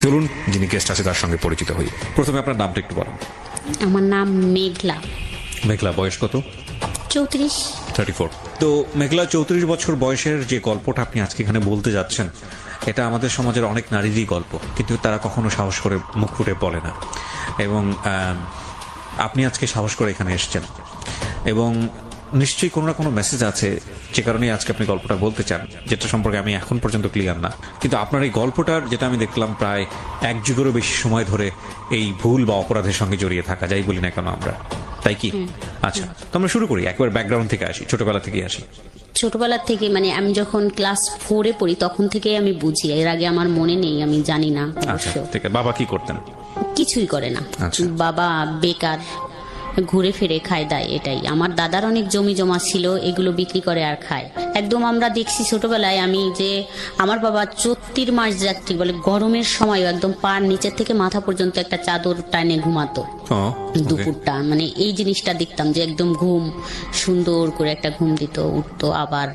চলুন যিনি গেস্ট আছে তার সঙ্গে পরিচিত হই। প্রথমে আপনার নামটা একটু বলুন। আমার নাম মেঘলা। মেঘলা, বয়স কত? 34। 34। তো মেঘলা, 34 বছর বয়সের যে গল্পটা আপনি আজকে এখানে বলতে যাচ্ছেন, এটা আমাদের সমাজের অনেক নারীরই গল্প, কিন্তু তারা কখনো সাহস করে মুখ ফুটে বলে না। এবং আপনি আজকে সাহস করে এখানে এসেছেন, এবং নিশ্চয়ই কোনো না কোনো মেসেজ আছে যে কারণে আজকে আপনি গল্পটা বলতে চান, যেটা সম্পর্কে আমি এখন পর্যন্ত ক্লিয়ার না। কিন্তু আপনার এই গল্পটার, যেটা আমি দেখলাম, প্রায় এক যুগেরও বেশি সময় ধরে এই ভুল বা অপরাধের সঙ্গে জড়িয়ে থাকা, যাই বলি না কেন আমরা, তাই কি? আচ্ছা, তো আমরা শুরু করি, একবার ব্যাকগ্রাউন্ড থেকে আসি, ছোটবেলা থেকে আসি। ছোটবেলা থেকে মানে আমি যখন ক্লাস 4-এ পড়ি তখন থেকে আমি বুঝি, এর আগে আমার মনে নেই, আমি জানি না আচ্ছা, অবশ্য। ঠিক আছে। বাবা কি করতেন? কিছুই করে না। আচ্ছা। বাবা বেকার, ঘুরে ফিরে খায় দায়, এটাই। আমার দাদার অনেক জমি জমা ছিল, এগুলো বিক্রি করে আর খায়। একদম আমরা দেখছি ছোটবেলায় আমি যে আমার বাবা 34 মাস যাত্রী বলে, গরমের সময় একদম পার নিচের থেকে মাথা পর্যন্ত একটা চাদর টানে ঘুমাতো দুপুরটা। মানে এই জিনিসটা দেখতাম যে একদম ঘুম সুন্দর করে একটা ঘুম দিত, উঠতো, আবার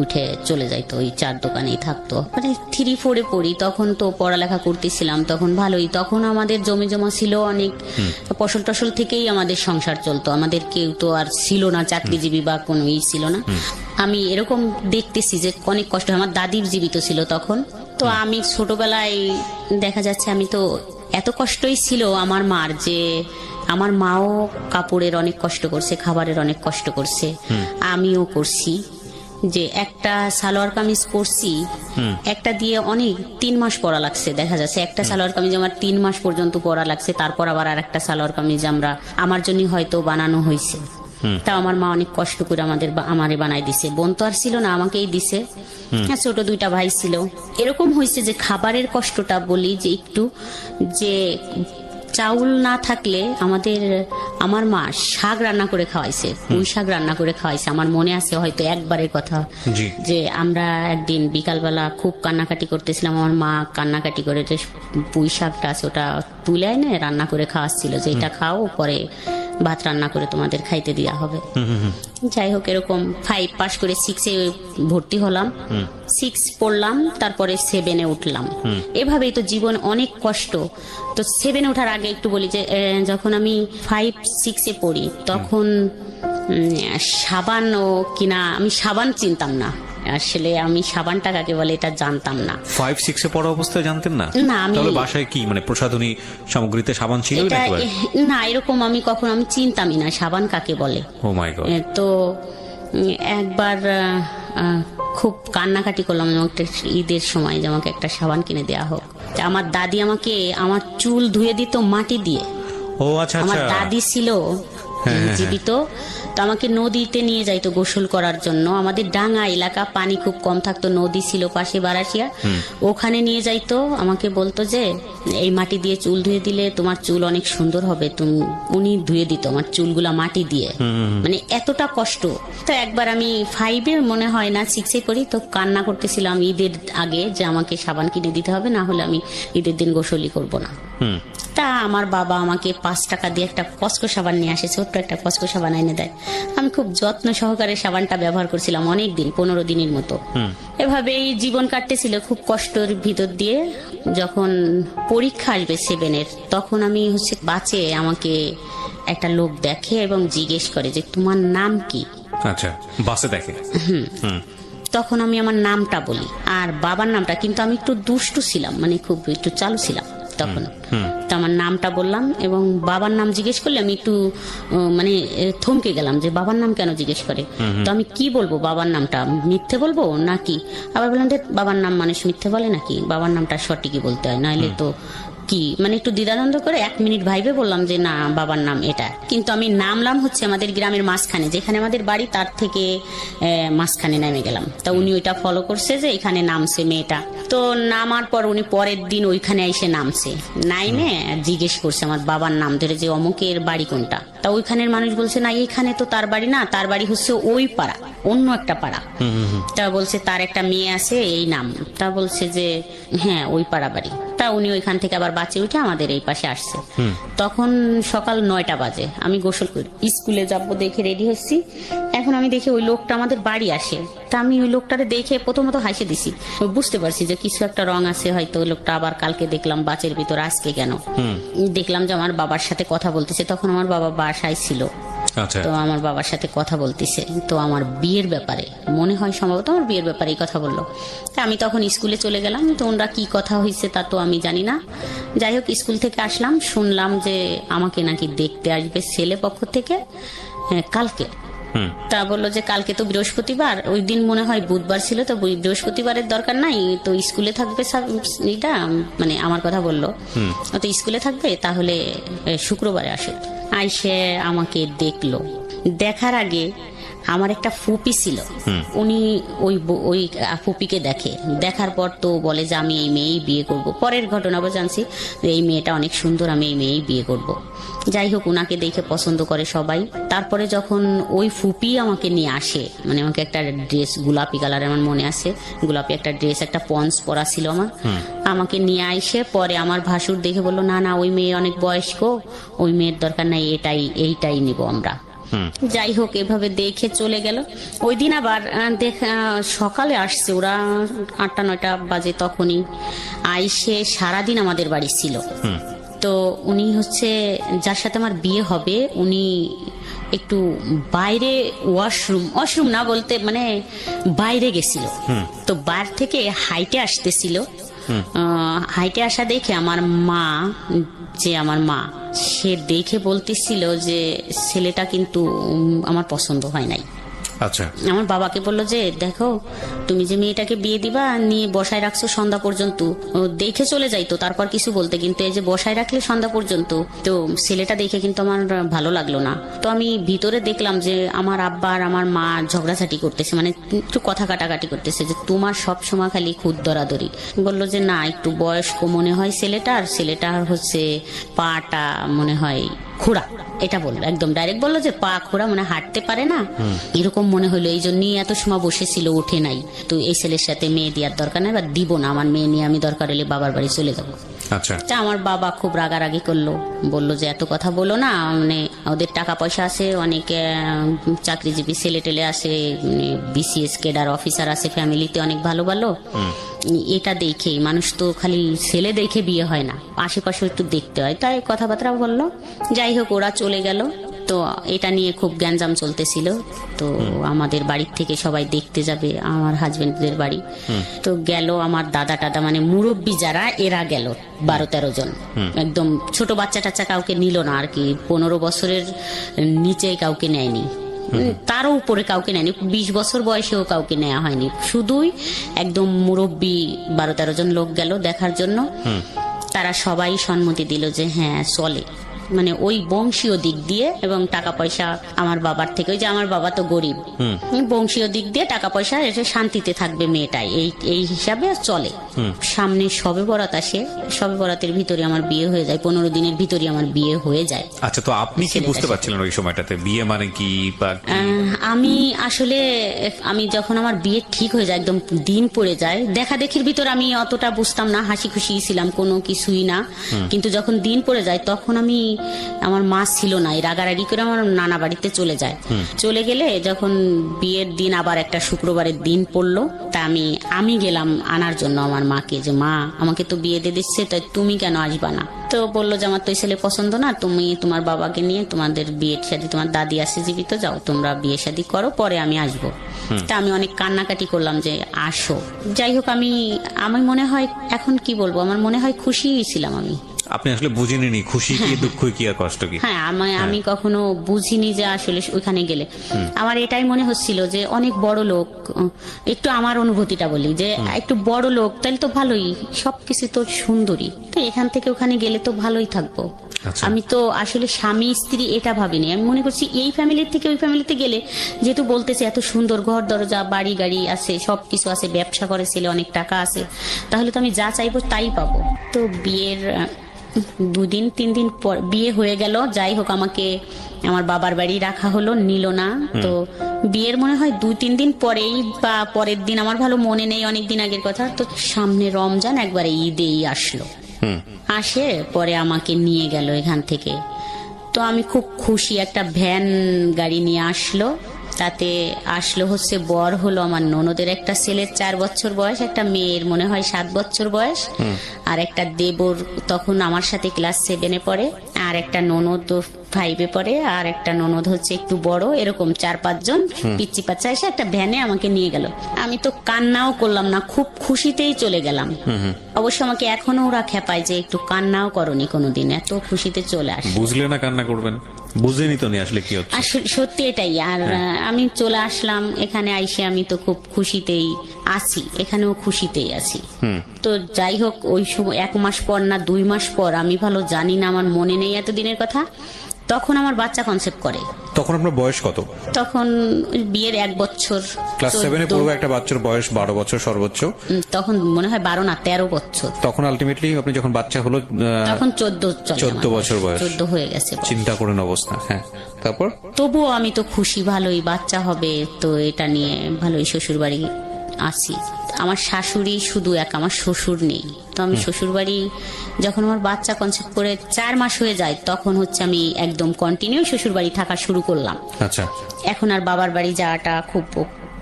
উঠে চলে যাইতো, ওই চার দোকানেই থাকতো। মানে 3-4-এ পড়ি, তখন তো পড়ালেখা করতেছিলাম, তখন ভালোই। তখন আমাদের জমি জমা ছিল অনেক, ফসল টসল থেকেই আমাদের সংসার চলতো। আমাদের কেউ তো আর ছিল না চাকরিজীবী বা কোনো ছিল না। আমি এরকম দেখতেছি যে অনেক কষ্ট। আমার দাদির জীবিত ছিল তখন। তো আমি ছোটবেলায় দেখা যাচ্ছে আমি তো এত কষ্টই ছিল আমার মার, যে আমার মাও কাপড়ের অনেক কষ্ট করছে, খাবারের অনেক কষ্ট করছে, আমিও করছি। যে একটা সালোয়ার কামিজ পরছি, একটা দিয়ে অনেক 3 মাস পরা লাগছে। দেখা যাচ্ছে একটা সালোয়ার কামিজ আমার 3 মাস পর্যন্ত পরা লাগছে, তারপর আবার আর একটা সালোয়ার কামিজ আমার জন্য হয়তো বানানো হয়েছে। তা আমার মা অনেক কষ্ট করে আমারে বানাই দিছে। বোন তো আর ছিল না, আমাকেই দিছে। ছোট 2টা ভাই ছিল। এরকম হয়েছে যে খাবারের কষ্টটা বলি, যে একটু যে চাউল না থাকলে আমার মা শাক রান্না করে খাওয়াইছে, পুঁই শাক রান্না করে খাওয়াইছে। আমার মনে আছে হয়তো একবারের কথা, যে আমরা একদিন বিকালবেলা খুব কান্নাকাটি করতেছিলাম, আমার মা কান্নাকাটি করে যে পুঁই শাকটা আছে ওটা তুলে এনে রান্না করে খাওয়াচ্ছিল, যে এটা খাও, পরে ভাত রান্না করে তোমাদের খাইতে দেওয়া হবে। যাই হোক, এরকম 5 পাস করে 6-এ ভর্তি হলাম, 6 পড়লাম, তারপরে 7-এ উঠলাম। এভাবেই তো জীবন অনেক কষ্ট। তো 7-এ ওঠার আগে একটু বলি যে যখন আমি 5-6-এ পড়ি তখন সাবান কিনা, আমি সাবান চিনতাম না আসলে, আমি সাবানটা কাকে বলে এটা জানতাম না। 5-6-এ পড়া অবস্থায় জানতেন না? না, আমি তাহলে বাসায় কি মানে প্রসাধনী সামগ্রীতে সাবান ছিল না, এরকম আমি কখনো আমি চিনতামই না সাবান কাকে বলে। ও মাই গড। তো একবার খুব কান্নাকাটি করলাম একটা ঈদের সময়, যে আমাকে একটা সাবান কিনে দেওয়া হোক। আমার দাদি আমাকে আমার চুল ধুয়ে দিত মাটি দিয়ে। ও আচ্ছা, আমার দাদি ছিল জীবিত, তো আমাকে নদীতে নিয়ে যাইতো গোসল করার জন্য। আমাদের ডাঙ্গা এলাকা, পানি খুব কম থাকতো, নদী ছিল পাশে বারাসিয়া, ওখানে নিয়ে যাইতো। আমাকে বলতো যে এই মাটি দিয়ে চুল ধুয়ে দিলে তোমার চুল অনেক সুন্দর হবে। উনি ধুয়ে দিত আমার চুলগুলা মাটি দিয়ে, মানে এতটা কষ্ট। তো একবার আমি 5-এ মনে হয় না 6-এ পড়ি, তো কান্না করতেছিলাম ঈদের আগে যে আমাকে সাবান কিনে দিতে হবে, না হলে আমি ঈদের দিন গোসলই করবো না। তা আমার বাবা আমাকে 5 টাকা দিয়ে একটা কসকো সাবান নিয়ে আসে, ছোট্ট একটা কসকো সাবান এনে দেয়। আমি খুব যত্ন সহকারে সাবানটা ব্যবহার করছিলাম অনেক দিন, 15 দিনের মতো। এভাবেই জীবন কাটতেছিল খুব কষ্টের ভিতর দিয়ে। যখন পরীক্ষা আসবে 7-এর, তখন আমি বাসে আমাকে একটা লোক দেখে এবং জিজ্ঞেস করে যে তোমার নাম কি। আচ্ছা, বাসে দেখে? তখন আমি আমার নামটা বলি আর বাবার নামটা, কিন্তু আমি একটু দুষ্টু ছিলাম, মানে খুব একটু চালু ছিলাম তখন। তো আমার নামটা বললাম, এবং বাবার নাম জিজ্ঞেস করলে আমি একটু মানে থমকে গেলাম, যে বাবার নাম কেন জিজ্ঞেস করে। তো আমি কি বলবো, বাবার নামটা মিথ্যে বলবো নাকি? আবার বললাম যে বাবার নাম মানুষ মিথ্যে বলে নাকি, বাবার নামটা সঠিকই বলতে হয়, নাইলে তো কি, মানে একটু দ্বিধাদ্বন্দ্ব করে 1 মিনিট ভাইবে বললাম যে না, বাবার নাম এটা। কিন্তু আমি নামলাম আমাদের গ্রামের মাঝখানে, যেখানে আমাদের বাড়ি তার থেকে মাঝখানে নেমে গেলাম। তা উনি ওইটা ফলো করছে যে এখানে নামছে মেয়েটা। তো নামার পর উনি পরের দিন ওইখানে এসে নামছে, নাইমে জিজ্ঞেস করছে আমার বাবার নাম ধরে যে অমুকের বাড়ি কোনটা। তা ওইখানের মানুষ বলছে না, এইখানে তো তার বাড়ি না, তার বাড়ি হচ্ছে ওই পাড়া, অন্য একটা পাড়া। তা বলছে তার একটা মেয়ে আছে এই নাম। তা বলছে যে হ্যাঁ ওই পাড়া বাড়ি। তা উনি ওইখান থেকে আবার বাঁচে উঠে আমাদের এই পাশে আসছে। তখন সকাল 9টা বাজে, আমি গোসল করি, স্কুলে যাবো দেখে রেডি হচ্ছি। এখন আমি দেখি ওই লোকটা আমাদের বাড়ি আসে, তা আমি ওই লোকটারে দেখে প্রথমত হাসি দিছি, বুঝতে পারছি যে কিছু একটা রং আছে হয়তো। ওই লোকটা আবার কালকে দেখলাম বাচের ভিতর, আজকে কেন দেখলাম যে আমার বাবার সাথে কথা বলতেছে। তখন আমার বাবা বাসায় ছিল, আচ্ছা, তো আমার বাবার সাথে কথা বলতেছে, তো আমার বিয়ের ব্যাপারে মনে হয় সম্ভবত আমার বিয়ের ব্যাপারেই কথা বললো। তা আমি তখন স্কুলে চলে গেলাম, তো ওনারা কি কথা হয়েছে তা তো আমি জানি না। যাই হোক, স্কুল থেকে আসলাম, শুনলাম যে আমাকে নাকি দেখতে আসবে ছেলে পক্ষ থেকে কালকে। তা বললো যে কালকে তো বৃহস্পতিবার, ওই দিন মনে হয় বুধবার ছিল, তো বৃহস্পতিবারের দরকার নাই, তো স্কুলে থাকবে এটা, মানে আমার কথা বললো, তো স্কুলে থাকবে, তাহলে শুক্রবারে আসুক। আইসে আমাকে দেখলো, দেখার আগে আমার একটা ফুপি ছিল, উনি ওই ফুপিকে দেখে, দেখার পর তো বলে যে আমি এই মেয়েই বিয়ে করব। পরের ঘটনা জানছি যে এই মেয়েটা অনেক সুন্দর, আমি এই মেয়েই বিয়ে করব। যাই হোক, উনাকে দেখে পছন্দ করে সবাই। তারপরে যখন ওই ফুপি আমাকে নিয়ে আসে, মানে আমাকে একটা ড্রেস গোলাপি কালার, আমার মনে আছে, গোলাপি একটা ড্রেস, একটা পন্স পরা ছিল আমার, আমাকে নিয়ে আইসে পরে আমার ভাসুর দেখে বললো না না, ওই মেয়ে অনেক বয়স্ক, ওই মেয়ের দরকার নাই, এইটাই নিব আমরা। যাই হোক, এভাবে দেখে চলে গেল। ওই দিন আবার সকালে আসছে ওরা 8টা-9টা বাজে, তখনই আইসে সারাদিন আমাদের বাড়ি ছিল। তো উনি হচ্ছে যার সাথে আমার বিয়ে হবে, উনি একটু বাইরে ওয়াশরুম না বলতে মানে বাইরে গেছিল, তো বাইরে থেকে হাইটে আসতেছিল। হাইটে আসা দেখে আমার মা সে দেখে বলতেছিল যে ছেলেটা কিন্তু আমার পছন্দ হয় নাই। আচ্ছা, আমার বাবাকে বললো যে দেখো, তুমি যে মেয়েটাকে বিয়ে দিবা নিয়ে বসায় রাখছো সন্ধ্যা পর্যন্ত, দেখে চলে যাইতো, তারপর কিছু বলতে, কিন্তু এই যে বসায় রাখলে সন্ধ্যা পর্যন্ত, তো ছেলেটা দেখে কিন্তু আমার ভালো লাগলো না। তো আমি ভিতরে দেখলাম যে আমার আব্বা আর আমার মা ঝগড়াঝাটি করতেছে, মানে একটু কথা কাটাকাটি করতেছে, যে তোমার সব সময় খালি খুদ দরাদরি। বললো যে না, একটু বয়স্ক মনে হয় ছেলেটার হচ্ছে পাটা মনে হয় খোড়া, এটা বললো, একদম ডাইরেক্ট বললো যে পা খোড়া, মানে হাঁটতে পারে না, এরকম মনে হলো। এই জন্যই এত সময় বসেছিল, ওঠে নাই। তো এই ছেলের সাথে মেয়ে দেওয়ার দরকার নাই, বা দিব না, আমার মেয়ে নিয়ে আমি দরকার হলে বাবার বাড়ি চলে যাবো। আচ্ছা, আমার বাবা খুব রাগারাগি করলো, বললো যে এত কথা বলো না, মানে ওদের টাকা পয়সা আছে, অনেক চাকরিজীবী ছেলে টেলে আছে, বিসিএস কেডার অফিসার আছে ফ্যামিলিতে, অনেক ভালো ভালো। এটা দেখে মানুষ তো খালি ছেলে দেখে বিয়ে হয় না, আশেপাশে একটু দেখতে হয়, তাই কথাবার্তা বললো। যাই হোক, ওরা চলে গেল। তো এটা নিয়ে খুব গ্যাঞ্জাম চলতেছিল। তো আমাদের বাড়ির থেকে সবাই দেখতে যাবে আমার হাজবেন্ডদের বাড়ি, তো গেল আমার দাদা টাদা, মানে মুরব্বী যারা, এরা গেল 12-13 জন। একদম ছোট বাচ্চা টাচ্চা কাউকে নিল না আর কি, 15 বছরের নিচে কাউকে নেয়নি, তারও উপরে কাউকে নেয়নি, 20 বছর বয়সেও কাউকে নেওয়া হয়নি, শুধুই একদম মুরব্বী 12-13 জন লোক গেল দেখার জন্য। তারা সবাই সম্মতি দিল যে হ্যাঁ চলে, মানে ওই বংশীয় দিক দিয়ে এবং টাকা পয়সা আমার বাবার থেকে, ওই যে আমার বাবা তো গরিব, বংশীয় দিক দিয়ে টাকা পয়সা এসে শান্তিতে থাকবে মেয়েটাই, এই হিসাবে চলে। সামনে সবে বরাত আসে, সবে বরাতের ভিতরে আমার বিয়ে হয়ে যায়, 15 দিনের ভিতরে আমার বিয়ে হয়ে যায়। আচ্ছা, তো আপনি কি বুঝতে পারছিলেন ওই সময়টাতে বিয়ে মানে কি? আমি আসলে যখন আমার বিয়ে ঠিক হয়ে যায়, একদম দিন পড়ে যায়, দেখা দেখির ভিতর আমি অতটা বুঝতাম না, হাসি খুশি ছিলাম, কোনো কিছুই না। কিন্তু যখন দিন পড়ে যায়, তখন আমার মা ছিল না, রাগারাগি করে আমার নানা বাড়িতে চলে যায়। চলে গেলে যখন বিয়ের দিন আবার একটা শুক্রবারের দিন পড়লো, তা আমি গেলাম আনার জন্য আমার মাকে, যে মা আমাকে তো বিয়ে দিয়ে দিচ্ছে, তাই তুমি কেন আসবা না? তো বললো যে আমার তো এই ছেলে পছন্দ না, তুমি তোমার বাবাকে নিয়ে তোমাদের বিয়ের শাদী, তোমার দাদি আছে জীবিত, যাও তোমরা বিয়ে শাদী করো, পরে আমি আসবো। তা আমি অনেক কান্নাকাটি করলাম যে আসো। যাই হোক, আমি মনে হয় এখন কি বলবো, আমার মনে হয় খুশি ছিলাম আমি। আপনি আসলে বুঝিনি খুশি কি, দুঃখ কি, আর কষ্ট কি? হ্যাঁ, আমি কখনো বুঝিনি যে আসলে ওইখানে গেলে আমার এটাই মনে হচ্ছিল যে অনেক বড় লোক, একটু আমার অনুভূতিটা বলি, যে একটু বড় লোক, তাহলে তো ভালোই, সবকিছু তো সুন্দরী, তো এখান থেকে ওখানে গেলে তো ভালোই থাকবো। আমি তো আসলে স্বামী স্ত্রী এটা ভাবিনি, আমি মনে করছি এই ফ্যামিলির থেকে ওই ফ্যামিলিতে গেলে, যেহেতু বলতেছে এত সুন্দর ঘর দরজা বাড়ি গাড়ি আছে, সবকিছু আছে, ব্যবসা করে ছেলে, অনেক টাকা আছে, তাহলে তো আমি যা চাইবো তাই পাবো। তো বিয়ের 2 দিন 3 দিন পর বিয়ে হয়ে গেল। যাই হোক, আমাকে আমার বাবার বাড়ি রাখা হলো, নিল না। তো বিয়ের মনে হয় 2-3 দিন পরেই বা পরের দিন, আমার ভালো মনে নেই, অনেক দিন আগের কথা, তো সামনে রমজান একবারে ঈদেই আসলো। আসে পরে আমাকে নিয়ে গেল এখান থেকে। তো আমি খুব খুশি, একটা ভ্যান গাড়ি নিয়ে আসলো, তাতে আসলো হচ্ছে বর হলো আমার ননদের একটা ছেলের 4 বছর বয়স, একটা মেয়ের মনে হয় 7 বছর বয়স, আর একটা দেবর তখন আমার সাথে ক্লাস 7-এ পড়ে, আর একটা ননদ 5-এ পড়ে, আর একটা ননদ হচ্ছে একটু বড়, এরকম 4-5 জন পিচ্চি পাচ্চা এসে একটা ভ্যানে আমাকে নিয়ে গেল। আমি তো কান্নাও করলাম না, খুব খুশিতেই চলে গেলাম। অবশ্য আমাকে এখনো ওরা খেপায় যে একটু কান্নাও করনি কোনোদিন, এত খুশিতে চলে আসে। বুঝলে না কান্না করবেন, বুঝেনি তো নি আসলে কি হচ্ছে। আসলে সত্যি এটাই। আর আমি চলে আসলাম এখানে, আইসে আমি তো খুব খুশিতেই আছি, এখানেও খুশিতেই আছি। তো যাই হোক, ওই সময় 1 মাস পর না 2 মাস পর, আমি ভালো জানি না, আমার মনে নেই এতদিনের কথা, তখন আমার বাচ্চা কনসেপ্ট করে। তখন আপনার বয়স কত? তখন বিয়ের 1 বছর, ক্লাস 7-এ পড়বে একটা বাচ্চার বয়স 12 বছর সর্বোচ্চ। তখন মনে হয় 12 না 13 বছর। তখন আলটিমেটলি আপনি যখন বাচ্চা হলো তখন 14 বছর বয়স, 14 হয়ে গেছে। চিন্তা করেন অবস্থা। হ্যাঁ, তারপর? তবুও আমি তো খুশি, ভালোই বাচ্চা হবে, তো এটা নিয়ে ভালোই শ্বশুর বাড়ি আছি। আমার শাশুড়ি শুধু এক, আমার শ্বশুর নেই। তো আমি শ্বশুর বাড়ি যখন আমার বাচ্চা কনসেপ্ট করে 4 মাস হয়ে যায়, তখন হচ্ছে আমি একদম কন্টিনিউ শ্বশুর বাড়ি থাকা শুরু করলাম। আচ্ছা। এখন আর বাবার বাড়ি যাওয়াটা খুব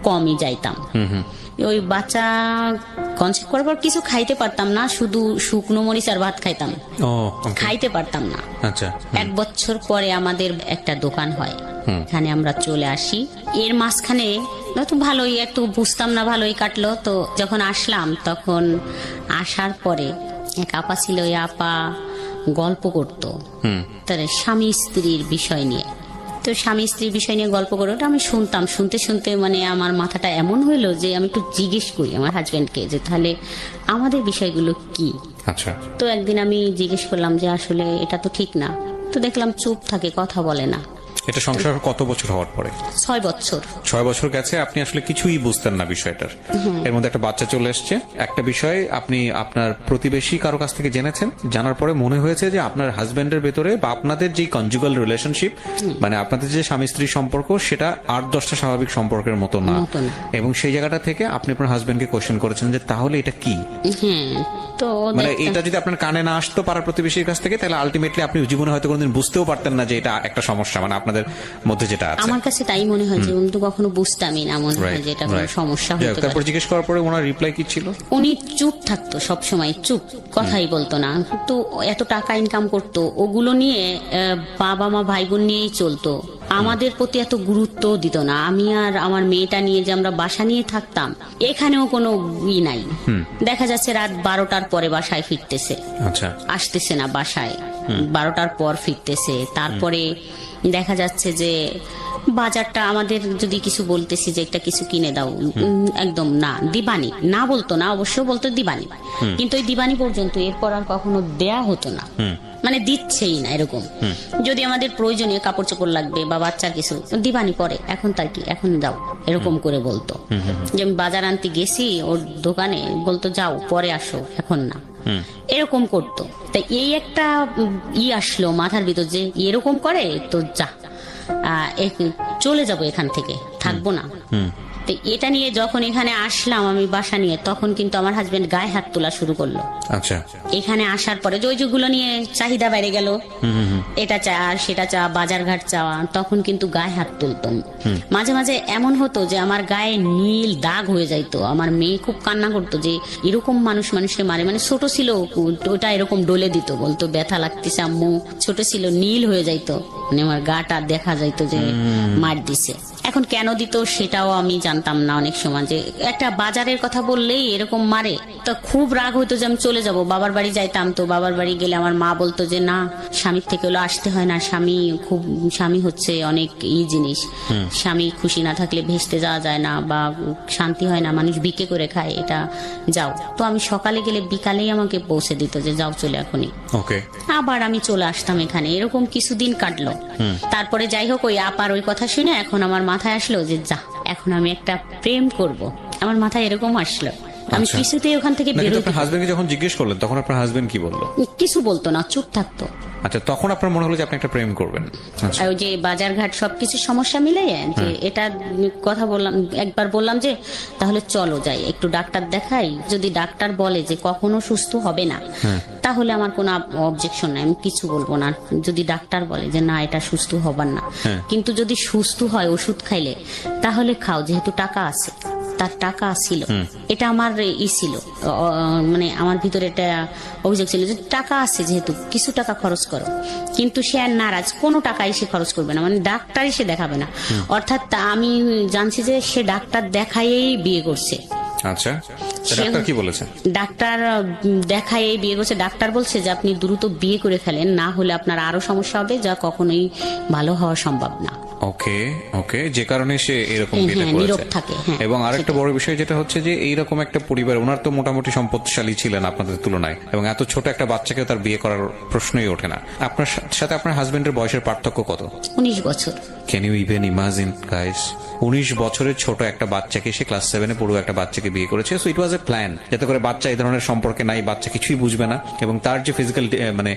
কমই যাইতাম। ওই বাচ্চা কনসেপ্ট করার পর কিছু খাইতে পারতাম না, শুধু শুকনো মরিচ আর ভাত খাইতাম, খাইতে পারতাম না। আচ্ছা। 1 বছর পরে আমাদের একটা দোকান হয়, এখানে আমরা চলে আসি। এর মাঝখানে তো ভালোই একটু বুঝতাম না, ভালোই কাটলো। তো যখন আসলাম, তখন আসার পরে এক আপা ছিল, ওই আপা গল্প করতো তার স্বামী স্ত্রীর বিষয় নিয়ে। তো স্বামী স্ত্রীর বিষয় নিয়ে গল্প করে ওটা আমি শুনতাম, শুনতে শুনতে মানে আমার মাথাটা এমন হইলো যে আমি একটু জিজ্ঞেস করি আমার হাজবেন্ডকে যে তাহলে আমাদের বিষয়গুলো কি। আচ্ছা। তো একদিন আমি জিজ্ঞেস করলাম যে আসলে এটা তো ঠিক না। তো দেখলাম চুপ থাকে, কথা বলে না। এটা সংসার কত বছর হওয়ার পরে? 6 বছর। 6 বছর গেছে, আপনি আসলে কিছুই বুঝতেন না বিষয়টার। এর মধ্যে একটা বাচ্চা চলে এসছে, একটা বিষয় আপনি আপনার প্রতিবেশী কারো কাছ থেকে জেনেছেন, জানার পরে মনে হয়েছে যে আপনার হাজবেন্ডের ভেতরে বা আপনাদের যে কনজুগাল রিলেশনশিপ, মানে আপনাদের যে স্বামী স্ত্রী সম্পর্ক, সেটা 8-10টা স্বাভাবিক সম্পর্কের মতো না। এবং সেই জায়গাটা থেকে আপনি আপনার হাজবেন্ডকে কোশ্চেন করেছেন যে তাহলে এটা কি। তো মানে এটা যদি আপনার কানে না আসতো পাড়ার প্রতিবেশীর কাছ থেকে, তাহলে আলটিমেটলি আপনি জীবনে হয়তো কোনোদিন বুঝতেও পারতেন না যে এটা একটা সমস্যা, মানে আপনাদের মধ্যে যেটা আছে। আমার কাছে তাই মনে হয় যে আমি তো কখনো বুঝতামই না, মনে হয় যে এটা কোনো সমস্যা হতে পারে। তারপর জিজ্ঞেস করার পরে ওনার রিপ্লাই কি ছিল? উনি চুপ থাকতো, সব সময় চুপ, কথাই বলতো না। তো এত টাকা ইনকাম করতো, ওগুলো নিয়ে বাবা মা ভাই বোন নিয়েই চলতো, আমাদের প্রতি এত গুরুত্ব দিত না। আমি আর আমার মেয়েটা নিয়ে যে আমরা বাসা নিয়ে থাকতাম, এখানেও কোনো ই নাই। দেখা যাচ্ছে রাত 12টার পরে বাসায় ফিরতেছে, আসতেছে না বাসায়, 12টার পর ফিরতেছে। তারপরে দেখা যাচ্ছে যে বাজারটা আমাদের যদি কিছু বলতেছি যে একটা কিছু কিনে দাও, একদম না, দিবানি না বলতো না, অবশ্য বলতো দিবানি, কিন্তু ওই দিবানি পর্যন্ত, এরপর আর কখনো দেয়া হতো না, মানে দিচ্ছেই না এরকম। যদি আমাদের প্রয়োজনীয় কাপড় চোপড় লাগবে বা বাচ্চার কিছু, দিবানি পরে, এখন তার কি, এখন যাও, এরকম করে বলতো। যে আমি বাজার আনতে গেছি ওর দোকানে, বলতো যাও পরে আসো, এখন না, এরকম করতো। তাই এই একটা আসলো মাথার ভিতর যে এরকম করে, তো যা চলে যাবো এখান থেকে, থাকবো না। তো এটা নিয়ে যখন এখানে আসলাম আমি বাসা নিয়ে, তখন কিন্তু আমার হাজবেন্ড গায়ে হাত তোলা শুরু করলো। আচ্ছা। এখানে আসার পরে ওই যেগুলো নিয়ে চাহিদা বেড়ে গেল, এটা চা সেটা চা, বাজার ঘাট চাওয়া, তখন কিন্তু গায়ে হাত তুলতাম। মাঝে মাঝে এমন হতো যে আমার গায়ে নীল দাগ হয়ে যাইতো। আমার মেয়ে খুব কান্না করতো যে এরকম মানুষকে মারে, মানে ছোট ছিল ওটা, এরকম ডলে দিত, বলতো ব্যথা লাগতেছে আম্মু, ছোট ছিল, নীল হয়ে যাইতো, মানে আমার গাটা দেখা যাইতো যে মার দিছে। এখন কেন দিত সেটাও আমি জানতাম না অনেক সময়, যে একটা বাজারের কথা বললেই এরকম মারে। তো খুব রাগ হইতো যে আমি চলে যাব, বাবার বাড়ি যাইতাম। তো বাবার বাড়ি গেলে আমার মা বলতো যে না, স্বামীর থেকে হলো আসতে হয় না, স্বামী হচ্ছে অনেক জিনিস, স্বামী খুশি না থাকলে ভেস্তে যাওয়া যায় না, বা শান্তি হয় না, মানুষ বিকে করে খায়, এটা যাও। তো আমি সকালে গেলে বিকালেই আমাকে পৌঁছে দিত যে যাও চলে এখনই। আবার আমি চলে আসতাম এখানে, এরকম কিছুদিন কাটলো। তারপরে যাই হোক, ওই আপার ওই কথা শুনে এখন আমার মাথায় আসলো যে যা, এখন আমি একটা প্রেম করব, আমার মাথায় এরকম আসলো। আমি কিছুতেই ওখান থেকে বেরোতে। আপনার হাজবেন্ডকে যখন জিজ্ঞেস করলেন, তখন আপনার হাজবেন্ড কি বললো? কিছু বলতো না, চুপ থাকতো। আচ্ছা, তখন আপনার মনে হলো যে আপনি একটা প্রেম করবেন। ওই যে বাজার ঘাট সবকিছু সমস্যা মিলে যে এটা কথা বললাম, একবার বললাম যে তাহলে চলো যাই একটু ডাক্তার দেখাই, যদি ডাক্তার বলে যে কখনো সুস্থ হবে না, তাহলে আমার কোনো অবজেকশন নাই, আমি কিছু বলবো না। যদি ডাক্তার বলে যে না এটা সুস্থ হবার না, কিন্তু যদি সুস্থ হয় ওষুধ খাইলে তাহলে খাও, যেহেতু টাকা আছে, তার টাকা ছিল, এটা আমার ছিল, মানে আমার ভিতরে এটা অভিযোগ ছিল যে টাকা আছে যেহেতু কিছু টাকা খরচ করো। কিন্তু সে আর নারাজ, কোনো টাকাই সে খরচ করবে না, মানে ডাক্তারই সে দেখাবে না। অর্থাৎ আমি জানছি যে সে ডাক্তার দেখাইয়েই বিয়ে করছে। আচ্ছা, ডাক্তার কি বলেছে? ডাক্তার দেখায় বিয়ে করছে। ডাক্তার বলছে যে আপনি দ্রুত বিয়ে করে ফেলেন, না হলে আপনার আরো সমস্যা হবে, যা কখনোই ভালো হওয়া সম্ভব না। ওকে ওকে, যে কারণে সে এরকম নীরব থাকে। এবং আরেকটা বড় বিষয় যেটা হচ্ছে যে এইরকম একটা পরিবার, ওনার তো মোটামুটি সম্পদশালী ছিলেন আপনাদের তুলনায়, এবং এত ছোট একটা বাচ্চাকে তার বিয়ে করার প্রশ্নই ওঠে না। আপনার সাথে আপনার হাজবেন্ডের বয়সের পার্থক্য কত? 19 বছর। Can you even imagine guys, 19 বছরের ছোট একটা বাচ্চাকে, সে ক্লাস 7-এ পড়ুয়া একটা বাচ্চাকে বিয়ে করেছে। So it was A plan, যাতে করে বাচ্চা এই ধরনের সম্পর্কে নাই, বাচ্চা কিছুই বুঝবে না, এবং তার যে ফিজিক্যাল মানে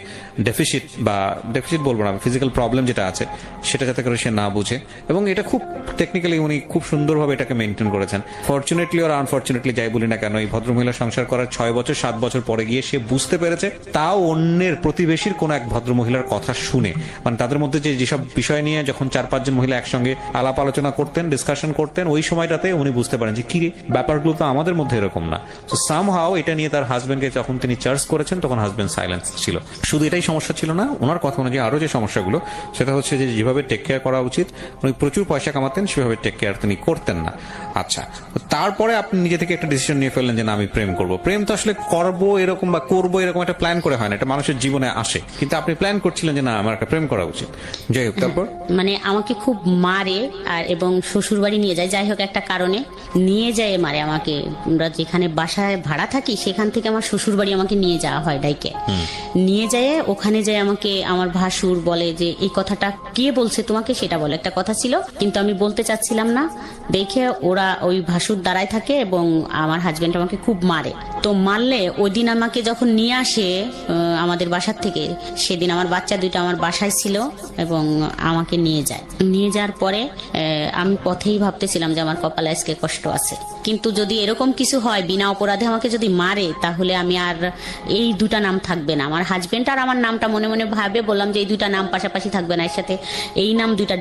ডেফিসিট বলবো না, ফিজিক্যাল প্রবলেম যেটা আছে সেটা যাতে করে সে না বুঝে। এবং এটা খুব টেকনিক্যালি উনি খুব সুন্দরভাবে এটাকে মেনটেন করেছেন। ফরচুনেটলি আর আনফরচুনেটলি যাই বলি না কেন, এই ভদ্রমহিলা সংসার করার 6 বছর 7 বছর পরে গিয়ে সে বুঝতে পেরেছে, তাও অন্যের প্রতিবেশীর কোন এক ভদ্রমহিলার কথা শুনে, মানে তাদের মধ্যে যেসব বিষয় নিয়ে যখন 4-5 জন মহিলা একসঙ্গে আলাপ আলোচনা করতেন, ডিসকাশন করতেন, ওই সময়টাতে উনি বুঝতে পারেন যে কি রে, ব্যাপারগুলো তো আমাদের মধ্যে এরকম না। তো সামহাও এটা নিয়ে তার হাজবেন্ডকে যখন তিনি চার্জ করেছেন, তখন হাজবেন্ড সাইলেন্স ছিল। শুধু এটাই সমস্যা ছিল না, ওনার কথা অনুযায়ী আরো যে সমস্যাগুলো, সেটা হচ্ছে যে যেভাবে টেক কেয়ার করা উচিত, উনি প্রচুর পয়সা কামাতেন, সেভাবে টেক কেয়ার তিনি করতেন না। আচ্ছা, তারপরে আপনি নিজে থেকে একটা ডিসিশন নিয়ে ফেললেন যে না, আমি প্রেম করব। প্রেম তো আসলে করবো এরকম বা করবো এরকম একটা প্ল্যান করে হয় না, এটা মানুষের জীবনে আসে, কিন্তু আপনি প্ল্যান করছিলেন যে না, আমার একটা প্রেম করা উচিত। যাই হোক, তারপর মানে আমাকে খুব মারে আর এবং শ্বশুর বাড়ি নিয়ে যায়, যাই হোক একটা কারণে নিয়ে যায় মারে আমাকে। আমরা যেখানে বাসায় ভাড়া থাকি সেখান থেকে আমার শ্বশুর বাড়ি আমাকে নিয়ে যাওয়া হয় ডাইকে, নিয়ে যায়। ওখানে যায় আমাকে আমার ভাসুর বলে যে এই কথাটা কে বলছে তোমাকে, সেটা বলে, একটা কথা ছিল কিন্তু আমি বলতে চাচ্ছিলাম না দেখে ওরা ওই ভাসুর দাঁড়ায় থাকে এবং আমার হাজবেন্ড আমাকে খুব মারে। তো মারলে ওই দিন আমাকে যখন নিয়ে আসে আমাদের বাসার থেকে, সেদিন আমার বাচ্চা দুইটা আমার বাসায় ছিল এবং আমাকে নিয়ে যায়। নিয়ে যাওয়ার পরে আমি পথেই ভাবতেছিলাম যে আমার কপালে আজকে কষ্ট আছে, কিন্তু যদি এরকম কিছু হয় বিনা অপরাধে আমাকে যদি মারে, তাহলে আমি আর এই দুটা নাম থাকবে না। আমার হাজবেন্ড আর আমার নামটা মনে মনে ভাবে বললাম যে এই দুটা নাম পাশাপাশি থাকবে না, এর সাথে এই নাম দুইটা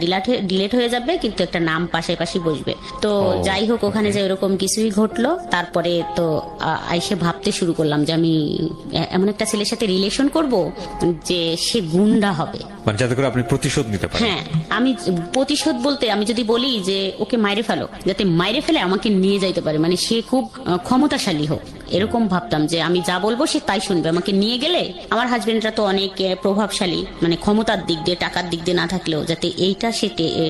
ডিলেট হয়ে যাবে, কিন্তু একটা নাম পাশাপাশি বসবে। তো যাই হোক, ওখানে যে এরকম কিছুই ঘটলো। তারপরে তো আইসে ভাবতে শুরু করলাম যে আমি এমন একটা ছেলের সাথে রিলেশন করব যে সে গুন্ডা হবে, মানে যাতে করে আপনি প্রতিশোধ নিতে পারেন। হ্যাঁ, আমি প্রতিশোধ বলতে আমি যদি বলি যে ওকে মাইরে ফেলো, যাতে মাইরে ফেলে আমাকে নিয়ে যাইতে পারে, মানে সে খুব ক্ষমতাশালী হোক, এরকম ভাবতাম যে আমি যা বলবো সে তাই শুনবে। আমাকে নিয়ে গেলে আমার হাজবেন্ডরা তো অনেক প্রভাবশালী, মানে ক্ষমতার দিক দিয়ে, টাকার দিক দিয়ে না থাকলেও যাতে এইটা সে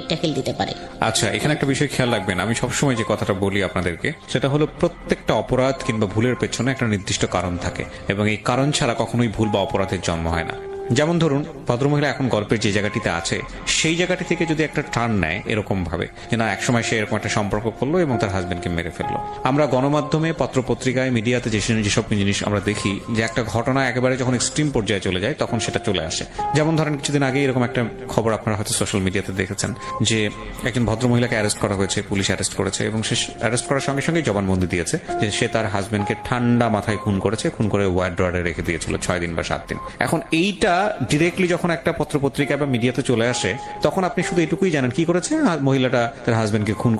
ট্যাকেল দিতে পারে। আচ্ছা, এখানে একটা বিষয় খেয়াল রাখবেন, আমি সবসময় যে কথাটা বলি আপনাদেরকে, সেটা হলো প্রত্যেকটা অপরাধ কিংবা ভুলের পেছনে একটা নির্দিষ্ট কারণ থাকে, এবং এই কারণ ছাড়া কখনোই ভুল বা অপরাধের জন্ম হয় না। যেমন ধরুন, ভদ্রমহিলা এখন গল্পের যে জায়গাটিতে আছে, সেই জায়গাটি থেকে যদি একটা টার্ন নেয় এরকম ভাবে যে না, একসময় সে এরকম একটা সম্পর্ক করলো এবং তার হাজবেন্ডকে মেরে ফেললো। আমরা গণমাধ্যমে, পত্রপত্রিকায়, মিডিয়াতে যেসব জিনিস আমরা দেখি, যে একটা ঘটনা একেবারে যখন এক্সট্রিম পর্যায়ে চলে যায় তখন সেটা চলে আসে। যেমন ধরেন, কিছুদিন আগে এরকম একটা খবর আপনারা হয়তো সোশ্যাল মিডিয়াতে দেখেছেন যে একজন ভদ্রমহিলাকে অ্যারেস্ট করা হয়েছে, পুলিশ অ্যারেস্ট করেছে, এবং সে অ্যারেস্ট করার সঙ্গে সঙ্গে জবানবন্দি দিয়েছে যে সে তার হাজবেন্ডকে ঠান্ডা মাথায় খুন করেছে, খুন করে ওয়ার্ড্রয়ারে রেখে দিয়েছিল 6 দিন বা 7 দিন। এখন এইটা ডিরেক্টলি যখন একটা পত্রপত্রিকা বা মিডিয়াতে চলে আসে, তখন আপনি শুধু এটুকুই জানেন কি করেছে, মহিলাটা তার হাজবেন্ডকে খুন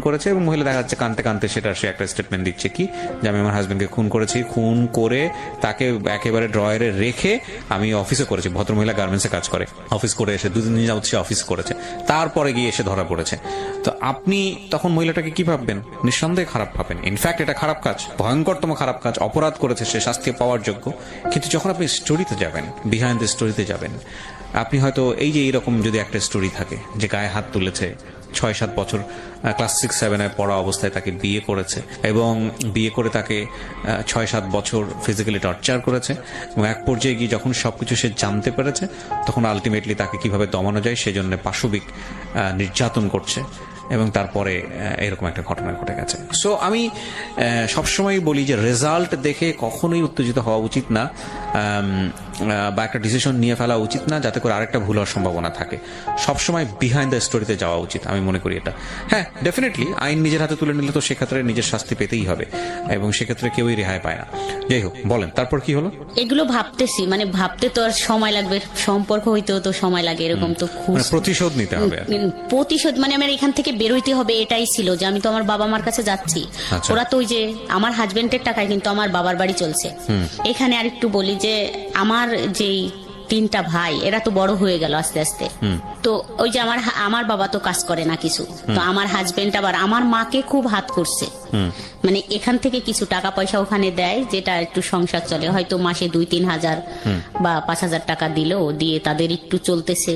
করেছে, এবং মহিলা দেখা যাচ্ছে কানতে কানতে সেটা সে একটা স্টেটমেন্ট দিচ্ছে কি, যে আমি আমার হাজবেন্ডকে খুন করেছি, খুন করে তাকে একেবারে ড্রয়ারে রেখে আমি অফিসে করেছি। ভদ্রমহিলা গার্মেন্টসে কাজ করে, অফিস করে এসে 2 দিন যাবত সে অফিস করেছে, তারপরে গিয়ে এসে ধরা পড়েছে। তো আপনি তখন মহিলাটাকে কি ভাববেন? নিঃসন্দেহে খারাপ ভাবেন। ইনফ্যাক্ট এটা খারাপ কাজ, ভয়ঙ্করতম খারাপ কাজ, অপরাধ করেছে সে, শাস্তি পাওয়ার যোগ্য। কিন্তু যখন আপনি স্টোরিতে যাবেন, বিহাইন্ড দ্য স্টোরিতে যাবেন, আপনি হয়তো এই যে এইরকম যদি একটা স্টোরি থাকে যে গায়ে হাত তুলেছে, 6-7 বছর ক্লাস 6-7-এ পড়া অবস্থায় তাকে বিয়ে করেছে, এবং বিয়ে করে তাকে 6-7 বছর ফিজিক্যালি টর্চার করেছে, এবং এক পর্যায়ে গিয়ে যখন সবকিছু সে জানতে পেরেছে, তখন আলটিমেটলি তাকে কিভাবে দমানো যায় সেজন্য পাশবিক নির্যাতন করছে, এবং তারপরে এরকম একটা ঘটনা ঘটে গেছে। সো আমি সবসময় বলি যে রেজাল্ট দেখে কখনোই উত্তেজিত হওয়া উচিত না, বা একটা ডিসিশন নিয়ে ফেলা উচিত না যাতে করে আরেকটা ভুল হওয়ার সম্ভাবনা থাকে। সবসময় বিহাইন্ড দ্য স্টোরিতে যাওয়া উচিত, আমি মনে করি এটা। হ্যাঁ, ডেফিনেটলি আইন নিজের হাতে তুলে নিলে তো সেক্ষেত্রে নিজের শাস্তি পেতেই হবে, এবং সেক্ষেত্রে কেউই রেহাই পায় না। যাই হোক, বলেন তারপর কি হলো? এগুলো ভাবতেছি, মানে ভাবতে তো আর সময় লাগবে, সম্পর্ক হইতেও তো সময় লাগে, এরকম তো খুব প্রতিশোধ নিতে হবে। প্রতিশোধ মানে আমার এখান থেকে বেরোইতে হবে, এটাই ছিল যে আমি তো আমার বাবা মার কাছে যাচ্ছি। আচ্ছা। ওরা তো ওই যে আমার হাজবেন্ডের টাকায় কিন্তু আমার বাবার বাড়ি চলছে। এখানে আর একটু বলি যে আমার যেই 3টা ভাই, এরা তো বড় হয়ে গেল আস্তে আস্তে। তো ওই যে আমার বাবা তো কাজ করে না কিছু, তো আমার হাজবেন্ড আবার আমার মাকে খুব হাত করছে, মানে এখান থেকে কিছু টাকা পয়সা ওখানে দেয়, যেটা একটু সংসার চলে, হয়তো মাসে 2-3 হাজার বা 5 হাজার টাকা দিলেও দিয়ে তাদের একটু চলতেছে।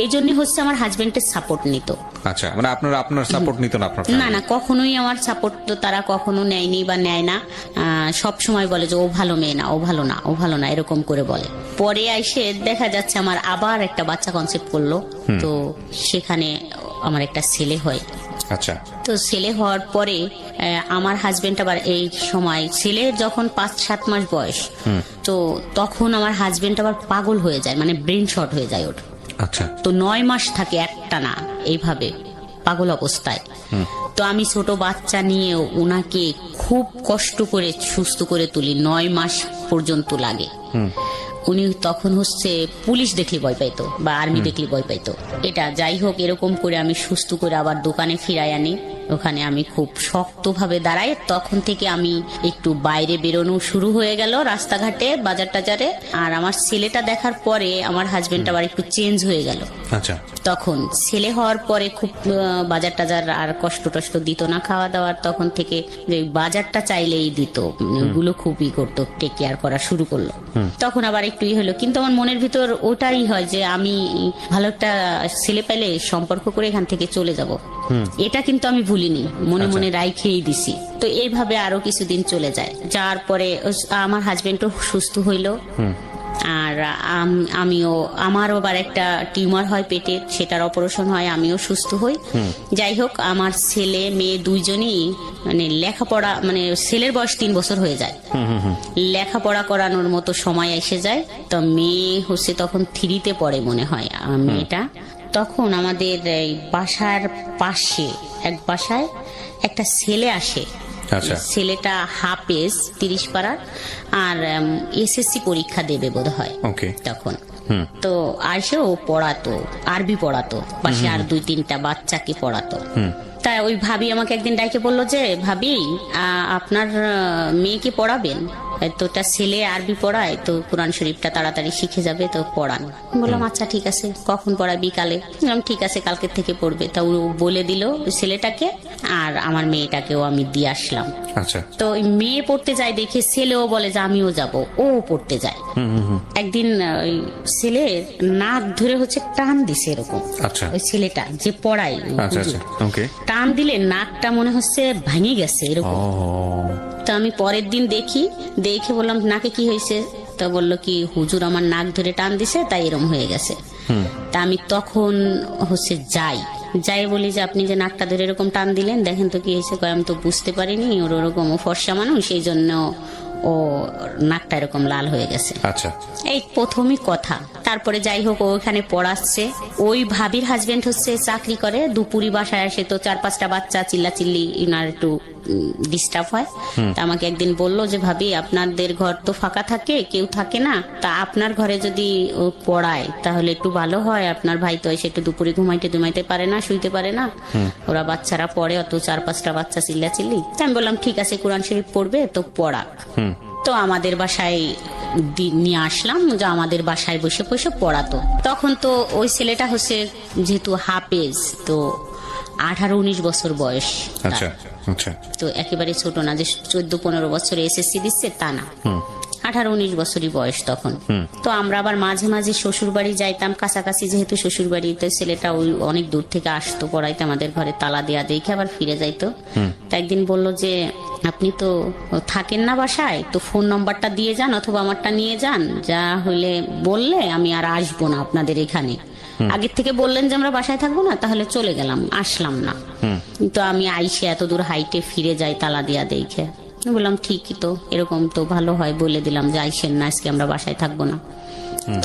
এই জন্য হচ্ছে আমার হাজবেন্ডের সাপোর্ট নিত। আচ্ছা, মানে আপনার সাপোর্ট নিত না? আপনার না না, কখনোই আমার সাপোর্ট তো তারা কখনো নেয়নি বা নেয় না। সব সময় বলে যে ও ভালো মেয়ে না, ও ভালো না, ও ভালো না, এরকম করে বলে। পরে এসে দেখা যাচ্ছে আমার আবার একটা বাচ্চা কনসেপ্ট করলো, তো সেখানে আমার একটা ছেলে হয়। আচ্ছা। তো ছেলে হওয়ার পরে আমার হাজবেন্ড আবার এই সময়, ছেলের যখন 5-7 মাস বয়স, তো তখন আমার হাজবেন্ড আবার পাগল হয়ে যায়, মানে ব্রেন শর্ট হয়ে যায় ওর। আচ্ছা। তো 9 মাস থাকে একটানা এইভাবে পাগল অবস্থায়। তো আমি ছোট বাচ্চা নিয়ে ওনাকে খুব কষ্ট করে সুস্থ করে তুলি, 9 মাস পর্যন্ত লাগে। উনি তখন হচ্ছে পুলিশ দেখলে ভয় পাইতো বা আর্মি দেখলে ভয় পাইতো। এটা যাই হোক, এরকম করে আমি সুস্থ করে আবার দোকানে ফিরাই আনি। ওখানে আমি খুব শক্তভাবে দাঁড়াই। তখন থেকে আমি একটু বাইরে বেরোনো শুরু হয়ে গেল, রাস্তাঘাটে, বাজার টাজারে। আর আমার ছেলেটা দেখার পরে আমার হাজবেন্ড আবার একটু চেঞ্জ হয়ে গেল। আচ্ছা। তখন ছেলে হওয়ার পরে খুব বাজার টাজার আর কষ্ট টষ্ট দিত না, খাওয়া দাওয়ার তখন থেকে যে বাজারটা চাইলেই দিত, ওগুলো খুবই করতো, টেক কেয়ার করা শুরু করলো। তখন আবার একটু হলো, কিন্তু আমার মনের ভিতর ওটাই হয় যে আমি ভালো একটা ছেলে পেলে সম্পর্ক করে এখান থেকে চলে যাব। এটা কিন্তু আমি ভুলিনি, মনে মনে রাইখেই দিছি। তো এইভাবে আরো কিছুদিন চলে যায়, যার পরে আমার হাজবেন্ডও সুস্থ হইলো। আর আমারও আবার একটা টিউমার হয় পেটে, সেটার অপারেশন হয়, আমিও সুস্থ হই। যাই হোক, আমার ছেলে মেয়ে দুইজনই মানে লেখাপড়া, মানে ছেলের বয়স 3 বছর হয়ে যায়, লেখাপড়া করানোর মতো সময় এসে যায়। তো মেয়ে হচ্ছে তখন 3তে পড়ে মনে হয় মেয়েটা। তখন আমাদের এই বাসার পাশে এক বাসায় একটা ছেলে আসে। আচ্ছা। ছেলেটা হাফেজ 30 পাড়ার, আর এসএসসি পরীক্ষা দেবে বোধ হয় তখন। তো আসে ও পড়াতো, আরবি পড়াতো, পাশে আর 2-3টা বাচ্চাকে পড়াতো। তাই ওই ভাবি আমাকে একদিন ডাইকে বললো যে, ভাবি আপনার মেয়েকে পড়াবেন? তো তার ছেলে আরবি পড়ায়, তো কোরআন শরীফটা তাড়াতাড়ি শিখে যাবে, তো পড়ান। বললাম আচ্ছা ঠিক আছে, কখন পড়ায়? বিকালে। বললাম ঠিক আছে, কালকের থেকে পড়বে। তা ও বলে দিল ছেলেটাকে, আর আমার মেয়েটাকেও আমি দিয়ে আসলাম। আচ্ছা। তো মেয়ে পড়তে যায় দেখে ছেলেও বলে যে আমিও যাব, ও পড়তে যায়। একদিন ওই ছেলে নাক ধরে হচ্ছে টান দিছে এরকম। আচ্ছা। ওই ছেলেটা যে পড়ায়, টান দিলে নাকটা মনে হচ্ছে ভেঙে গেছে এরকম। তো আমি পরের দিন দেখে বললাম নাকে কি হয়েছে? তা বললো কি, হুজুর আমার নাক ধরে টান দিছে, তাই এরকম হয়ে গেছে। তা আমি তখন হচ্ছে যাই বলি যে আপনি যে নাকটা ধরে এরকম টান দিলেন, দেখেন তো কি হয়েছে। আমি তো বুঝতে পারিনি, ওর ওরকম ফর্সা মানুষ, সেই জন্য ও নাকটা এরকম লাল হয়ে গেছে। আচ্ছা। এই প্রথমই কথা। তারপরে যাই হোক, ও ওখানে পড়াচ্ছে। ওই ভাবির হাজবেন্ড হচ্ছে চাকরি করে, দুপুরি বাসায় আসে, তো 4-5টা বাচ্চা চিল্লাচিল্লি, ইনার একটু ডিস্টার্ব হয়। তা আমাকে একদিন বললো যে, ভাবি আপনাদের ঘর তো ফাঁকা থাকে, কেউ থাকে না, তা আপনার ঘরে যদি ও পড়ায় তাহলে একটু ভালো হয়। আপনার ভাই তো এসে একটু দুপুরে ঘুমাইতে পারে না, শুইতে পারে না, ওরা বাচ্চারা পড়ে, অত 4-5টা বাচ্চা চিল্লাচিল্লি। আমি বললাম ঠিক আছে, কোরআন শরীফ পড়বে তো পড়াক। তো আমাদের বাসায় নিয়ে আসলাম, যে আমাদের বাসায় বসে বসে পড়াতো। তখন তো ওই ছেলেটা হচ্ছে যেহেতু হাফেজ, তো 18-19 বছর বয়স। আচ্ছা আচ্ছা। তো একেবারে ছোট না যে 14-15 বছরে এসএসসি দিচ্ছে, তা না, 18-19 বছরই বয়স তখন। তো আমরা আবার মাঝে মাঝে শ্বশুর বাড়ি যাইতাম, কাছাকাছি যেহেতু শ্বশুর বাড়িতে। ছেলেটা ওই অনেক দূর থেকে আসতো পড়াইতে, আমাদের ঘরে তালা দেয়া দেখে আবার ফিরে যাইতো। তো একদিন বললো যে, আপনি তো থাকেন না বাসায়, তো ফোন নম্বরটা দিয়ে যান অথবা আমারটা নিয়ে যান, যা হইলে বললে আমি আর আসবো না আপনাদের এখানে। আগের থেকে বললেন যে আমরা বাসায় থাকবো না, তাহলে চলে গেলাম, আসলাম না। কিন্তু আমি আইসে এত দূর হাইটে ফিরে যাই তালা দিয়া দেখে, বললাম ঠিকই তো, এরকম তো ভালো হয়, বলে দিলাম যে আইসেন না, আজকে আমরা বাসায় থাকবো না।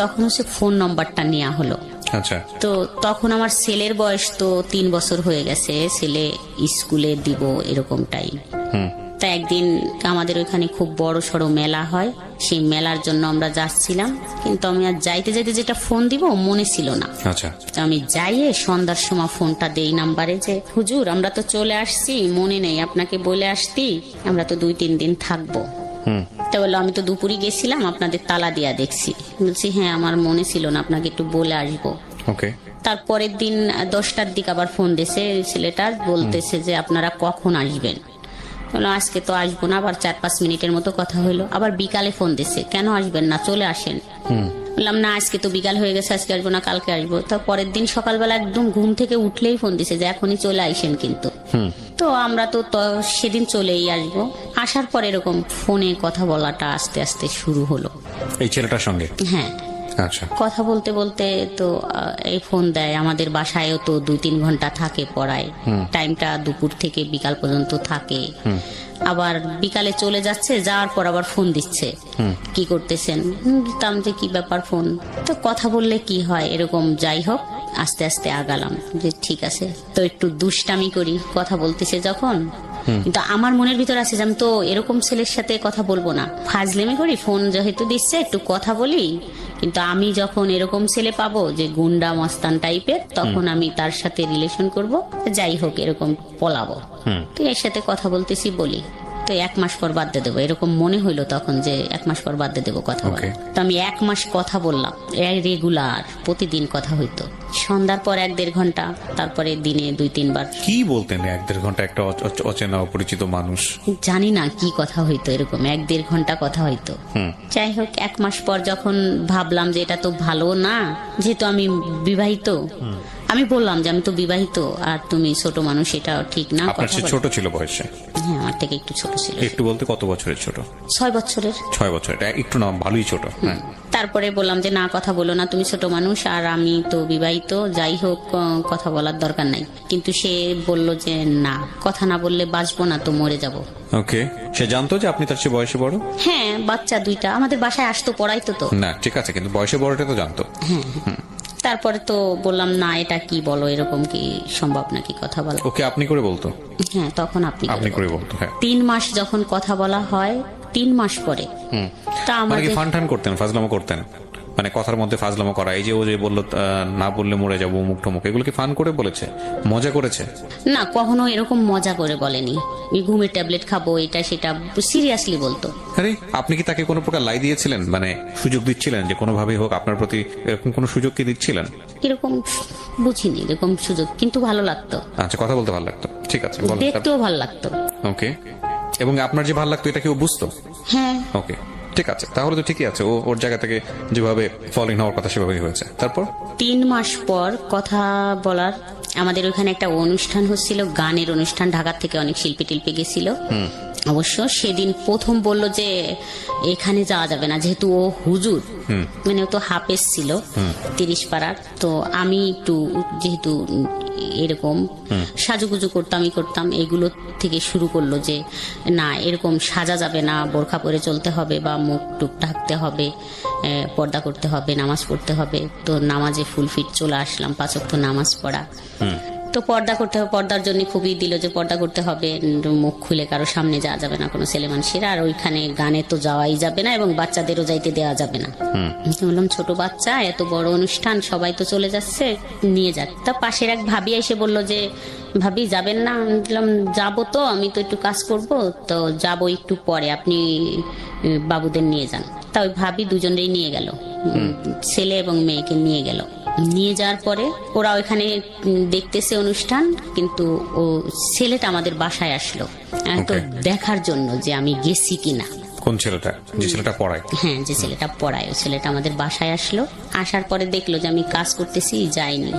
তখন হচ্ছে ফোন নম্বরটা নেওয়া হলো। আচ্ছা, তো তখন আমার ছেলের বয়স তো 3 বছর হয়ে গেছে, ছেলে স্কুলে দিব এরকম টাইম। তা একদিন আমাদের ওইখানে খুব বড় সড়ো মেলা হয়, সেই মেলার জন্য আমরা যাচ্ছিলাম, কিন্তু আমি আর যাইতে যাইতে যেটা ফোন দিব মনে ছিল না। আচ্ছা, তো আমি যাইয়ে সন্ধ্যার সময় ফোনটা দেই নাম্বারে যে হুজুর আমরা তো চলে আসছি, মনে নেই আপনাকে বলে আসতি, আমরা তো 2-3 দিন থাকবো। তা বললো আমি তো দুপুরে গেছিলাম, আপনাদের তালা দিয়া দেখছি। বলছি হ্যাঁ আমার মনে ছিল না, আপনাকে একটু বলে আসবো। ওকে। তারপরের দিন 10টার দিকে আবার ফোন দিয়েছে ছেলেটা, বলতেছে যে আপনারা কখন আসবেন। বললাম আজকে তো আসবো না, আবার 4-5 মিনিটের মতো কথা হইলো। আবার বিকালে ফোন দিছে, কেন আসবেন না, চলে আসেন। বললাম না আজকে তো বিকাল হয়ে গেছে, আজকে আসবো না, কালকে আসবো। তো পরের দিন সকালবেলা একদম ঘুম থেকে উঠলেই ফোন দিছে যে এখনই চলে আইসেন কিন্তু। তো আমরা তো সেদিন চলেই আসবো। আসার পর এরকম ফোনে কথা বলাটা আস্তে আস্তে শুরু হলো এই ছেলেটার সঙ্গে? হ্যাঁ। আচ্ছা, কথা বলতে বলতে তো এই ফোন দেয়, আমাদের বাসায়ও তো 2-3 ঘন্টা থাকে পড়ায়, টাইমটা দুপুর থেকে বিকাল পর্যন্ত থাকে। আবার বিকালে চলে যাচ্ছে, যাওয়ার পর আবার ফোন দিচ্ছে, কি করতেছেন, দিতাম যে কি ব্যাপার ফোন, তো কথা বললে কি হয় এরকম। যাই হোক আস্তে আস্তে আগালাম যে ঠিক আছে, তো একটু দুষ্টামি করি, কথা বলতেছে যখন। কিন্তু আমার মনের ভিতর আছে যে আমি তো এরকম ছেলের সাথে কথা বলবো না, ফাজলেমি করি, ফোন যেহেতু দিচ্ছে একটু কথা বলি। কিন্তু আমি যখন এরকম ছেলে পাবো যে গুন্ডা মস্তান টাইপের, তখন আমি তার সাথে রিলেশন করব, যাই হোক এরকম পলাবো। তো এর সাথে কথা বলতেছি বলি, তো 1 মাস পর বাদ দিয়ে দেবো, এরকম মনে হইলো তখন যে 1 মাস পর বাদ দিয়ে দেবো কথা বলা। তো আমি 1 মাস কথা বললাম, রেগুলার প্রতিদিন কথা হইতো, সন্ধ্যার পর 1-1.5 ঘন্টা, তারপরে দিনে 2-3 বার। কি বলতেন 1-1.5 ঘন্টা একটা অচেনা অপরিচিত মানুষ? জানি না কি কথা হইতো, এরকম 1-1.5 ঘন্টা কথা হইতো। যাই হোক 1 মাস পর যখন ভাবলাম যে এটা তো ভালো না, যেহেতু আমি বিবাহিত, আমি বললাম যে আমি তো বিবাহিত আর তুমি ছোট মানুষ, এটা ঠিক না। আপনার চেয়ে ছোট ছিল বয়সে? হ্যাঁ আমার থেকে একটু ছোট ছিল। একটু বলতে কত বছরের ছোট? 6 বছরের। 6 বছর, এটা একটু না ভালোই ছোট। হ্যাঁ। তারপরে বললাম যে না কথা বলো না, তুমি ছোট মানুষ আর আমি তো বিবাহিত, যাই হোক কথা বলার দরকার নাই। কিন্তু সে বলল যে না, কথা না বললে বাঁচবো না, তো মরে যাব। ওকে। সে জানতো যে আপনি তার চেয়ে বয়সে বড়? হ্যাঁ, বাচ্চা 2টা আমাদের বাসায় আসতো, পড়াইতো তো। না ঠিক আছে, কিন্তু বয়সে বড়টা তো জানতো। তারপরে তো বললাম না এটা কি বলো, এরকম কি সম্ভব নাকি কথা বলা। ওকে আপনি করে বলতো? হ্যাঁ তখন আপনি করে বলতো। হ্যাঁ। 3 মাস যখন কথা বলা হয়, 3 মাস পরে তা মানে কি আমাদের ফান করতেন, ফাজলামো করতেন? মানে কথার মধ্যে ফাজলামো করা, এই যে ও যে বললো না বললে মরে যাবো মুখ টমুক, এগুলো কি ফান করে বলেছে, মজা করেছে? না, কখনো এরকম মজা করে বলেনি। ঘুমের ট্যাবলেট খাবো এটা সেটা সিরিয়াসলি বলতো। আরে আপনি কি তাকে কোনো প্রকার লাই দিয়েছিলেন, মানে সুযোগ দিচ্ছিলেন যে কোনোভাবেই হোক আপনার প্রতি এরকম কোনো সুযোগ কি দিচ্ছিলেন? এরকম বুঝিনি এরকম সুযোগ, কিন্তু ভালো লাগতো। আচ্ছা, কথা বলতে ভালো লাগতো, ঠিক আছে, বলেন। দেখতেও ভালো লাগতো। ওকে। এবং আপনার যে ভালো লাগতো এটা কি ও বুঝতো? হ্যাঁ। ওকে, ঠিক আছে, তাহলে তো ঠিকই আছে, ও ওর জায়গা থেকে যেভাবে ফলিং হওয়ার কথা সেভাবেই হয়েছে। তারপর 3 মাস পর কথা বলার, আমাদের ওখানে একটা অনুষ্ঠান হচ্ছিল, গানের অনুষ্ঠান, ঢাকা থেকে অনেক শিল্পী টিল্পী গেছিল। অবশ্য সেদিন প্রথম বলল যে এখানে যাওয়া যাবে না, যেহেতু ও হুজুর, মানে ও তো হাফেজ ছিল 30 পাড়ার। তো আমি একটু যেহেতু এরকম সাজুগুজু করতাম, এগুলো থেকে শুরু করলো যে না এরকম সাজা যাবে না, বোরখা পরে চলতে হবে বা মুখ টুক ঢাকতে হবে, পর্দা করতে হবে, নামাজ পড়তে হবে। তো নামাজে ফুল ফিট চলে আসলাম, 5 ওয়াক্ত নামাজ পড়া। তো পর্দা করতে হবে, পর্দার জন্য খুবই দিল যে পর্দা করতে হবে, মুখ খুলে কারো সামনে যাওয়া যাবে না কোনো ছেলে মানুষের, আর ওইখানে গানে তো যাওয়াই যাবে না এবং বাচ্চাদেরও যাইতে দেওয়া যাবে না। বললাম ছোট বাচ্চা, এত বড় অনুষ্ঠান, সবাই তো চলে যাচ্ছে, নিয়ে যাক। তা পাশের এক ভাবি এসে বললো যে ভাবি যাবেন না? বললাম যাবো তো, আমি তো একটু কাজ করব, তো যাবো একটু পরে, আপনি বাবুদের নিয়ে যান। তা ওই ভাবি দুজনেই নিয়ে গেল, ছেলে এবং মেয়েকে নিয়ে গেল। নিয়ে যাওয়ার পরে ওরা ওইখানে দেখতেছে অনুষ্ঠান, কিন্তু ও ছেলেটা আমাদের বাসায় আসলো তো দেখার জন্য যে আমি গেছি কিনা। কোন ছেলেটা? যে ছেলেটা পড়ায়? হ্যাঁ, যে ছেলেটা পড়ায়, ও ছেলেটা আমাদের বাসায় আসলো। আসার পরে দেখলো যে আমি কাজ করতেছি, যাইনি।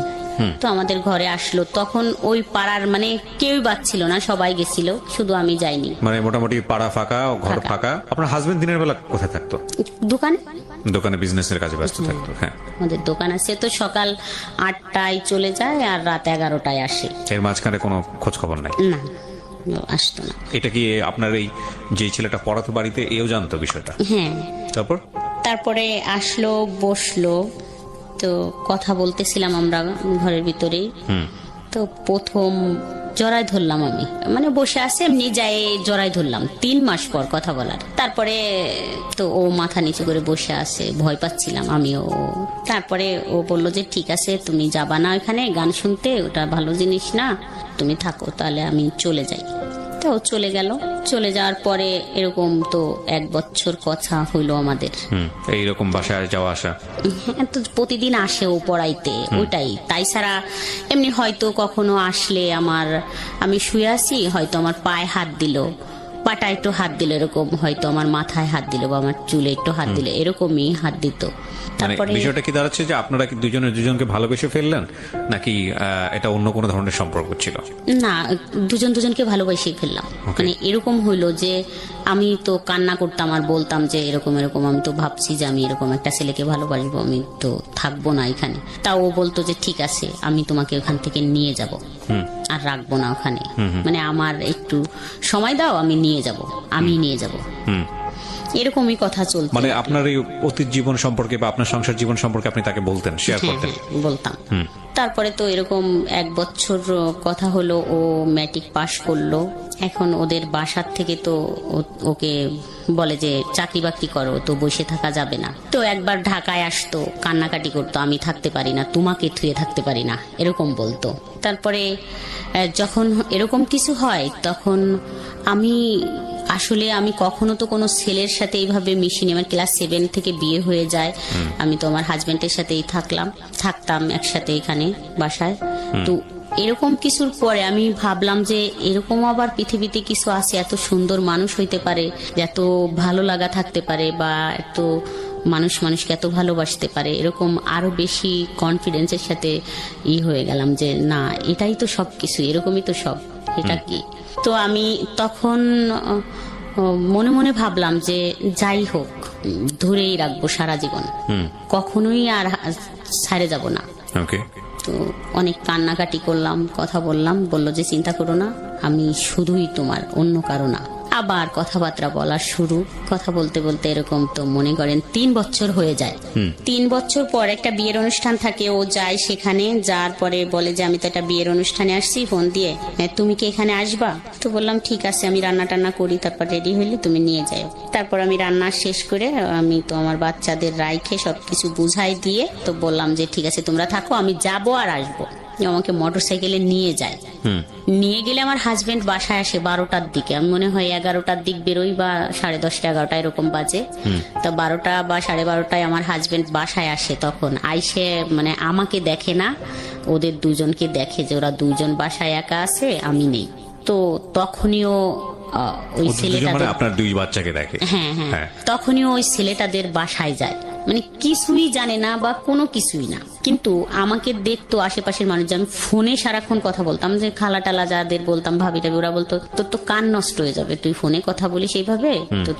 তো আমাদের ঘরে আসলো, তখন ওই পাড়ার মানে কেউই বাচ্ছিল না, সবাই গেছিল, শুধু আমি যাইনি। মানে মোটামুটি পাড়া ফাঁকা, ঘর ফাঁকা। আপনার হাজবেন্ড দিনের বেলা কোথায় থাকতো? দোকানে, দোকানে বিজনেসের কাজে ব্যস্ত থাকতো। হ্যাঁ, আমাদের দোকান আছে, তো সকাল 8টায় চলে যায় আর রাত 11টায় আসে। এর মাঝখানে কোনো খোঁজ খবর নাই? না, আসতো না। এটা কি আপনার এই যে ছেলেটা পড়াতো বাড়িতে, এও জানতো বিষয়টা? হ্যাঁ। তারপরে আসলো, বসলো, তো কথা বলতেছিলাম আমরা ঘরের ভিতরেই। তো প্রথম জড়াই ধরলাম আমি, মানে বসে আছে এমনি, যাই জড়াই ধরলাম 3 মাস পর কথা বলার। তারপরে তো ও মাথা নিচু করে বসে আছে, ভয় পাচ্ছিলাম আমিও। তারপরে ও বলল যে ঠিক আছে, তুমি যাবা না ওখানে গান শুনতে, ওটা ভালো জিনিস না, তুমি থাকো, তাহলে আমি চলে যাই। তো চলে গেল। চলে যাওয়ার পরে এরকম তো 1 বছর কথা হইলো আমাদের। এইরকম বাসায় যাওয়া আসা? হ্যাঁ, তো প্রতিদিন আসে ও পড়াইতে, ওটাই। তাই ছাড়া এমনি হয়তো কখনো আসলে আমি শুয়ে আছি, হয়তো আমার পায়ে হাত দিল, পাটা একটু হাত দিল, এরকম হয়তো আমার মাথায় হাত দিল বা আমার চুলে একটু হাত দিল, এরকমই হাত দিত। মানে বিষয়টা কি দাঁড়াচ্ছে যে আপনারা কি দুজনকে ভালোবেসে ফেললেন, নাকি এটা অন্য কোনো ধরনের সম্পর্ক ছিল? না, দুজনকে ভালোবেসে ফেললাম। মানে এরকম হইলো যে আমি তো কান্না করতাম আর বলতাম যে এরকম এরকম, আমি তো ভাবছি যে আমি এরকম একটা ছেলেকে ভালোবাসবো, আমি তো থাকবো না এখানে। তা ও বলতো যে ঠিক আছে, আমি তোমাকে ওখান থেকে নিয়ে যাব, আর রাখবো না ওখানে, মানে আমার একটু সময় দাও, আমি নিয়ে যাব। এরকমই কথা চলতো। মানে আপনার এই অতীত জীবন সম্পর্কে বা আপনার সংসার জীবন সম্পর্কে আপনি তাকে বলতেন, শেয়ার করতেন? বলতাম। তারপরে তো এরকম 1 বছর কথা হলো, ও ম্যাট্রিক পাশ করলো। এখন ওদের বাসার থেকে তো ওকে বলে যে চাকরি বাকরি করো, তো বসে থাকা যাবে না। তো একবার ঢাকায় আসতো, কান্নাকাটি করতো, আমি থাকতে পারি না, তোমাকে থুয়ে থাকতে পারি না, এরকম বলতো। তারপরে যখন এরকম কিছু হয়, তখন আমি কখনো তো কোনো ছেলের সাথে এইভাবে মিশিনি। আমার ক্লাস 7 থেকে বিয়ে হয়ে যায়, আমি তো আমার হাজবেন্ডের সাথেই থাকতাম একসাথে এখানে বাসায়। তো এরকম কিছুর পরে আমি ভাবলাম যে এরকম আবার পৃথিবীতে কিছু আছে, এত সুন্দর মানুষ হইতে পারে, এত ভালো লাগা থাকতে পারে, বা এত মানুষকে এত ভালোবাসতে পারে, এরকম আরো বেশি কনফিডেন্সের সাথে হয়ে গেলাম যে না, এটাই তো সবকিছু, এরকমই তো সব, এটা কি। তো আমি তখন মনে মনে ভাবলাম যে যাই হোক, ধরেই রাখবো সারা জীবন, কখনোই আর ছাড়ে যাব না। তো অনেক কান্নাকাটি করলাম, কথা বললাম, বললো যে চিন্তা করো না, আমি শুধুই তোমার, অন্য কারো না। আবার কথাবার্তা বলা শুরু, কথা বলতে বলতে এরকম তো মনে করেন 3 বছর হয়ে যায়। 3 বছর পর একটা বিয়ের অনুষ্ঠান থাকে, ও যায় সেখানে। যাওয়ার পরে বলে যে আমি তো একটা বিয়ের অনুষ্ঠানে আসছি, ফোন দিয়ে, তুমি কি এখানে আসবা? তো বললাম ঠিক আছে, আমি রান্না টান্না করি, তারপর রেডি হইলে তুমি নিয়ে যাও। তারপর আমি রান্না শেষ করে আমি তো আমার বাচ্চাদের রাইখে সবকিছু বুঝাই দিয়ে তো বললাম যে ঠিক আছে তোমরা থাকো, আমি যাবো আর আসবো। আমাকে মোটরসাইকেলে নিয়ে যায়। নিয়ে গেলে আমার হাজবেন্ড বাসায় আসে 12টার দিকে, আমি মনে হয় 11টার দিক বেরোই, বা 10:30 11টা এরকম বাজে। তো 12টা বা 12:30টায় আমার হাজবেন্ড বাসায় আসে। তখন আইসে মানে আমাকে দেখে না, ওদের দুজনকে দেখে যে ওরা দুজন বাসায় একা আছে, আমি নেই। তো তখনই ওই ছেলেটাদের, আপনার 2 বাচ্চাকে দেখে। হ্যাঁ, তখনই ওই ছেলেটাদের বাসায় যায়, মানে কিছুই জানে না বা কোনো কিছুই না, কিন্তু আমাকে দেখতো আশেপাশের মানুষ। আমি ফোনে সারাক্ষণ কথা বলতাম, যে খালা টালা যাদের বলতাম, ভাবি টাবি, ওরা বলতো তোর তো কান নষ্ট হয়ে যাবে, তুই ফোনে কথা বলিস এইভাবে,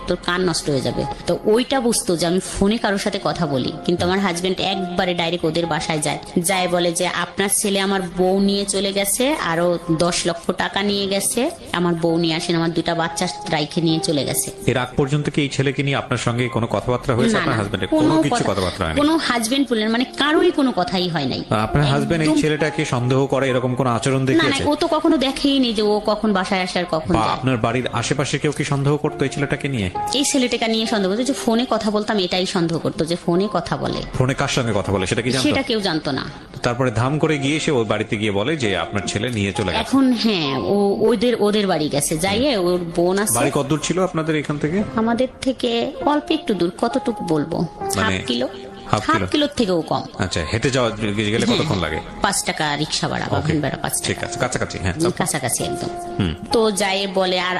তোর কান নষ্ট হয়ে যাবে। তো ওইটা বুঝতো যে আমি ফোনে কারোর সাথে কথা বলি। কিন্তু আমার হাজবেন্ড একবারে ডাইরেক্ট ওদের বাসায় যায় বলে যে আপনার ছেলে আমার বউ নিয়ে চলে গেছে, আরো 10 লক্ষ টাকা নিয়ে গেছে, আমার বউ নিয়ে আসেন, আমার 2টা বাচ্চা রাইখে নিয়ে চলে গেছে। এর আগ পর্যন্ত কি এই ছেলেকে নিয়ে আপনার সঙ্গে কোনো কথাবার্তা হয়েছে? আপনার হাজবেন্ডের কোনো কিছু কথাবার্তা হয়নি? কোনো হাজবেন্ড বললেন মানে কারোরই কোনো কথাই হয় নাই। আপনার হাজবেন্ড এই ছেলেটাকে সন্দেহ করে, এরকম কোন আচরণ দেখিয়েছে? না, ও তো কখনো দেখেইনি যে ও কখন বাসায় আসে আর কখন যায়। আপনার বাড়ির আশেপাশে কেউ কি সন্দেহ করতো এই ছেলেটাকে নিয়ে? এই ছেলেটাকে নিয়ে সন্দেহ করতো, যে ফোনে কথা বলতাম এটাই সন্দেহ করতো, যে ফোনে কথা বলে। ফোনে কার সঙ্গে কথা বলে সেটা কি জানতো? সেটা কেউ জানতো না। তারপরে ধাম করে গিয়ে সে ওই বাড়িতে গিয়ে বলে যে আপনার ছেলে নিয়ে চলে গেছে। এখন হ্যাঁ, ও ওদের বাড়ি গেছে, যাইয়ে ওর বোন আছে। বাড়ি কতদূর ছিল আপনাদের এখান থেকে? আমাদের থেকে অল্প একটু দূর, কতটুকু বলবো, 7 কিলো। Half half kilo? কিলোর থেকেও কম। আচ্ছা, হেঁটে যাওয়া গেলে কতক্ষণ লাগে? 5 টাকা রিক্সা ভাড়া বা Okay, ভ্যান ভাড়া 5 ঠিক টাকা, আছে, কাছাকাছি। হ্যাঁ, কাছাকাছি একদম। তো যাই বলে, আর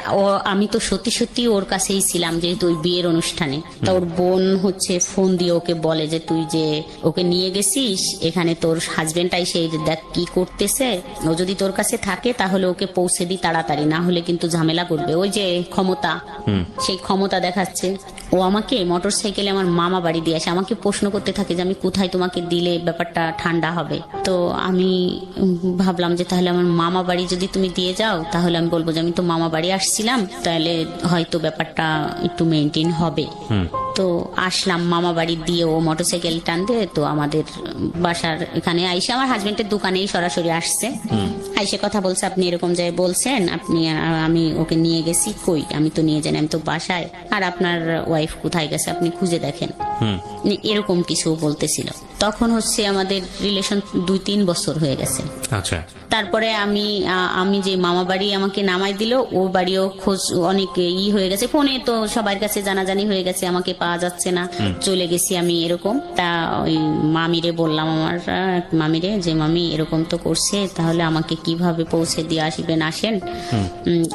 আমি তো সত্যি সত্যি ওর কাছেই ছিলাম, যেহেতু ওই বিয়ের অনুষ্ঠানে। তা ওর বোন হচ্ছে ফোন দিয়ে ওকে বলে যে তুই যে ওকে নিয়ে গেছিস, এখানে তোর হাজবেন্ড আইসে দেখ কি করতেছে, ও যদি তোর কাছে থাকে তাহলে ওকে পৌঁছে দি তাড়াতাড়ি, না হলে কিন্তু ঝামেলা করবে। ওই যে ক্ষমতা, সেই ক্ষমতা দেখাচ্ছে। ও আমাকে মোটর সাইকেলে আমার মামা বাড়ি দিয়ে আসে, আমাকে প্রশ্ন করতে থাকে যে আমি কোথায় তোমাকে দিলে ব্যাপারটা ঠান্ডা হবে। তো আমি ভাবলাম যে তাহলে আমার মামা বাড়ি যদি তুমি দিয়ে যাও, তাহলে আমি বলবো যে আমি তো মামা বাড়ি আসছিলাম, তাহলে হয়তো ব্যাপারটা একটু মেনটেন হবে। তো আসলাম মামা বাড়ি দিয়ে, ও মোটরসাইকেল টান দিয়ে তো আমাদের বাসার এখানে আইসে আমার হাজবেন্ডের দোকানেই সরাসরি আসছে, আইসে কথা বলছে, আপনি এরকম যাই বলছেন, আপনি আমি ওকে নিয়ে গেছি, কই আমি তো নিয়ে যাই, আমি তো বাসায়, আর আপনার ওয়াইফ কোথায় গেছে আপনি খুঁজে দেখেন, এরকম কিছু বলতেছিল। তখন হচ্ছে আমাদের রিলেশন 2-3 বছর হয়ে গেছে। আচ্ছা। তারপরে আমি যে মামা বাড়ি আমাকে নামাই দিল, ওর বাড়িও খোঁজ অনেক হয়ে গেছে, ফোনে তো সবার কাছে জানাজানি হয়ে গেছে, আমাকে পাওয়া যাচ্ছে না, চলে গেছি আমি এরকম। তা ওই মামিরে বললাম, আমার মামিরে, যে মামি এরকম তো করছে, তাহলে আমাকে কিভাবে পৌঁছে দিয়ে আসবেন, আসেন,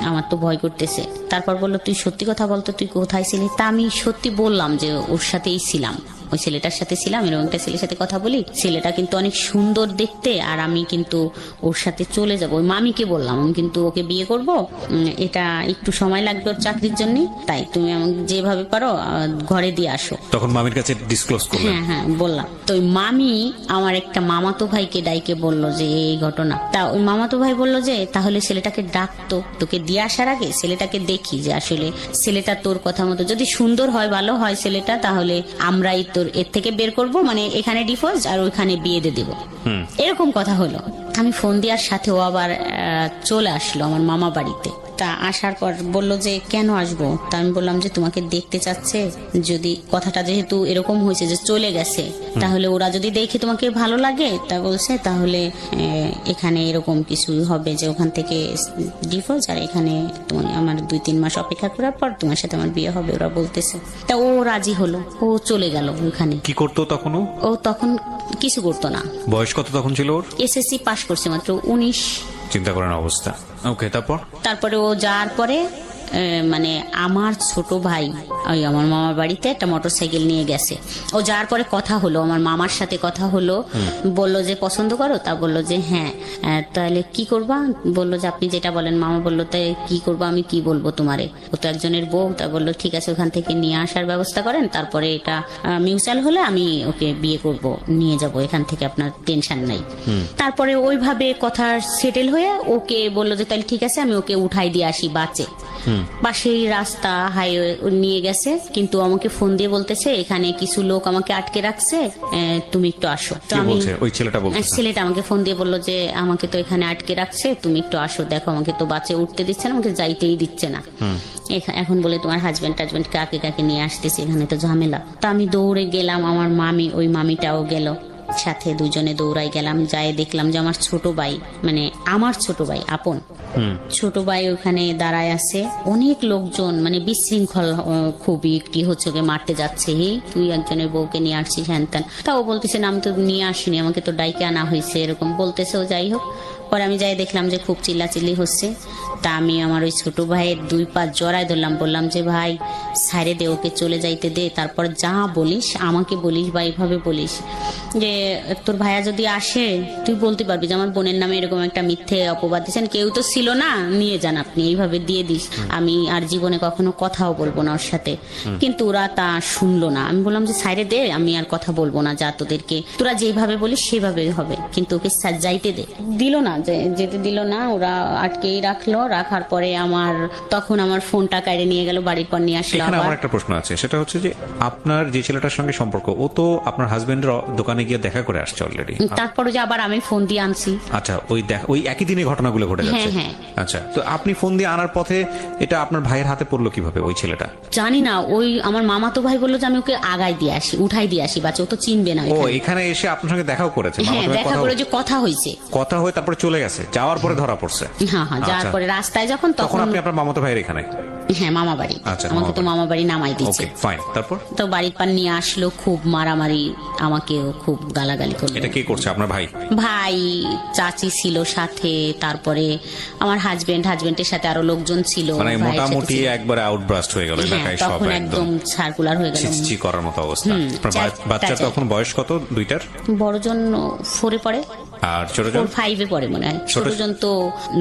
আমার তো ভয় করতেছে। তারপর বললো তুই সত্যি কথা বলতো, তুই কোথায় ছিলি? তা আমি সত্যি বললাম যে ওর সাথেই ছিলাম, ওই ছেলেটার সাথে ছিলাম, এরকম একটা ছেলের সাথে কথা বলি, ছেলেটা কিন্তু অনেক সুন্দর দেখতে, আর আমি কিন্তু ওর সাথে চলে যাব। ওই মামিকে বললাম আমি কিন্তু ওকে বিয়ে করব, এটা একটু সময় লাগবে ওর চাকরির জন্য, তাই তুমি আমাকে যেভাবে পারো ঘরে দিয়ে আসো। তখন মামির কাছে ডিসক্লোজ করলেন? হ্যাঁ হ্যাঁ বললাম। তো ওই মামি আমার একটা মামাতো ভাইকে ডাইকে বললো যে এই ঘটনা। তা ওই মামাতো ভাই বললো যে তাহলে ছেলেটাকে ডাকতো, তোকে দিয়ে আসার আগে ছেলেটাকে দেখি, যে আসলে ছেলেটা তোর কথা মতো যদি সুন্দর হয়, ভালো হয় ছেলেটা, তাহলে আমরাই তোর এর থেকে বের করব, মানে এখানে ডিভোর্স আর ওইখানে বিয়ে দিয়ে দেবো, এরকম কথা হলো। আমি ফোন দেওয়ার সাথে ও আবার চলে আসলো আমার মামা বাড়িতে। তা আসার পর বলল যে কেন আসবো? তা আমি বললাম যে তোমাকে দেখতে চাচ্ছে, যদি কথাটা যেহেতু এরকম হয়েছে যে চলে গেছে, তাহলে ওরা যদি দেখে তোমাকে ভালো লাগে, তা বলছে তাহলে এখানে এরকম কিছু হবে যে ওখান থেকে ডিভোর্স, আর এখানে তুমি আমার 2-3 মাস অপেক্ষা করার পর তোমার সাথে আমার বিয়ে হবে, ওরা বলতেছে। তা ও রাজি হলো, ও চলে গেল ওখানে। কি করতো তখন ও তখন কিছু করতো না। বয়স কত তখন ছিল ওর? এসএসসি পাশ করছে মাত্র, 19। চিন্তা করেন অবস্থা। ওকে, তারপরে ও যাওয়ার পরে মানে আমার ছোট ভাই ওই আমার মামার বাড়িতে একটা মোটরসাইকেল নিয়ে গেছে। ও যাওয়ার পরে কথা হলো, আমার মামার সাথে কথা হলো, বললো যে পছন্দ করো? তা বললো যে হ্যাঁ। তাহলে কি করবা? বললো যে আপনি যেটা বলেন। মামা বললো তাই কি করবো, আমি কি বলবো তোমারে, ও তো একজনের বউ। তা বললো ঠিক আছে, ওখান থেকে নিয়ে আসার ব্যবস্থা করেন, তারপরে এটা মিউচুয়াল হলে আমি ওকে বিয়ে করব, নিয়ে যাব এখান থেকে, আপনার টেনশন নাই। তারপরে ওইভাবে কথা সেটেল হয়ে ওকে বললো যে তাহলে ঠিক আছে, আমি ওকে উঠাই দিয়ে আসি বাসে। পাশেই রাস্তা, হাইওয়ে নিয়ে গেছে, কিন্তু আমাকে ফোন দিয়ে বলতেছে এখানে কিছু লোক আমাকে আটকে রাখছে, তুমি একটু আসো। তো আমি, ছেলেটা আমাকে ফোন দিয়ে বললো যে আমাকে তো এখানে আটকে রাখছে, তুমি একটু আসো, দেখো আমাকে তো বাসে উঠতে দিচ্ছে না, আমাকে যাইতেই দিচ্ছে না। এখন বলে তোমার হাজবেন্ড কাকে কাকে নিয়ে আসতেছে, এখানে তো ঝামেলা। তো আমি দৌড়ে গেলাম, আমার মামি, ওই মামিটাও গেল সাথে, দুজনে দৌড়াই গেলাম। যাই দেখলাম যে আমার ছোট ভাই, মানে আমার ছোট ভাই আপন ছোট ভাই ওখানে দাঁড়ায় আছে, অনেক লোকজন, মানে বিশৃঙ্খল খুবই, কি হচ্ছে, ওকে মারতে যাচ্ছে, তুই একজনের বউকে নিয়ে আসছিস হ্যান ত্যান। তাও বলতেছে না আমি তো নিয়ে আসিনি, আমাকে তো ডাইকে আনা হয়েছে, এরকম বলতেছে। ও যাই হোক, পরে আমি যাই দেখলাম যে খুব চিল্লাচিল্লি হচ্ছে। তা আমি আমার ওই ছোট ভাইয়ের 2 পা জড়ায় ধরলাম, বললাম যে ভাই সাইরে দে, ওকে চলে যাইতে দে, তারপর যা বলিস আমাকে বলিস বা এইভাবে বলিস যে তোর ভাইয়া যদি আসে তুই বলতে পারবি যে আমার বোনের নামে এরকম একটা মিথ্যে অপবাদ দিচ্ছেন, কেউ তো ছিল না, নিয়ে যান আপনি, এইভাবে দিয়ে দিস, আমি আর জীবনে কখনো কথাও বলবো না ওর সাথে। কিন্তু ওরা তা শুনলো না। আমি বললাম যে সাইরে দে, আমি আর কথা বলবো না, যা তোদেরকে তোরা যেভাবে বলিস সেভাবে হবে, কিন্তু ওকে যাইতে দে। দিল না, যেতে দিল না, ওরা আটকেই রাখলো। রাখার পরে তখন আমার ফোনটা কাইরে নিয়ে গেল, বাড়ির পর নিয়ে আসলো। এখানে আমার একটা প্রশ্ন আছে, সেটা হচ্ছে যে আপনার যে ছেলেটার সঙ্গে সম্পর্ক, ও তো আপনার হাজবেন্ডের দোকানে গিয়ে দেখা করে আসছে অলরেডি, তারপরে যে আবার আমি ফোন দিয়ে আনছি। আচ্ছা, ওই একই দিনে ঘটনাগুলো ঘটে যাচ্ছে? হ্যাঁ। আচ্ছা, তো আপনি ফোন দিয়ে আনার পথে এটা আপনার ভাইয়ের হাতে পড়লো কিভাবে ওই ছেলেটা? জানি না, ওই আমার মামাতো ভাই বললো যে আমি ওকে আগাই দিয়ে আসি, উঠাই দিয়ে আসি, বাচ্চা ও তো চিনবে না। ও এখানে এসে আপনার সঙ্গে দেখাও করেছে? হ্যাঁ, দেখা করে যে কথা হয়েছে, কথা হয়ে তারপরে চলে গেছে, যাওয়ার পরে ধরা পড়ছে। হ্যাঁ, যাওয়ার পরে রাস্তায় যখন, তখন আপনি আপনার মামাতো ভাইয়ের এখানে? হ্যাঁ, মামা বাড়ি। আচ্ছা, আমাকে তো মামা মামা বাড়ি নামাই দিচ্ছে। ওকে ফাইন, তারপর তো বাড়ির পান নিয়ে আসলো, খুব মারামারি, আমাকেও খুব গালাগালি করলো। এটা কে করছে? আপনার ভাই? ভাই, চাচি ছিল সাথে, তারপরে আমার হাজবেন্ডের সাথে আরো লোকজন ছিল। মানে ভাইয়ের সাথে মোটামুটি ছিল। একবারে আউটব্রাস্ট হয়ে গেল হ্যাঁ, এলাকায়, সব তখন একদম সার্কুলার হয়ে গেল। চিচি করার মতো অবস্থা। আপনার বাচ্চা চাচা। তখন বয়স কত? দুইটার? বড়জন 4-এ পড়ে, আর ছোটজন? 4-5-এ পড়ে মনে হয়। ছোটজন তো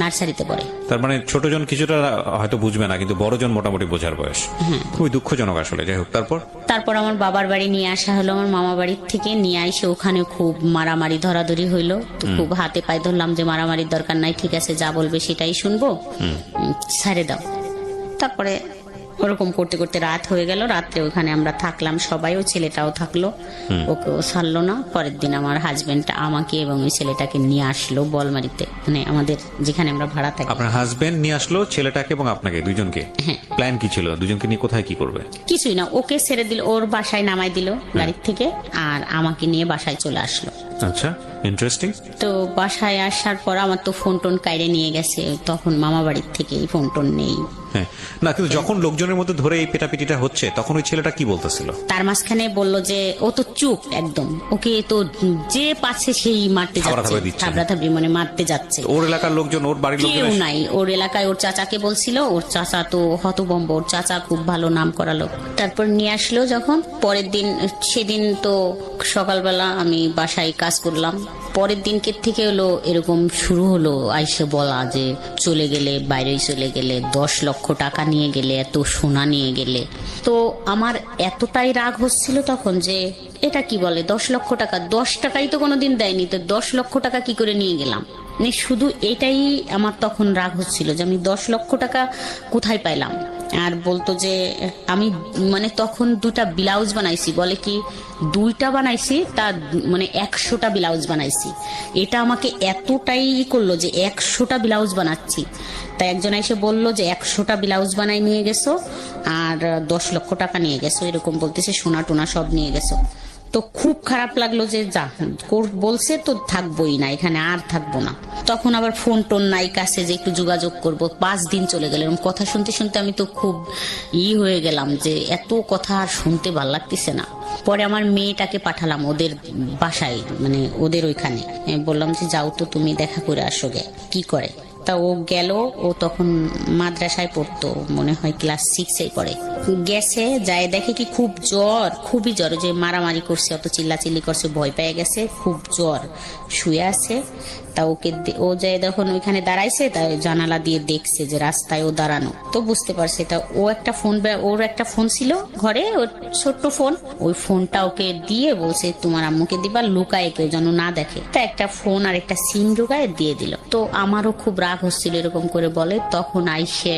নার্সারিতে পড়ে। তার মানে ছোটজন কিছুটা হয়তো বুঝবে না, কিন্তু বড়জন মোটামুটি বোঝার বয়স। খুবই দুঃখজনক আসলে। যাই হোক, তারপর আমার বাবার বাড়ি নিয়ে আসা হলো, আমার মামা বাড়ির থেকে নিয়ে এসে ওখানে খুব মারামারি ধরাধরি হইলো। তো খুব হাতে পায়ে ধরলাম যে মারামারির দরকার নাই, ঠিক আছে যা বলবে সেটাই শুনবো, ছেড়ে দাও। তারপরে ওরকম করতে করতে রাত হয়ে গেল। রাত্রে ওখানে আমরা থাকলাম সবাই, ও ছেলেটাও থাকলো, ওকেও ছাড়লো না। পরের দিন আমার হাজবেন্ড আমাকে এবং ওই ছেলেটাকে নিয়ে আসলো বলমারিতে, মানে আমাদের যেখানে আমরা ভাড়া থাকি। আপনার হাজবেন্ড নিয়ে আসলো ছেলেটাকে এবং আপনাকে, দুইজনকে? হ্যাঁ। প্ল্যান কি ছিল? দুজনকে নিয়ে কোথায় কি করবে? কিছুই না, ওকে ছেড়ে দিল, ওর বাসায় নামাই দিল গাড়ির থেকে, আর আমাকে নিয়ে বাসায় চলে আসলো। আচ্ছা, ইন্টারেস্টিং। তো বাসায় আসার পর আমার তো ফোন টোন কাইরে নিয়ে গেছে, তখন মামা বাড়ির থেকে ফোন টোন নেই। হ্যাঁ, না কিন্তু যখন লোকজনের মধ্যে ধরে এই পেটাপিটিটা হচ্ছে, তখন ওই ছেলেটা কি বলতেছিল? তার মাঝখানে বললো যে ও তো চুপ একদম, ওকে তো যে পাচ্ছে সেই মারতে যাচ্ছে, থাবড়াথাবড়ি দিচ্ছে। থাবড়াথাবড়ি মানে মারতে যাচ্ছে। ওর এলাকার লোকজন, ওর বাড়ির কেউ লোকজন? নাই ওর এলাকায়। ওর চাচাকে বলছিল, ওর চাচা তো হতবম্ব, ওর চাচা খুব ভালো নাম করা লোক। তারপর নিয়ে আসলো যখন, পরের দিন, সেদিন তো সকালবেলা আমি বাসায় কাজ করলাম। পরের দিনকে থেকে হলো এরকম শুরু হলো আইসে বলা যে চলে গেলে, বাইরেই চলে গেলে, 10 লক্ষ টাকা নিয়ে গেলে, এত সোনা নিয়ে গেলে। তো আমার এতটাই রাগ হচ্ছিল তখন যে এটা কি বলে 10 লক্ষ টাকা, 10 টাকাই তো কোনোদিন দেয়নি, তো 10 লক্ষ টাকা কি করে নিয়ে গেলাম। মানে শুধু এটাই আমার তখন রাগ হচ্ছিল যে আমি 10 লক্ষ টাকা কোথায় পাইলাম। আর বলতো যে আমি মানে তখন 2টা ব্লাউজ বানাইছি, বলে কি 2টা বানাইছি, তা মানে 100টা ব্লাউজ বানাইছি। এটা আমাকে এতটাই করলো যে 100টা ব্লাউজ বানাচ্ছি। তাই একজন এসে বললো যে 100টা ব্লাউজ বানাই নিয়ে গেছো আর 10 লক্ষ টাকা নিয়ে গেছো, এরকম বলতেছে, সোনা টোনা সব নিয়ে গেছো। তো খুব খারাপ লাগলো যে যা বলছে তো থাকবোই না এখানে, আর থাকবো না। তখন আবার ফোন টোন নাই কাছে যে একটু যোগাযোগ করব। 5 দিন চলে গেল এরকম কথা শুনতে শুনতে। আমি তো খুব হয়ে গেলাম যে এত কথা আর শুনতে ভাল লাগতেছে না। পরে আমার মেয়েটাকে পাঠালাম ওদের বাসায়, মানে ওদের ওইখানে, বললাম যে যাও তো তুমি দেখা করে আসো গে কি করে। তা ও গেল, ও তখন মাদ্রাসায় পড়তো, মনে হয় ক্লাস 6-এ পড়ে। গেছে, যায় দেখে কি খুব জ্বর, খুবই জ্বর, যে মারামারি করছে, অত চিল্লাচিল্লি করছে, ভয় পেয়ে গেছে, খুব জ্বর, শুয়ে আছে। তা ওকে ও যায় যখন ওইখানে দাঁড়াইছে, তাই জানালা দিয়ে দেখছে যে রাস্তায় ও দাঁড়ানো, তো বুঝতে পারছে। তা ও একটা ফোন, ওর একটা ফোন ছিল ঘরে, ওর ছোট্ট ফোন, ওই ফোনটা ওকে দিয়ে বলছে তোমার আম্মুকে দিবা, লুকায় কেউ যেন না দেখে। তা একটা ফোন আর একটা সিম ঢুকায় দিয়ে দিল। তো আমারও খুব রাগ হচ্ছিল এরকম করে বলে। তখন আইসে,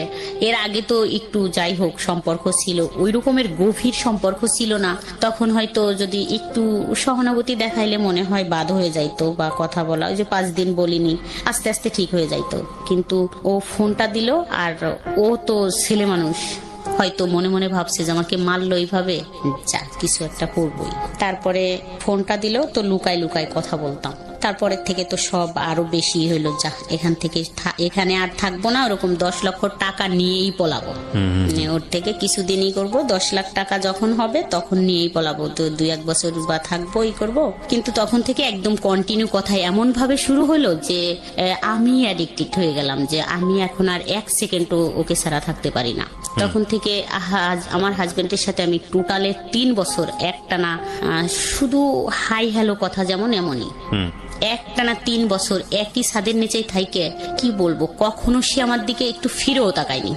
এর আগে তো একটু যাই হোক সম্পর্ক ছিল, ওই রকমের গভীর সম্পর্ক ছিল না। তখন হয়তো যদি একটু সহানুভূতি দেখাইলে মনে হয় বাদ হয়ে যাইতো, বা কথা বলা, ওই যে 5 দিন বলিনি, আস্তে আস্তে ঠিক হয়ে যাইতো। কিন্তু ও ফোনটা দিল, আর ও তো ছেলে মানুষ, হয়তো মনে মনে ভাবছে যে আমাকে মারলো এইভাবে, যা কিছু একটা করবোই। তারপরে ফোনটা দিল, তো লুকায় লুকায় কথা বলতাম। তারপরের থেকে তো সব আরো বেশি হইলো, যা এখান থেকে এখানে আর থাকবো না, ওরকম 10 লক্ষ টাকা নিয়েই পলাবো। ওর থেকে কিছুদিনই করবো, 10 লাখ টাকা যখন হবে তখন নিয়েই পলাবো, তো 2-1 বছর বা থাকবো, এই করবো। কিন্তু তখন থেকে একদম কন্টিনিউ কথা এমন ভাবে শুরু হলো যে আমি অ্যাডিক্টেড হয়ে গেলাম, যে আমি এখন আর 1 সেকেন্ডও ওকে ছাড়া থাকতে পারি না। তখন থেকে আমার হাজবেন্ডের সাথে আমি টোটালে 3 বছর একটানা শুধু হাই হ্যালো কথা, যেমন এমনই একটানা 3 বছর একই ছাদের নিচেই থাইকে, কি বলবো, কখনো সে আমার দিকে একটু ফিরেও তাকায়নি।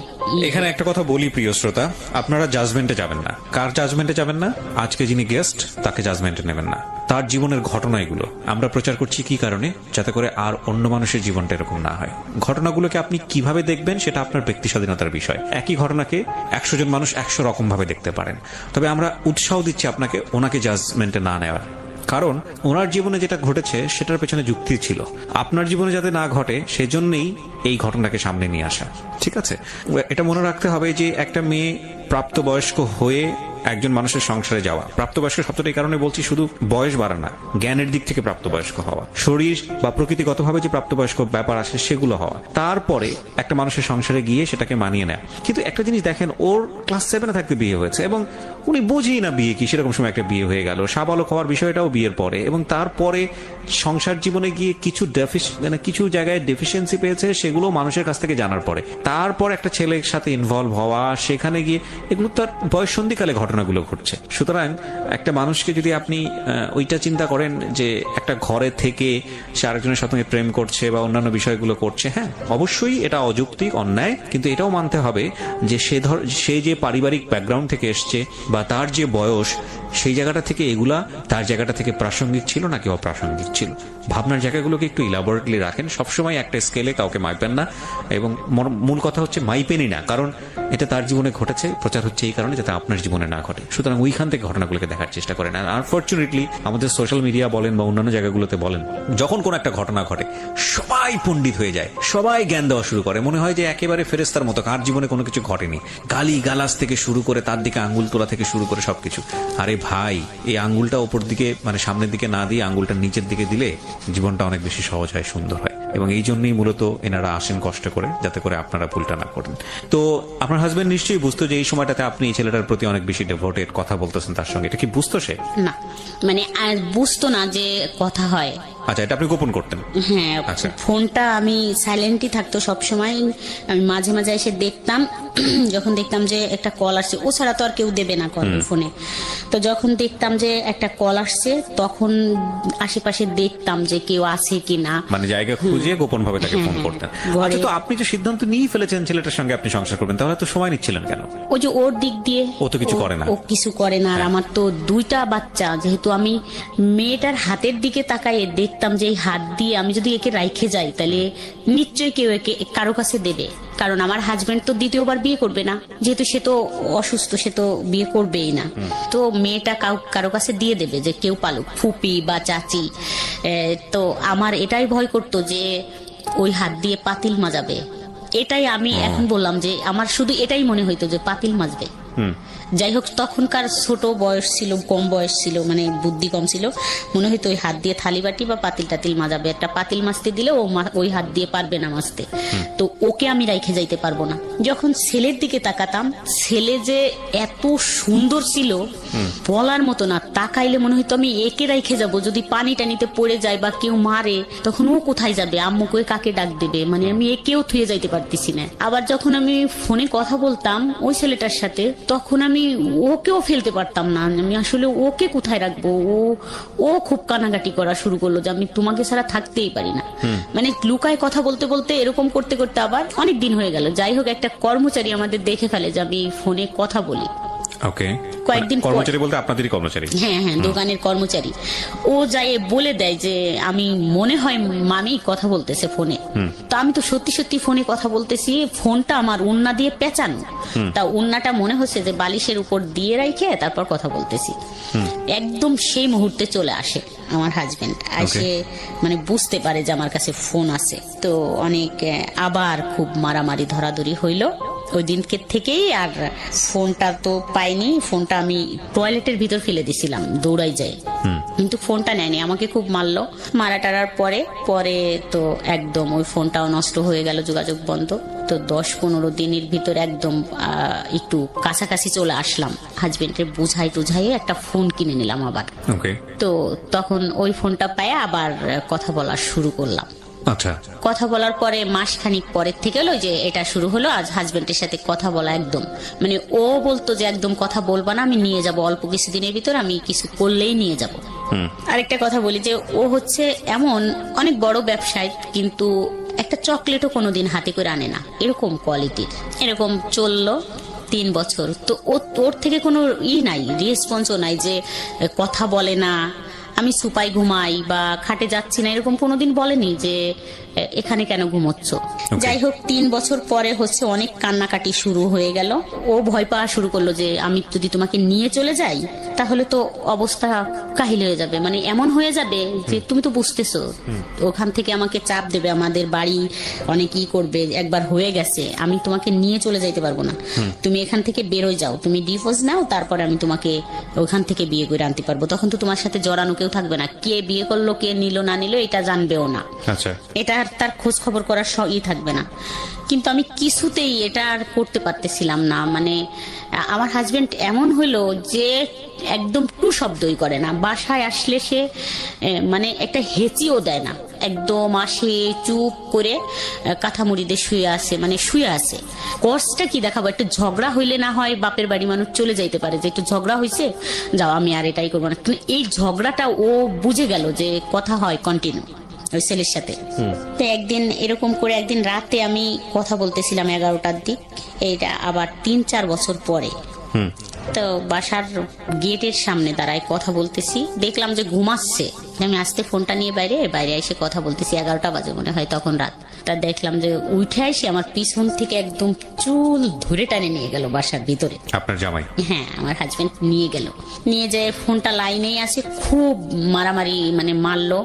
এখানে একটা কথা বলি প্রিয় শ্রোতা, আপনারা জাজমেন্টে যাবেন না। কার জাজমেন্টে যাবেন না? আজকে যিনি গেস্ট তাকে জাজমেন্টে নেবেন না, তার জীবনের ঘটনা এগুলো আমরা প্রচার করছি কি কারণে, যাতে করে আর অন্য মানুষের জীবনটা এরকম না হয়। ঘটনাগুলোকে আপনি কিভাবে দেখবেন সেটা আপনার ব্যক্তি স্বাধীনতার বিষয়। একই ঘটনাকে 100 জন মানুষ 100 রকম ভাবে দেখতে পারেন। তবে আমরা উৎসাহ দিচ্ছি আপনাকে ওনাকে জাজমেন্টে না নেওয়ার, কারণ ওনার জীবনে যেটা ঘটেছে সেটার পেছনে যুক্তি ছিল। আপনার জীবনে যাতে না ঘটে সেজন্যই এই ঘটনাকে সামনে নিয়ে আসা, ঠিক আছে? এটা মনে রাখতে হবে যে একটা মেয়ে প্রাপ্তবয়স্ক হয়ে একজন মানুষের সংসারে যাওয়া, প্রাপ্তবয়স্ক শব্দটা এই কারণে বলছি, শুধু বয়স বাড়া না, জ্ঞানের দিক থেকে প্রাপ্তবয়স্ক হওয়া, শরীর বা প্রকৃতিগতভাবে যে প্রাপ্তবয়স্ক ব্যাপার আসে সেগুলো হওয়া, তারপরে একটা মানুষের সংসারে গিয়ে সেটাকে মানিয়ে নেয়। কিন্তু একটা জিনিস দেখেন, ওর ক্লাস 7-এ থাকতে বিয়ে হয়েছে এবং উনি বুঝেই না বিয়ে কি, সেরকম সময় একটা বিয়ে হয়ে গেল। সাবালক হওয়ার বিষয়টাও বিয়ের পরে, এবং তারপরে সংসার জীবনে গিয়ে কিছু জায়গায় ডেফিসিয়েন্সি পেয়েছে, সেগুলো মানুষের কাছ থেকে জানার পরে তারপর একটা ছেলের সাথে ইনভলভ হওয়া, সেখানে গিয়ে এগুলো তার বয়ঃসন্ধিকালে ঘটনাগুলো ঘটছে। সুতরাং একটা মানুষকে যদি আপনি ওইটা চিন্তা করেন যে একটা ঘরে থেকে সে আরেকজনের সাথে প্রেম করছে বা অন্যান্য বিষয়গুলো করছে, হ্যাঁ অবশ্যই এটা অযৌক্তিক, অন্যায়, কিন্তু এটাও মানতে হবে যে সে যে পারিবারিক ব্যাকগ্রাউন্ড থেকে এসছে বা তার যে বয়স, সেই জায়গাটা থেকে এগুলা তার জায়গাটা থেকে প্রাসঙ্গিক ছিল নাকি অপ্রাসঙ্গিক ছিল। ভাবনার জায়গাগুলোকে একটু ইলাবোরেটলি রাখেন, সবসময় একটা স্কেলে কাউকে মাইপেন না, এবং মূল কথা হচ্ছে মাইপেনই না, কারণ এটা তার জীবনে ঘটেছে, প্রচার হচ্ছে এই কারণে যাতে আপনার জীবনে না ঘটে। সুতরাং ওইখান থেকে ঘটনাগুলোকে দেখার চেষ্টা করেন। আর আনফর্চুনেটলি আমাদের সোশ্যাল মিডিয়া বলেন বা অন্যান্য জায়গাগুলোতে বলেন, যখন কোন একটা ঘটনা ঘটে সবাই পণ্ডিত হয়ে যায়, সবাই জ্ঞান দেওয়া শুরু করে, মনে হয় যে একেবারে ফেরেস্তার মতো, কার জীবনে কোনো কিছু ঘটেনি, গালি গালাজ থেকে শুরু করে তার দিকে আঙ্গুল তোলা থেকে শুরু করে সবকিছু। আরে ভাই, এই আঙ্গুলটা ওপর দিকে মানে সামনের দিকে না দিয়ে আঙ্গুলটা নিচের দিকে দিলে জীবনটা অনেক বেশি সহজ হয়, সুন্দর হয়। এবং এই জন্যই মূলত এনারা আসেন কষ্ট করে, যাতে করে আপনারা ভুলটা না করেন। তো আপনার হাজবেন্ড নিশ্চয়ই বুঝতো যে এই সময়টাতে আপনি এই ছেলেটার প্রতি অনেক বেশি ডেভোটেড, কথা বলতেছেন তার সঙ্গে, এটা কি বুঝতো সে? না, মানে আর বুঝতো না যে কথা হয়। আচ্ছা, এটা আপনি গোপন করতেন? হ্যাঁ, আচ্ছা। ফোনটা আমি সাইলেন্টই থাকতো সবসময়। আমি মাঝে মাঝে এসে দেখতাম, যখন দেখতাম যে একটা কল আসছে, ও ছাড়া তো আর কেউ দেবে না কল ফোনে, তো যখন দেখতাম যে একটা কল আসছে তখন আশেপাশে দেখতাম যে কেউ আছে কি না, মানে জায়গা খুঁজে গোপন ভাবে তাকে ফোন করতেন। আচ্ছা, তো আপনি যে সিদ্ধান্ত নিয়ে ফেলেছেন ছেলেটার সঙ্গে আপনি সংসার করবেন, তাহলে তো সময় নিচ্ছিলেন কেন? ওই যে ওর দিক দিয়ে ও তো কিছু করে না। ও কিছু করে না, আর আমার তো 2টা বাচ্চা, যেহেতু আমি মেয়েটার হাতের দিকে তাকাইয়ে দেখতাম যে এই হাত দিয়ে আমি যদি একে রাইখে যাই তাহলে নিশ্চয়ই কেউ একে কারো কাছে দেবে, কারণ আমার হাজবেন্ড তো দ্বিতীয়বার বিয়ে করবে না, যেহেতু সে তো অসুস্থ, সে তো বিয়ে করবেই না, তো মেয়েটা কারো কাছে দিয়ে দেবে যে কেউ পালুক, ফুপি বা চাচি। তো আমার এটাই ভয় করতো যে ওই হাত দিয়ে পাতিল মাজাবে, এটাই আমি এখন বললাম যে আমার শুধু এটাই মনে হইতো যে পাতিল মাজবে। যাই হোক, তখনকার ছোট বয়স ছিল, কম বয়স ছিল, মানে বুদ্ধি কম ছিল, মনে হইতো ওই হাত দিয়ে থালি বাটি বা পাতিল টাতিল মাজাবে, একটা পাতিল মাজতে দিলে ওই হাত দিয়ে পারবে না মাজতে, তো ওকে আমি রাইখে যাইতে পারবো না। যখন ছেলের দিকে তাকাতাম, ছেলে যে এত সুন্দর ছিল বলার মতো না, তাকাইলে মনে হইতো আমি একে রাইখে যাব, যদি পানি টানিতে পড়ে যায় বা কেউ মারে তখন ও কোথায় যাবে, আম্মুকে কাকে ডাক দেবে, মানে আমি একেও থুয়ে যাইতে পারতেছি না। আবার যখন আমি ফোনে কথা বলতাম ওই ছেলেটার সাথে, তখন আমি ওকেও ফেলতে পারতাম না, আমি আসলে ওকে কোথায় রাখবো। ও খুব কানাকাটি করা শুরু করলো যে আমি তোমাকে ছাড়া থাকতেই পারি না, মানে লুকায় কথা বলতে বলতে এরকম করতে করতে আবার অনেক দিন হয়ে গেল। যাই হোক, একটা কর্মচারী আমাদের দেখে ফেলে যে আমি ফোনে কথা বলি। ওকে, কয়েকদিন কর্মচারী বলতে আপনাদেরই কর্মচারী? হ্যাঁ হ্যাঁ, দোকানের কর্মচারী। ও যায় বলে দেয় যে আমি মনে হয় মামি কথা বলতেছে ফোনে, তো আমি তো সত্যি সত্যি ফোনে কথা বলতেছি, ফোনটা আমার ওন্না দিয়ে পেঁচানো, তা ওন্নাটা মনে হচ্ছে যে বালিশের উপর দিয়ে রাইখে তারপর কথা বলতেছি। একদম সেই মুহূর্তে চলে আসে আমার হাজবেন্ড, এসে মানে বুঝতে পারে যে আমার কাছে ফোন আছে, তো অনেক আবার খুব মারামারি ধরাধরি হইলো ওই দিনকে থেকেই। আর ফোনটা তো পাইনি, ফোনটা আমি টয়লেটের ভিতর ফেলে দিছিলাম দৌড়াই যায়, কিন্তু ফোনটা নেয়নি, আমাকে খুব মারলো। মারা টারার পরে তো একদম ওই ফোনটাও নষ্ট হয়ে গেল, যোগাযোগ বন্ধ। তো 10-15 দিনের ভিতর একদম একটু কাছাকাছি চলে আসলাম, হাজবেন্ডের বুঝাই টুঝাইয়ে একটা ফোন কিনে নিলাম আবার। তো তখন ওই ফোনটা পায়ে আবার কথা বলা শুরু করলাম। আচ্ছা, কথা বলার পরে মাসখানিক পরের থেকে হলো যে এটা শুরু হলো, আজ হাজবেন্ডের সাথে কথা বলা একদম, মানে ও বলতো যে একদম কথা বলবা না, আমি নিয়ে যাব অল্প কিছুদিনের ভিতর, আমি কিছু করলেই নিয়ে যাব। আরেকটা কথা বলি যে ও হচ্ছে এমন অনেক বড় ব্যবসায়ী, কিন্তু একটা চকলেটও কোনোদিন হাতে করে আনে না, এরকম কোয়ালিটির। এরকম চললো 3 বছর, তো ওর থেকে কোনো নাই, রেসপন্সও নাই, যে কথা বলে না, আমি সুপাই ঘুমাই বা খাটে যাচ্ছি না এরকম কোনোদিন বলেনি যে এখানে কেন ঘুমোচ্ছ। যাই হোক, 3 বছর পরে হচ্ছে অনেক কান্নাকাটি শুরু হয়ে গেল, ও ভয় পাওয়া শুরু করলো যে আমি যদি তোমাকে নিয়ে চলে যাই তাহলে তো অবস্থা কাহিল হয়ে যাবে, মানে এমন হয়ে যাবে যে তুমি তো বুঝতেছো ওখান থেকে আমাকে চাপ দেবে, আমাদের বাড়ি অনেকই করবে, একবার হয়ে গেছে, আমি তোমাকে নিয়ে চলে যাইতে পারবো না, তুমি এখান থেকে বেরোয় যাও, তুমি ডিভোর্স নাও, তারপরে আমি তোমাকে ওখান থেকে বিয়ে করে আনতে পারবো, তখন তো তোমার সাথে জড়ানো কেউ থাকবে না, কে বিয়ে করলো কে নিল না নিল এটা জানবেও না, আচ্ছা, এটা আর তার খোঁজ খবর করার থাকবে না। কিন্তু আমি কিছুতেই এটা আর করতে পারতেছিলাম না, মানে আমার হাজবেন্ড এমন হলো যে একদম টু শব্দই করে না, বাসায় আসলে সে মানে একটা হেঁচিও দেয় না, একদম আসে চুপ করে কাঁথা মুড়িতে শুয়ে আছে, মানে শুয়ে আছে, কষ্টটা কি দেখাবো, একটু ঝগড়া হইলে না হয় বাপের বাড়ি মানুষ চলে যাইতে পারে যে একটু ঝগড়া হয়েছে যাও আমি আর এটাই করবো না, কিন্তু এই ঝগড়াটা ও বুঝে গেল যে কথা হয় কন্টিনিউ ওই ছেলের সাথে। তো একদিন এরকম করে একদিন রাতে আমি কথা বলতেছিলাম 11টার দিক, এইটা আবার 3-4 বছর পরে, তো বাসার গেটের সামনে দাঁড়ায় কথা বলতেছি, দেখলাম যে ঘুমাচ্ছে, আমি আসতে ফোনটা নিয়ে বাইরে এসে কথা বলতেছি, 11টা বাজে মনে হয় তখন রাত, তা দেখলাম যে উঠে এসে আমার পিছন থেকে একদম চুল ধরে টানে নিয়ে গেল বাসার ভিতরে। আপনার জামাই? হ্যাঁ, আমার হাজবেন্ড নিয়ে গেল, নিয়ে যায় ফোনটা লাইনেই আছে, খুব মারামারি মানে মারলো,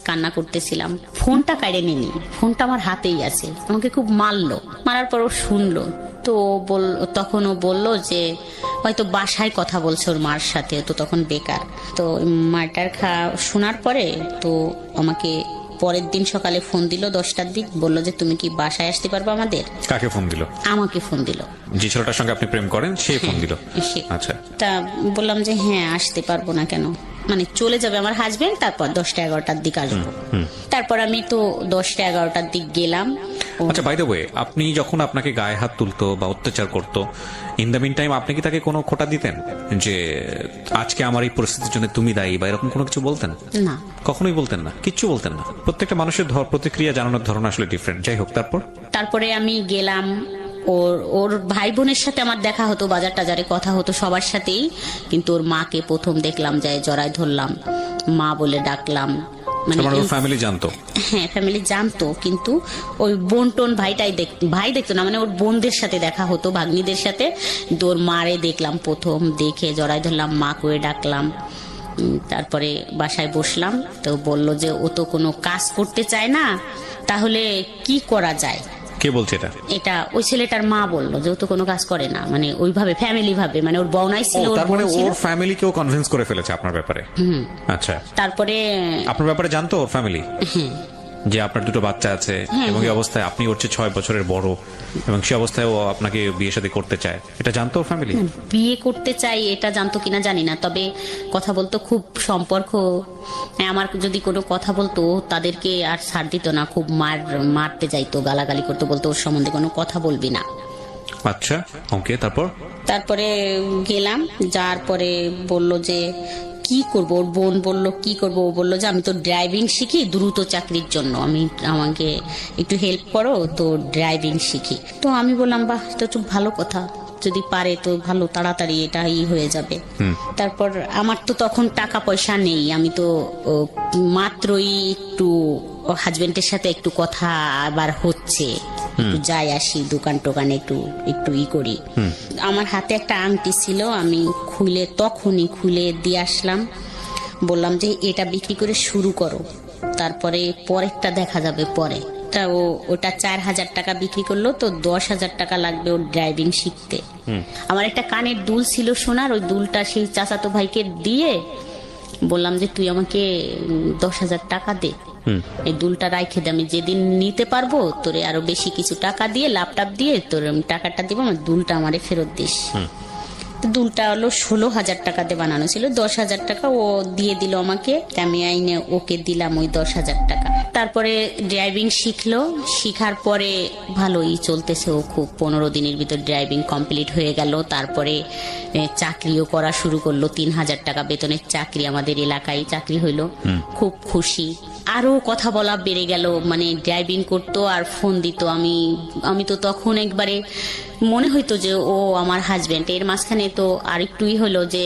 কান্না করতেছিলাম, ফোনটা কাড়ে নিনি, ফোনটা আমার হাতেই আছে, আমাকে খুব মারলো, মারার পর ও শুনলো, তো তখন ও বললো যে হয়তো বাসায় কথা বলছে ওর মার সাথে, তো তখন বেকার, তো মারটার শোনার পরে তো আমাকে পরের দিন সকালে ফোন দিল 10টার দিক, বললো যে তুমি কি বাসায় আসতে পারবে আমাদের। কাকে ফোন দিল? আমাকে ফোন দিল, যে ছেলেটার সঙ্গে আপনি প্রেম করেন সে ফোন দিল? আচ্ছা, তা বললাম যে হ্যাঁ আসতে পারবো না কেন, মানে চলে যাবে আমার হাজবেন্ড, তারপর 10টা-11টার দিক আসবো। তারপর আমি তো 10টা-11টার দিক গেলাম। আচ্ছা, বাই দ্য ওয়ে, আপনি যখন আপনাকে গায়ে হাত তুলতো বা অত্যাচার করতো, ইন দ্য মিন টাইম আপনি কি তাকে কোনো খোঁটা দিতেন যে আজকে আমার এই পরিস্থিতির জন্য তুমি দায়ী বা এরকম কোনো কিছু বলতেন? না, কখনোই বলতেন না, কিচ্ছু বলতেন না। প্রত্যেকটা মানুষের প্রতিক্রিয়া জানানোর ধরন আসলে ডিফারেন্ট। যাই হোক, তারপরে আমি গেলাম, ওর ভাই বোনের সাথে আমার দেখা হতো, বাজার টাজারে কথা হতো সবার সাথেই, কিন্তু ওর মাকে প্রথম দেখলাম, যায় জড়ায় ধরলাম, মা বলে ডাকলাম, মানে ফ্যামিলি জানতো? হ্যাঁ, ফ্যামিলি জানতো, কিন্তু ওই বোন টোন ভাই দেখতো না, মানে ওর বোনদের সাথে দেখা হতো, ভাগ্নিদের সাথে, ওর মারে দেখলাম প্রথম, দেখে জড়ায় ধরলাম, মা করে ডাকলাম, তারপরে বাসায় বসলাম, তো বললো যে ও তো কোনো কাজ করতে চায় না, তাহলে কি করা যায়। কে বলছে এটা? এটা ওই ছেলেটার মা বললো যে ও তো কোনো কাজ করে না, মানে ওইভাবে ফ্যামিলি ভাবে, মানে ওর বউনাই ছিল, তার মানে ওর ফ্যামিলিকেও কনভিন্স করে ফেলেছে আপনার ব্যাপারে? আচ্ছা, তারপরে আপনার ব্যাপারে জানতো ওর ফ্যামিলি যে আপনার দুটো বাচ্চা আছে এবং এই অবস্থায় আপনি ওর চেয়ে 6 বছরের বড় এবং সে অবস্থায় ও আপনাকে বিয়ে শাদী করতে চায়, এটা জানতো ওর ফ্যামিলি? বিয়ে করতে চাই এটা জানতো কিনা জানি না, তবে কথা বলতো, খুব সম্পর্ক, আমার যদি কোনো কথা বলতো তাদেরকে আর ছাড় দিত না, খুব মারতে যাইতো, গালাগালি করতে, বলতো ওর সম্বন্ধে কোনো কথা বলবি না। আচ্ছা, ওকে, তারপরে গেলাম, যার পরে বলল যে কি করবো, ওর বোন বললো কি করবো, ও বললো যে আমি তো ড্রাইভিং শিখি দ্রুত চাকরির জন্য, আমাকে একটু হেল্প করো, তো ড্রাইভিং শিখি। তো আমি বললাম বাহ, তো খুব ভালো কথা, যদি পারে তো ভালো, তাড়াতাড়ি এটা হয়ে যাবে। তারপর আমার তো তখন টাকা পয়সা নেই, আমি তো মাত্রই একটু হাজবেন্ডের সাথে একটু কথা আবার হচ্ছে, একটু যাই আসি দোকান টোকানে একটু করি। আমার হাতে একটা আংটি ছিল, আমি তখনই খুলে দিয়ে আসলাম, বললাম যে এটা বিক্রি করে শুরু করো, তারপরে পরেরটা দেখা যাবে পরে। তা ওটা 4,000 টাকা বিক্রি করলো, তো 10,000 টাকা লাগবে ওর ড্রাইভিং শিখতে। আমার একটা কানের দুল ছিল সোনার, ওই দুলটা সেই চাচাতো ভাইকে দিয়ে বললাম যে তুই আমাকে 10,000 টাকা দে, এই দুলটা রাইখে দে, আমি যেদিন নিতে পারবো তোরে আরো বেশি কিছু টাকা দিয়ে, ল্যাপটপ দিয়ে তোর টাকাটা দিব, আমার দুলটা আমারে ফেরত দিস। দুলটা হলো 16,000 টাকা দিয়ে বানানো ছিল, 10,000 টাকা ও দিয়ে দিল আমাকে, আমি আইনে ওকে দিলাম ওই 10,000 টাকা। তারপরে ড্রাইভিং শিখলো, শিখার পরে ভালোই চলতেছে, ও খুব 15 দিনের ভিতর ড্রাইভিং কমপ্লিট হয়ে গেল। তারপরে চাকরিও করা শুরু করলো, 3,000 টাকা বেতনের চাকরি, আমাদের এলাকায় চাকরি হইলো, খুব খুশি। আরো কথা বলা বেড়ে গেল, মানে ড্রাইভিং করতো আর ফোন দিত, আমি তো তখন একবারে মনে হইতো যে ও আমার হাজবেন্ড। এর মাঝখানে তো আরেকটুই হলো যে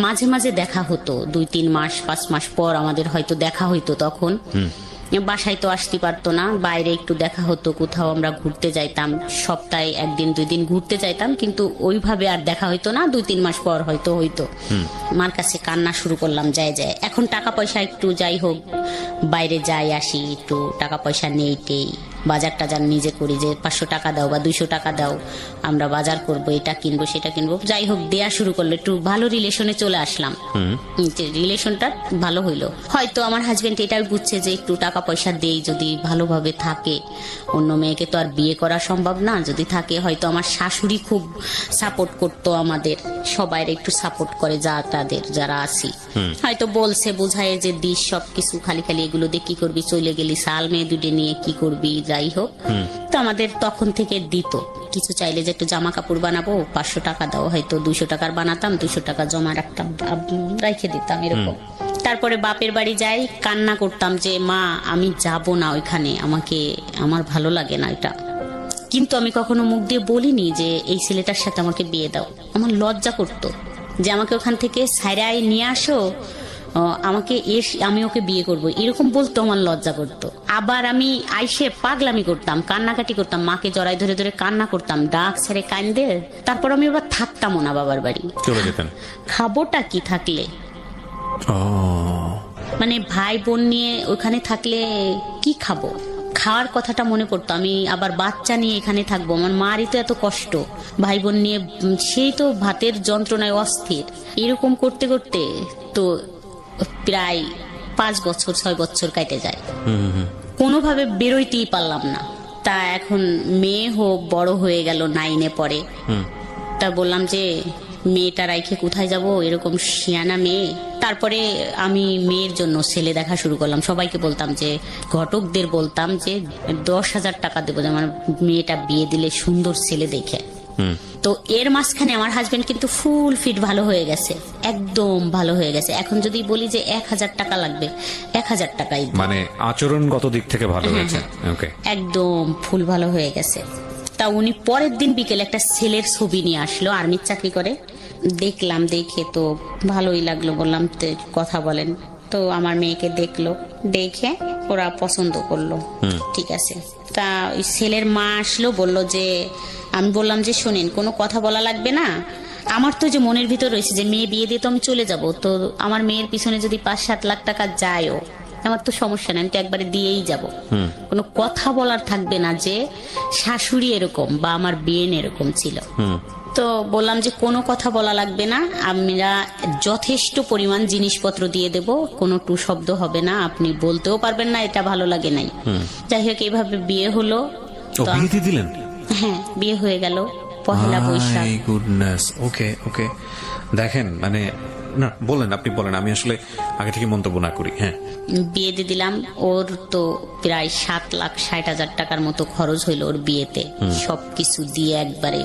মাঝে মাঝে দেখা হতো, 2-3 মাস 5 মাস পর আমাদের হয়তো দেখা হইতো, তখন বাসায় তো আসতে পারতো না, বাইরে একটু দেখা হতো, কোথাও আমরা ঘুরতে যাইতাম, সপ্তাহে 1 দিন 2 দিন ঘুরতে যাইতাম, কিন্তু ওইভাবে আর দেখা হইতো না। 2-3 মাস পর হয়তো মার কাছে কান্না শুরু করলাম যায় যায়। এখন টাকা পয়সা একটু যাই হোক বাইরে যাই আসি, একটু টাকা পয়সা নেই টেই, বাজার টাজার নিজে করি, যে 500 টাকা দাও বা 200 টাকা দাও, আমরা বাজার করব, এটা কিনবো সেটা কিনবো, যাই হোক দেয়া শুরু করলো। একটু ভালো রিলেশনে চলে আসলাম, রিলেশনটা ভালো হইলো। হয়তো আমার হাজবেন্ড এটাই বুঝছে যে একটু টাকা পয়সা দেই, যদি ভালোভাবে থাকে, অন্য মেয়েকে তো আর বিয়ে করা সম্ভব না, যদি থাকে হয়তো। আমার শাশুড়ি খুব সাপোর্ট করতো, আমাদের সবাই একটু সাপোর্ট করে, যা তাদের যারা আছি, হয়তো বলছে বোঝায় যে দিস সবকিছু, খালি খালি এগুলো দিয়ে কি করবি, চলে গেলি সাল মেয়ে দুটো নিয়ে কি করবি, যাই হোক। তো আমাদের তখন থেকে দিত, কিছু চাইলে যে একটু জামা কাপড় বানাবো 500 টাকা দাও, হয়তো 200 টাকার বানাতাম, 200 টাকা জমা রাখতাম, রেখে দিতাম এরকম। তারপরে বাপের বাড়ি যাই, কান্না করতাম যে মা আমি যাব না ওইখানে, আমার ভালো লাগে না এটা। কিন্তু আমি কখনো মুখ দিয়ে বলিনি যে এই ছেলেটার সাথে আমাকে বিয়ে দাও। আমার লজ্জা করতো যে আমাকে ওখান থেকে সাইরায় নিয়ে আসো, আমি ওকে বিয়ে করব, এরকম বলতো, আমার লজ্জা করতো। আবার আমি আইসে পাগলামি করতাম, কান্নাকাটি করতাম, মাকে জড়াই ধরে ধরে কান্না করতাম, ডাক ছেড়ে কান্দে। তারপর আমি আবার থাকতামও না বাবার বাড়ি, চলে যেতেন। খাবোটা কি থাকলে, মানে ভাই বোন নিয়ে ওখানে থাকলে কি খাবো, খাওয়ার কথাটা মনে পড়তো। আমি আবার বাচ্চা নিয়ে এখানে থাকবো, আমার মারই তো এত কষ্ট, ভাই বোন নিয়ে, সেই তো ভাতের যন্ত্রণায় অস্থির। এরকম করতে করতে তো প্রায় 5 বছর 6 বছর কেটে যায়, কোনোভাবে বেরোইতেই পারলাম না। তা এখন মেয়ে হোক বড় হয়ে গেল, 9-এ পড়ে। তা বললাম যে মেয়েটা রাইখে কোথায় যাব, এরকম শিয়ানা মেয়ে। তারপরে আমি মেয়ের জন্য ছেলে দেখা শুরু করলাম, সবাইকে বলতাম যে, ঘটকদের বলতাম যে 10,000 টাকা দেবো যে আমার মেয়েটা বিয়ে দিলে সুন্দর ছেলে দেখে। তো এর মাঝখানে আমার হাজবেন্ড কিন্তু ফুল ফিট ভালো হয়ে গেছে, একদম ভালো হয়ে গেছে। এখন যদি বলি যে 1,000 টাকা লাগবে, 1,000 টাকাই, মানে আচরণগত দিক থেকে ভালো হয়েছে, একদম ফুল ভালো হয়ে গেছে। তা উনি পরের দিন বিকেলে একটা ছেলের ছবি নিয়ে আসলো, আর্মির চাকরি করে। দেখলাম, দেখে তো ভালোই লাগলো, বললাম কথা বলেন। তো আমার মেয়েকে দেখলো, দেখে ওরা পছন্দ করলো, ঠিক আছে। তা ওই ছেলের মা আসলো, বললো যে, আমি বললাম যে শোনেন, কোনো কথা বলা লাগবে না, আমার তো যে মনের ভিতর রয়েছে যে মেয়ে বিয়ে দিয়ে তো আমি চলে যাব, তো আমার মেয়ের পিছনে যদি 5-7 লাখ টাকা যায়ও, আমার তো সমস্যা নেই, আমি তো একবারে দিয়েই যাব, কোনো কথা বলার থাকবে না যে শাশুড়ি এরকম বা আমার বিয়েন এরকম ছিল। তো বললাম যে কোনো কথা বলা লাগবে না, আমরা যথেষ্ট পরিমাণ জিনিসপত্র দিয়ে দেব, কোনো টু শব্দ হবে না, আপনি বলতেও পারবেন না এটা ভালো লাগে নাই। যাই হোক এইভাবে বিয়ে হলো। বিয়ে দিয়ে দিলেন? হ্যাঁ, বিয়ে হয়ে গেল পহেলা বৈশাখ। গুডনেস, ওকে ওকে। দেখেন মানে, না বলেন, আপনি বলেন, আমি আসলে আগে থেকে মন্তব্য না করি। হ্যাঁ, বিয়ে দিয়ে দিলাম। ওর তো প্রায় 7,60,000 টাকার মতো খরচ হইলো ওর বিয়েতে, সবকিছু দিয়ে একবারে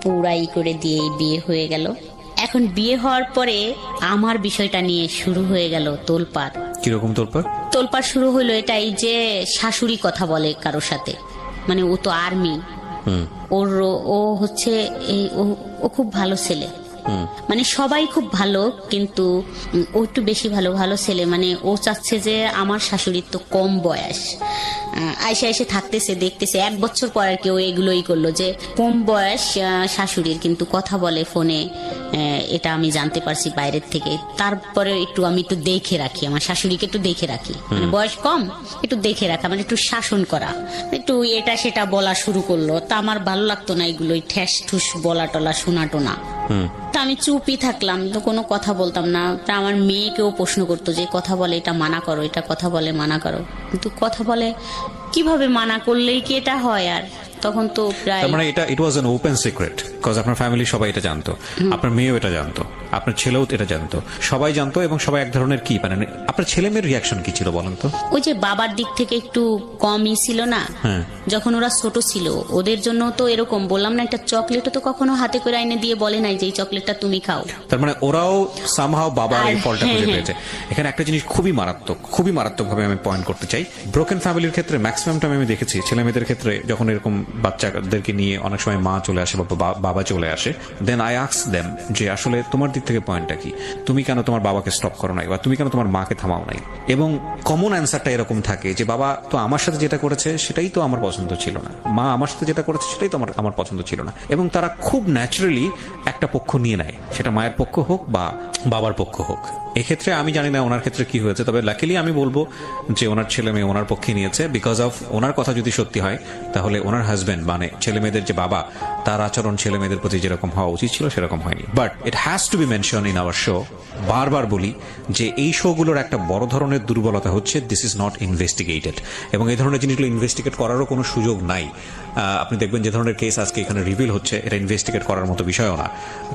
পুরাই করে দিয়ে বিয়ে হয়ে গেল। এখন বিয়ে হওয়ার পরে আমার বিষয়টা নিয়ে শুরু হয়ে গেল তোলপাড়। কিরকম তোলপাড়? তোলপাড় শুরু হইলো এটাই যে শাশুড়ি কথা বলে কারোর সাথে, মানে ও তো আর্মি, ও হচ্ছে ও খুব ভালো ছেলে, মানে সবাই খুব ভালো, কিন্তু ও একটু বেশি ভালো ভালো ছেলে। মানে ও চাচ্ছে যে আমার শাশুড়ির তো কম বয়স, আইসে আইসে থাকতেছে, দেখতেছে, 1 বছর পর আর কি ও এগুলোই করলো যে কম বয়স শাশুড়ির, কিন্তু কথা বলে ফোনে, এটা আমি জানতে পারছি বাইরের থেকে। তারপরে আমি একটু দেখে রাখি, আমার শাশুড়িকে একটু দেখে রাখি, মানে বয়স কম, একটু দেখে রাখা, মানে একটু শাসন করা, একটু এটা সেটা বলা শুরু করলো। তা আমার ভালো লাগতো না এগুলোই ঠ্যাস ঠুস বলা টলা শোনা টোনা। তা আমি চুপই থাকলাম, তো কোনো কথা বলতাম না। তা আমার মেয়েকেও প্রশ্ন করতো যে কথা বলে এটা মানা করো, এটা কথা বলে মানা করো, কিন্তু কথা বলে কিভাবে মানা করলেই কি এটা হয়? আর তখন তো প্রায়, মানে it was an open secret, cause আপনার ফ্যামিলি সবাই এটা জানতো, আপনার মেয়েও এটা জানতো, আপনার ছেলেও এটা জানতো, সবাই জানতো, এবং সবাই এক ধরনের কি মানে, আপনার ছেলে মেয়ের রিয়াকশন কি ছিল বলেন তো? ওই যে বাবার দিক থেকে একটু কমই ছিল না, যখন ওরা ছোট ছিল, ওদের জন্য তো এরকম বললাম না, একটা চকলেটও তো কখনো হাতে করে আইনে দিয়ে বলে নাই যে এই চকলেটটা তুমি খাও। তার মানে ওরাও সামহাও বাবার এই ফলটা খুঁজে পেয়েছে। এখানে একটা জিনিস খুবই মারাত্মক ভাবে আমি পয়েন্ট করতে চাই। ব্রোকেন ফ্যামিলির ক্ষেত্রে ম্যাক্সিমাম টাইম আমি দেখেছি ছেলে মেয়েদের ক্ষেত্রে, যখন এরকম বাচ্চাদেরকে নিয়ে অনেক সময় মা চলে আসে বা বাবা চলে আসে, দেন আই আস্ক দেম যে আসলে তোমার দিক থেকে পয়েন্টটা কি, তুমি কেন তোমার বাবাকে স্টপ করো নাই, বা তুমি কেন তোমার মাকে থামাও নাই? এবং কমন অ্যান্সারটা এরকম থাকে যে বাবা তো আমার সাথে যেটা করেছে সেটাই তো আমার পছন্দ ছিল না, মা আমার সাথে যেটা করেছে সেটাই তো আমার পছন্দ ছিল না। এবং তারা খুব ন্যাচারালি একটা পক্ষ নিয়ে নেয়, সেটা মায়ের পক্ষ হোক বা বাবার পক্ষ হোক। এক্ষেত্রে আমি জানি না ওনার ক্ষেত্রে কি হয়েছে, তবে লাকিলি আমি বলবো যে ওনার ছেলে মেয়ে ওনার পক্ষে নিয়েছে, বিকজ অফ ওনার কথা যদি সত্যি হয় তাহলে ওনার হাজবেন্ড মানে ছেলে মেয়েদের যে বাবা, তার আচরণ ছেলে মেয়েদের প্রতি যেরকম হওয়া উচিত ছিল সেরকম হয়নি। But it has to B mention in our show, বারবার বলি যে এই শোগুলোর একটা বড় ধরনের দুর্বলতা হচ্ছে দিস ইজ নট ইনভেস্টিগেটেড, এবং এই ধরনের জিনিসগুলো ইনভেস্টিগেট করারও কোনো সুযোগ নাই। আপনি দেখবেন যে ধরনের কেস আজকে এখানে রিভিল হচ্ছে, এটা ইনভেস্টিগেট করার মতো বিষয়ও না,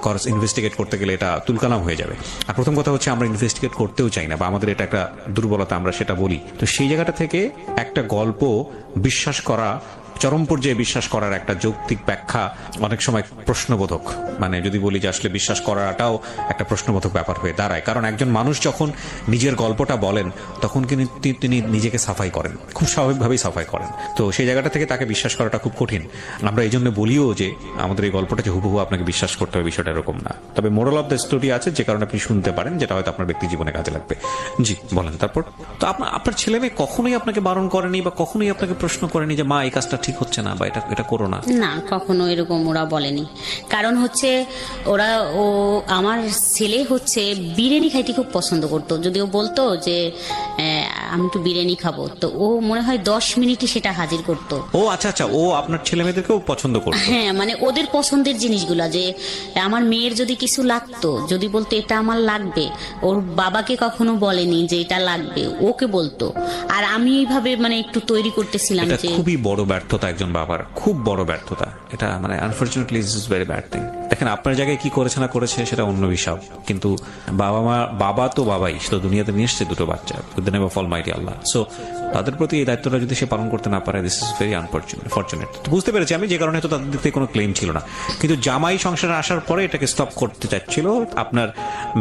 কজ ইনভেস্টিগেট করতে গেলে এটা তুলকালাম হয়ে যাবে। আর প্রথম কথা হচ্ছে আমরা ইনভেস্টিগেট করতেও চাই না, বা আমাদের এটা একটা দুর্বলতা, আমরা সেটা বলি। তো সেই জায়গাটা থেকে একটা গল্প বিশ্বাস করা, চরম পর্যায়ে বিশ্বাস করার একটা যৌক্তিক ব্যাখ্যা অনেক সময় প্রশ্নবোধক, মানে যদি বলি যে আসলে বিশ্বাস করাটাও একটা প্রশ্নবোধক ব্যাপার হয়ে দাঁড়ায়। কারণ একজন মানুষ যখন নিজের গল্পটা বলেন তখন কিন্তু তিনি নিজেকে সাফাই করেন, খুব স্বাভাবিকভাবেই সাফাই করেন। তো সেই জায়গাটা থেকে তাকে বিশ্বাস করাটা খুব কঠিন। আমরা এই জন্য বলিও যে আমাদের এই গল্পটা যে হুবহু আপনাকে বিশ্বাস করতে হবে, বিষয়টা এরকম না। তবে মোরাল অফ দ্য স্টোরি আছে যে কারণে আপনি শুনতে পারেন, যেটা হয়তো আপনার ব্যক্তি জীবনে কাজে লাগবে। জি বলেন। তারপর তো আপনার ছেলে মেয়ে কখনোই আপনাকে বারণ করেনি বা কখনোই আপনাকে প্রশ্ন করেনি যে মা এই কাজটা ঠিক হচ্ছে না বা এটা করো না? না, কখনো এরকম ওরা বলেনি। কারণ হচ্ছে আমার ছেলে হচ্ছে বিরিয়ানি খাইতে খুব পছন্দ করতো। যদি ও বলতো যে আমি একটু বিরিয়ানি খাবো, তো ও মনে হয় 10 মিনিটে সেটা হাজির করতো। ও আচ্ছা আচ্ছা, ও আপনার ছেলে মেয়েদেরকেও পছন্দ করতো? হ্যাঁ, মানে ওদের পছন্দের জিনিসগুলা, যে আমার মেয়ের যদি কিছু লাগতো, যদি বলতো এটা আমার লাগবে, ওর বাবাকে কখনো বলেনি যে এটা লাগবে, ওকে বলতো। আর আমি এইভাবে মানে একটু তৈরি করতেছিলাম এটা যে খুবই বড় ব্যর্থতা একজন বাবার, খুব বড় ব্যর্থতা এটা, মানে unfortunately this is very bad thing. দেখেন আপনার জায়গায় কি করেছে না করেছে সেটা অন্য বিষয়, কিন্তু বাবা তো বাবাই, সে তো দুনিয়াতে নিয়ে এসছে দুটো বাচ্চা, with the name of Almighty Allah. So তাদের প্রতি এই দায়িত্বটা যদি সে পালন করতে না পারে, দিস ইজ ভেরি আনফরচুনেট। বুঝতে পেরেছি আমি, যে কারণে তো তাদের দিক থেকে কোনো ক্লেম ছিল না, কিন্তু জামাই সংসারে আসার পরে এটাকে স্টপ করতে চাচ্ছিল আপনার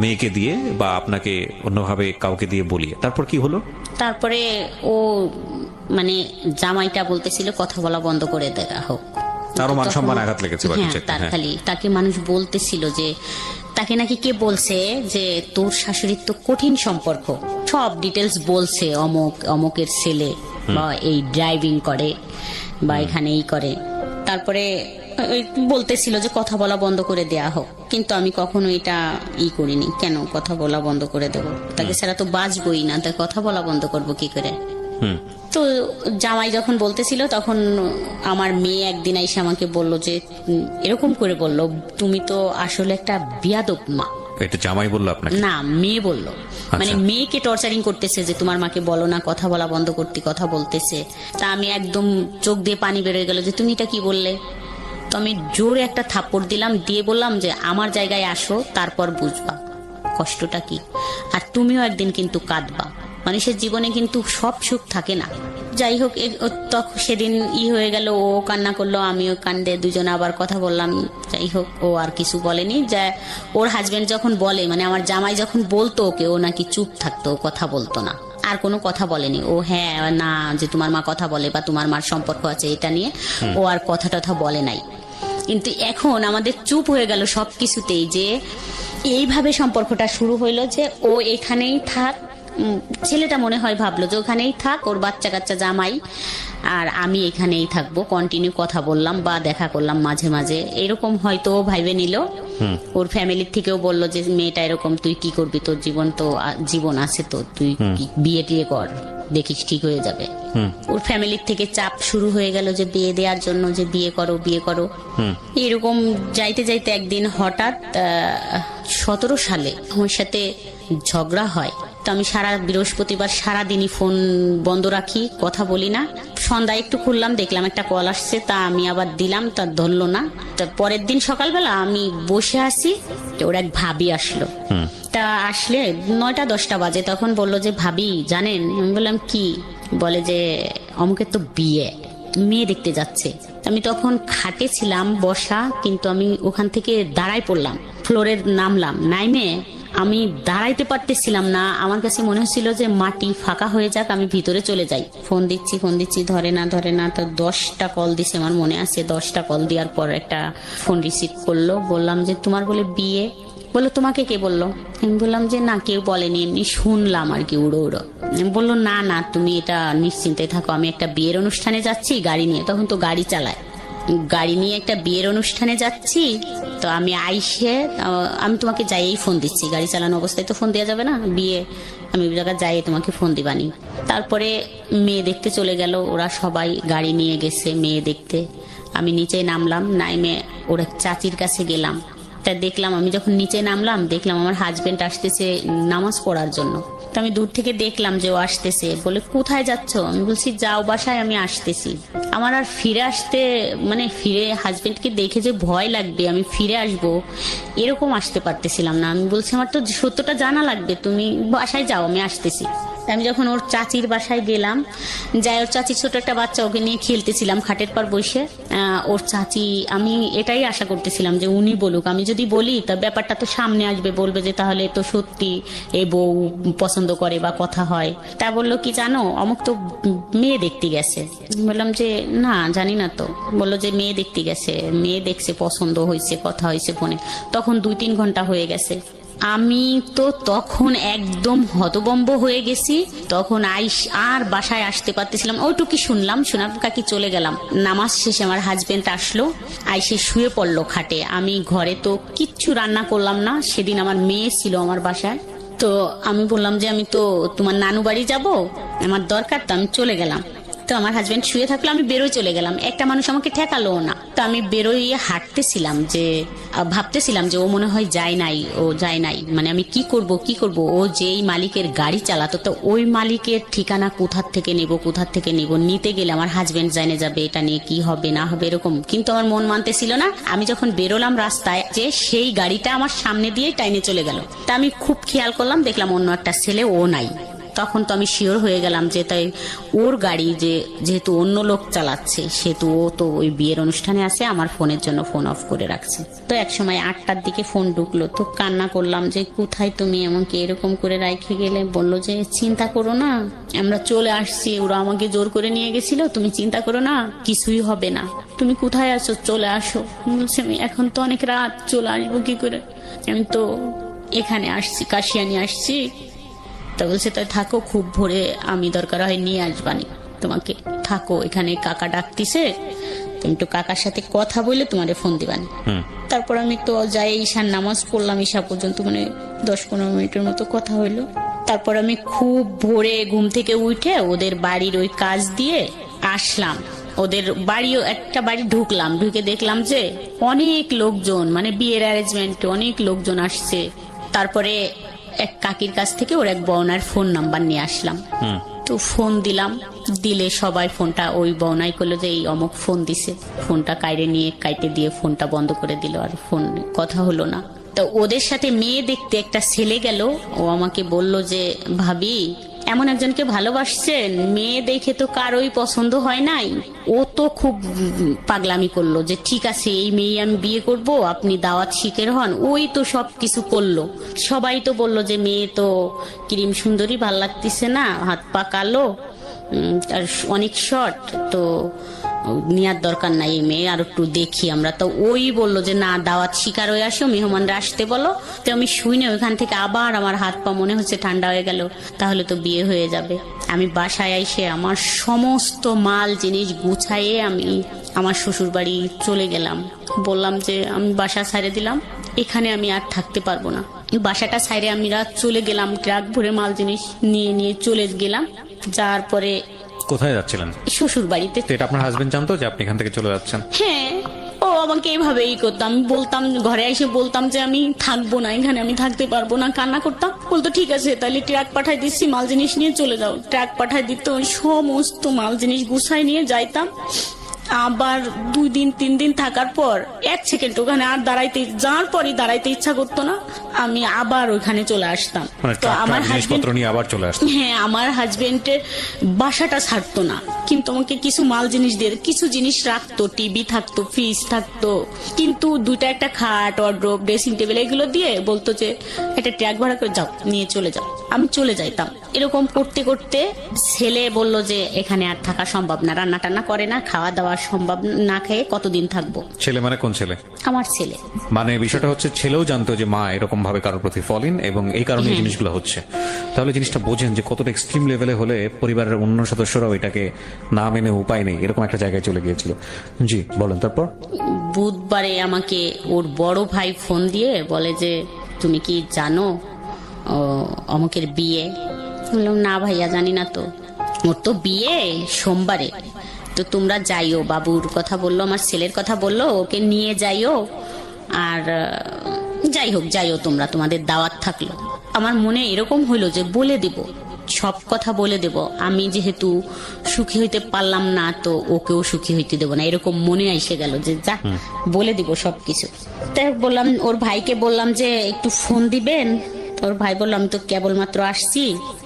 মেয়েকে দিয়ে বা আপনাকে অন্যভাবে কাউকে দিয়ে বলিয়ে। তারপর কি হলো? তারপরে ও মানে জামাইটা বলতেছিল কথা বলা বন্ধ করে দেওয়া হোক, তারও মান সম্মান আঘাত লেগেছে বা কিছু একটা, তার হ্যাঁ। খালি তাকে মানুষ বলতেছিল যে তাকে নাকি কে বলছে যে তোর শাশুড়ির তো কঠিন সম্পর্ক, সব ডিটেলস বলছে, অমুকের ছেলে বা এই ড্রাইভিং করে বা এখানে এই করে। তারপরে বলতেছিল যে কথা বলা বন্ধ করে দেয়া হোক, কিন্তু আমি কখনো এটা করিনি। কেন কথা বলা বন্ধ করে দেবো? তাকে ছাড়া তো বাঁচবই না, তাই কথা বলা বন্ধ করবো কি করে? তো জামাই যখন বলতেছিল তখন আমার মেয়ে একদিন এসে আমাকে বলল যে এরকম করে বলল, তুমি তো আসলে একটা বিয়াদব মা। এটা জামাই বললো আপনাকে? না, মেয়ে বলল। মানে মেয়েকে টর্চারিং করতেছে যে তোমার মাকে বলো না কথা বলা বন্ধ করতে, কথা বলতেছে। তা আমি একদম চোখ দিয়ে পানি বেরোয় গেল যে তুমি এটা কি বললে। তো আমি জোরে একটা থাপ্পড় দিলাম, দিয়ে বললাম যে আমার জায়গায় আসো, তারপর বুঝবা কষ্টটা কি। আর তুমিও একদিন কিন্তু কাঁদবা, মানুষের জীবনে কিন্তু সব সুখ থাকে না। যাই হোক, তখন সেদিন হয়ে গেল, ও কান্না করলো, আমিও কান্দে, দুজনে আবার কথা বললাম। যাই হোক, ও আর কিছু বলেনি। যা ওর হাজবেন্ড যখন বলে, মানে আমার জামাই যখন বলতো ওকে, ও নাকি চুপ থাকতো, কথা বলতো না, আর কোনো কথা বলেনি। ও হ্যাঁ না যে তোমার মা কথা বলে বা তোমার মার সম্পর্ক আছে এটা নিয়ে ও আর কথা টথা বলে নাই। কিন্তু এখন আমাদের চুপ হয়ে গেল সবকিছুতেই, যে এইভাবে সম্পর্কটা শুরু হইলো যে ও এখানেই থাক। ছেলেটা মনে হয় ভাবলো যে ওখানেই থাক, ওর বাচ্চা কাচ্চা জামাই, আর আমি এখানেই থাকবো। কন্টিনিউ কথা বললাম বা দেখা করলাম মাঝে মাঝে, এরকম হয়তো ও ভাইবে নিল। ওর ফ্যামিলির থেকেও বললো যে মেয়েটা এরকম, তুই কি করবি, তোর জীবন আছে তো, তুই বিয়ে টিয়ে কর, দেখিস ঠিক হয়ে যাবে। ওর ফ্যামিলির থেকে চাপ শুরু হয়ে গেল যে বিয়ে দেওয়ার জন্য, যে বিয়ে করো বিয়ে করো। এরকম যাইতে যাইতে একদিন হঠাৎ 17 সালে আমার সাথে ঝগড়া হয়। তো আমি সারা বৃহস্পতিবার সারাদিনই ফোন বন্ধ রাখি, কথা বলি না। সন্ধ্যায় একটু খুললাম, দেখলাম একটা কল আসছে, তা আমি আবার দিলাম, তা ধরলো না। তা পরের দিন সকালবেলা আমি বসে আছি, ওর এক ভাবি আসলো। তা আসলে 9টা-10টা বাজে, তখন বললো যে ভাবি জানেন। আমি বললাম কি? বলে যে অমুকের তো বিয়ে, মেয়ে দেখতে যাচ্ছে। আমি তখন খাটে ছিলাম বসা, কিন্তু আমি ওখান থেকে দাঁড়াই পড়লাম, ফ্লোরে নামলাম। নাইমে আমি দাঁড়াইতে পারতেছিলাম না, আমার কাছে মনে হচ্ছিল যে মাটি ফাঁকা হয়ে যাক, আমি ভিতরে চলে যাই। ফোন দিচ্ছি, ধরে না। তো 10টা কল দিছে, আমার মনে আছে। 10টা কল দেওয়ার পর একটা ফোন রিসিভ করলো, বললাম যে তোমার বলে বিয়ে। বললো তোমাকে কে বললো? আমি বললাম যে না, কেউ বলেনি, এমনি শুনলাম আর কি, উড়ো উড়ো। বললো না না, তুমি এটা নিশ্চিন্তে থাকো, আমি একটা বিয়ের অনুষ্ঠানে যাচ্ছি গাড়ি নিয়ে, তখন তো গাড়ি চালায়, গাড়ি নিয়ে একটা বিয়ের অনুষ্ঠানে যাচ্ছি, তো আমি আইসে আমি তোমাকে যাইয়েই ফোন দিচ্ছি, গাড়ি চালানো অবস্থায় তো ফোন দেওয়া যাবে না, বিয়ে আমি ওই জায়গায় যাই তোমাকে ফোন দিবানি। তারপরে মেয়ে দেখতে চলে গেল, ওরা সবাই গাড়ি নিয়ে গেছে মেয়ে দেখতে। আমি নিচে নামলাম, নাইমে ওরা চাচির কাছে গেলাম। তা দেখলাম, আমি যখন নিচে নামলাম দেখলাম আমার হাজবেন্ড আসতেছে নামাজ পড়ার জন্য। তো আমি দূর থেকে দেখলাম যে ও আসতেছে, বলে কোথায় যাচ্ছ? আমি বলছি যাও বাসায়, আমি আসতেছি। আমার আর ফিরে আসতে মানে ফিরে হাজবেন্ডকে দেখে যে ভয় লাগবে, আমি ফিরে আসবো এরকম আসতে পারতেছিলাম না। আমি বলছি আমার তো সত্যটা জানা লাগবে, তুমি বাসায় যাও, আমি আসতেছি। আমি যখন ওর চাচির বাসায় গেলাম, যাই ওর চাচির ছোট একটা বাচ্চা, ওকে নিয়ে খেলতেছিলাম খাটের পর বসে। ওর চাচি, আমি এটাই আশা করতেছিলাম যে উনি বলুক, আমি যদি বলি তা ব্যাপারটা তো সামনে আসবে, বলবে যে তাহলে তো সত্যি এই বউ পছন্দ করে বা কথা হয়। তা বললো কি জানো, অমুক তো মেয়ে দেখতে গেছে। বললাম যে না জানি না তো। বললো যে মেয়ে দেখতে গেছে, মেয়ে দেখছে, পছন্দ হয়েছে, কথা হয়েছে ফোনে। তখন 2-3 ঘন্টা হয়ে গেছে। আমি তো তখন একদম হতবম্ব হয়ে গেছি, তখন আর বাসায় আসতে পারতেছিলাম, ওইটুকি শুনলাম, শোনার কাকি চলে গেলাম। নামাজ শেষে আমার হাজবেন্ড আসলো, আইসে শুয়ে পড়লো খাটে। আমি ঘরে তো কিচ্ছু রান্না করলাম না, সেদিন আমার মেয়ে ছিল আমার বাসায়। তো আমি বললাম যে আমি তো তোমার নানু বাড়ি যাবো, আমার দরকার, তো আমি চলে গেলাম। তো আমার হাজবেন্ড শুয়ে থাকলো, আমি বেরোয় চলে গেলাম, একটা মানুষ আমাকে ঠেকালো না। তো আমি বেরোয় হাঁটতেছিলাম, যে ভাবতেছিলাম যে ও মনে হয় যায় নাই, ও যায় নাই, মানে আমি কি করব। ও যেই মালিকের গাড়ি চালাতো, তো ওই মালিকের ঠিকানা কোথার থেকে নেব, নিতে গেলে আমার হাজবেন্ড জানে যাবে, এটা নিয়ে কি হবে না হবে এরকম। কিন্তু আমার মন মানতেছিল না। আমি যখন বেরোলাম রাস্তায়, যে সেই গাড়িটা আমার সামনে দিয়ে টাইনে চলে গেল। তা আমি খুব খেয়াল করলাম, দেখলাম অন্য একটা ছেলে, ও নাই। তখন তো আমি শিওর হয়ে গেলাম যে তাই ওর গাড়ি, যেহেতু অন্য লোক চালাচ্ছে, সেহেতু ও তো ওই বিয়ের অনুষ্ঠানে আছে, আমার ফোনের জন্য ফোন অফ করে রাখছে। তো একসময় 8টার দিকে ফোন ঢুকলো, তো কান্না করলাম যে কোথায় তুমি আমাকে এরকম করে রাইখে গেলে। বললো যে চিন্তা করো না, আমরা চলে আসছি, ওরা আমাকে জোর করে নিয়ে গেছিল, তুমি চিন্তা করো না, কিছুই হবে না, তুমি কোথায় আছো, চলে আসো। বলছে আমি এখন তো অনেক রাত, চলে আসবো কি করে, আমি তো এখানে আসছি, কাশিয়ানি আসছি। তা বলছে তাই থাকো, খুব ভোরে আমি দরকার হয় নিয়ে আসবানি তোমাকে, থাকো এখানে, কাকা ডাকতিছে, তুমি একটু কাকার সাথে কথা বলে তোমারে ফোন দিবানি। তারপর আমি তো যাই ঈশার নামাজ পড়লাম, ঈশা পর্যন্ত মানে 10-15 মিনিটের মতো কথা হইলো। তারপর আমি খুব ভোরে ঘুম থেকে উঠে ওদের বাড়ির ওই কাজ দিয়ে আসলাম। ওদের বাড়িও একটা বাড়ি ঢুকলাম, ঢুকে দেখলাম যে অনেক লোকজন, মানে বিয়ের অ্যারেঞ্জমেন্ট, অনেক লোকজন আসছে। তারপরে এক কাকির কাছ থেকে ওর এক বউনার ফোন নাম্বার নিয়ে আসলাম। তো ফোন দিলাম, দিলে সবাই ফোনটা ওই বউনাই করলো যে এই অমুক ফোন দিছে। ফোনটা কাইটে দিয়ে ফোনটা বন্ধ করে দিল, আর ফোন কথা হলো না। তো ওদের সাথে মেয়ে দেখতে একটা ছেলে গেল, ও আমাকে বলল যে ভাবি এমন একজনকে ভালোবাসছেন, মেয়ে দেখে তো কারোই পছন্দ হয় নাই। ও তো খুব পাগলামি করলো যে ঠিক আছে এই মেয়ে আমি বিয়ে করব, আপনি দাওয়াত শিখের হন। ওই তো সব কিছু করলো, সবাই তো বলল যে মেয়ে তো ক্রিম সুন্দরী, ভাল লাগতেছে না, হাত পা কালো, আর অনেক শর্ট, তো নেওয়ার দরকার নাই এই মেয়ে, আর একটু দেখি আমরা। তো ওই বললো যে না, দাওয়াত শিকার হয়ে আসো, মেহমানরা আসতে বলো। তো আমি শুনে ওইখান থেকে আবার আমার হাত পা মনে হচ্ছে ঠান্ডা হয়ে গেল, তাহলে তো বিয়ে হয়ে যাবে। আমি বাসায় এসে আমার সমস্ত মাল জিনিস গুছাইয়ে আমি আমার শ্বশুর বাড়ি চলে গেলাম। বললাম যে আমি বাসা ছাড়ে দিলাম, এখানে আমি আর থাকতে পারবো না। বাসাটা ছাইরে আমি রাত চলে গেলাম, ট্রাক ভরে মাল জিনিস নিয়ে চলে গেলাম। যার পরে কোথায় যাচ্ছিলেন? শ্বশুর বাড়িতে। তো এটা আপনার হাজবেন্ড জানতো যে আপনি এখান থেকে চলে যাচ্ছেন? হ্যাঁ, ও আমাকে এইভাবেই করতাম। আমি বলতাম, ঘরে এসে বলতাম যে আমি থাকবো না এখানে, আমি থাকতে পারবো না, কান্না করতাম। বলতো ঠিক আছে তাহলে ট্রাক পাঠাই দিচ্ছি, মাল জিনিস নিয়ে চলে যাও। ট্রাক পাঠাই দিত, সমস্ত মাল জিনিস গুছাই নিয়ে যাইতাম। আবার 2-3 দিন থাকার পর 1 সেকেন্ড ওখানে আর যাওয়ার পরই দাঁড়াইতে ইচ্ছা করতো না, আমি আবার ওখানে চলে আসতাম। তো আমার জিনিসপত্র নিয়ে আবার চলে আসতাম। হ্যাঁ, আমার হাজবেন্ডের বাসাটা ছাড়তো না, কিন্তু আমাকে কিছু মাল জিনিস দিয়ে কিছু জিনিস রাখতো, টিভি থাকতো, ফ্রিজ থাকতো, কিন্তু দুইটা একটা খাট, ওয়ার্ড্রোব, ড্রেসিং টেবিল এগুলো দিয়ে বলতো যে একটা ট্রাক ভাড়া করে যাও, নিয়ে চলে যাও। আমি চলে যাইতাম। এরকম করতে করতে ছেলে বলল যে এখানে আর থাকা সম্ভব না, রান্না টান্না করে না, খাওয়া দাওয়া খাওয়া সম্ভব, না খেয়ে কতদিন থাকবো। ছেলে মানে কোন ছেলে? আমার ছেলে। মানে বিষয়টা হচ্ছে ছেলেও জানতো যে মা এরকম ভাবে কারোর প্রতি ফলিন এবং এই কারণে এই জিনিসগুলো হচ্ছে। তাহলে জিনিসটা বোঝেন যে কতটা এক্সট্রিম লেভেলে হলে পরিবারের অন্য সদস্যরাও এটাকে না মেনে উপায় নেই, এরকম একটা জায়গায় চলে গিয়েছিল। জি বলেন তারপর। বুধবারে আমাকে ওর বড় ভাই ফোন দিয়ে বলে যে তুমি কি জানো অমুকের বিয়ে? বললাম না ভাইয়া জানি না তো। ওর তো বিয়ে সোমবারে, তো তোমরা যাইও, বাবুর কথা বললো, আমার ছেলের কথা বললো, ওকে নিয়ে যাইও, আর যাই হোক যাইও তোমরা, তোমাদের দাওয়াত থাকলো। আমার মনে এরকম হইলো যে বলে দেব, সব কথা বলে দেব, আমি যেহেতু সুখী হইতে পারলাম না তো ওকেও সুখী হইতে দেবো না, এরকম মনে এসে গেল যে যা বলে দিব সবকিছু। তাই বললাম ওর ভাইকে, বললাম যে একটু ফোন দিবেন। ওর ভাই বললাম তো কেবলমাত্র আসছি,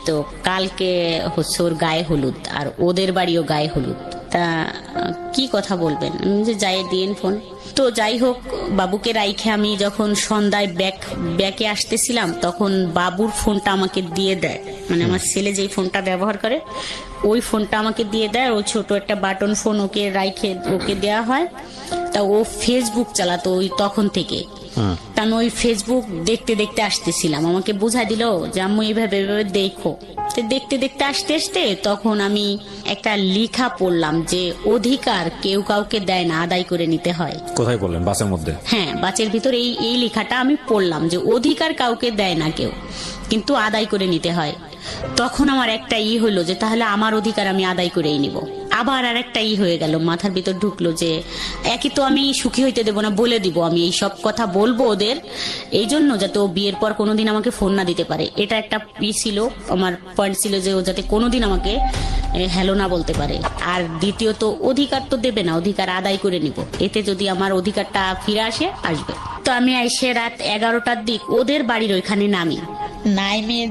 তো কালকে হচ্ছে ওর গায়ে হলুদ, আর ওদের বাড়িও গায়ে হলুদ, তা কি কথা বলবেন? আমি যে যাই দিন ফোন। তো যাই হোক, বাবুকে রাইখে আমি যখন সন্ধ্যায় ব্যাকে আসতেছিলাম তখন বাবুর ফোনটা আমাকে দিয়ে দেয়, মানে আমার ছেলে যেই ফোনটা ব্যবহার করে ওই ফোনটা আমাকে দিয়ে দেয়। ও ছোট একটা বাটন ফোন ওকে রাইখে ওকে দেওয়া হয়। তা ও ফেসবুক চালাতো ওই তখন থেকে। তা আমি ওই ফেসবুক দেখতে দেখতে আসতেছিলাম, আমাকে বুঝাই দিল যে আম্মু এইভাবে দেখো। দেখতে দেখতে আসতে আসতে তখন আমি একটা লেখা পড়লাম যে অধিকার কেউ কাউকে দেয় না, আদায় করে নিতে হয়। কোথায় বললেন? বাসের মধ্যে? হ্যাঁ, বাসের ভিতর এই লেখাটা আমি পড়লাম যে অধিকার কাউকে দেয় না কেউ, কিন্তু আদায় করে নিতে হয়। তখন আমার একটা হলো যে তাহলে আমার অধিকার আমি আদায় করেই নিব। আবার আর একটা হয়ে গেল, মাথার ভিতর ঢুকলো যে একই তো আমি সুখী হইতে দেব না, বলে দিব, আমি এই সব কথা বলবো ওদের, এই জন্য যাতে ও বিয়ের পর কোনোদিন আমাকে ফোন না দিতে পারে। এটা একটা ছিল আমার পয়েন্ট ছিল যে ও যাতে কোনোদিন আমাকে হ্যালো না বলতে পারে। আর দ্বিতীয়ত অধিকার তো দেবে না, অধিকার আদায় করে নিব, এতে যদি আমার অধিকারটা ফিরে আসবে। তো আমি এসে রাত 11টার দিক ওদের বাড়ির ওইখানে নাইমে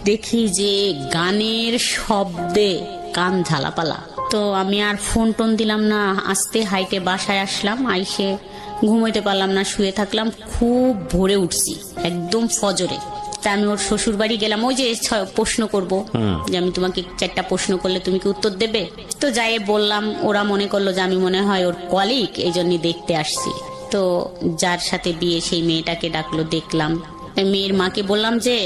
দেখি যে গানের শব্দে কান ঝালাপালা। তো আমি আর ফোন টোন দিলাম না, আস্তে হাইটে বাসায় আসলাম। আইসে ঘুমাইতে পারলাম না, শুয়ে থাকলাম। খুব ভোরে উঠছি একদম ফজরে। তা আমি ওর শ্বশুর বাড়ি গেলাম, ওই যে প্রশ্ন করব যে আমি তোমাকে 4টা প্রশ্ন করলে তুমি কি উত্তর দেবে? তো যাই বললাম, ওরা মনে করলো যে আমি মনে হয় ওর কলিগ, এই জন্য দেখতে আসছি। তো যার সাথে বিয়ে সেই মেয়েটাকে ডাকলো, দেখলাম। মেয়ের মাকে বললাম যে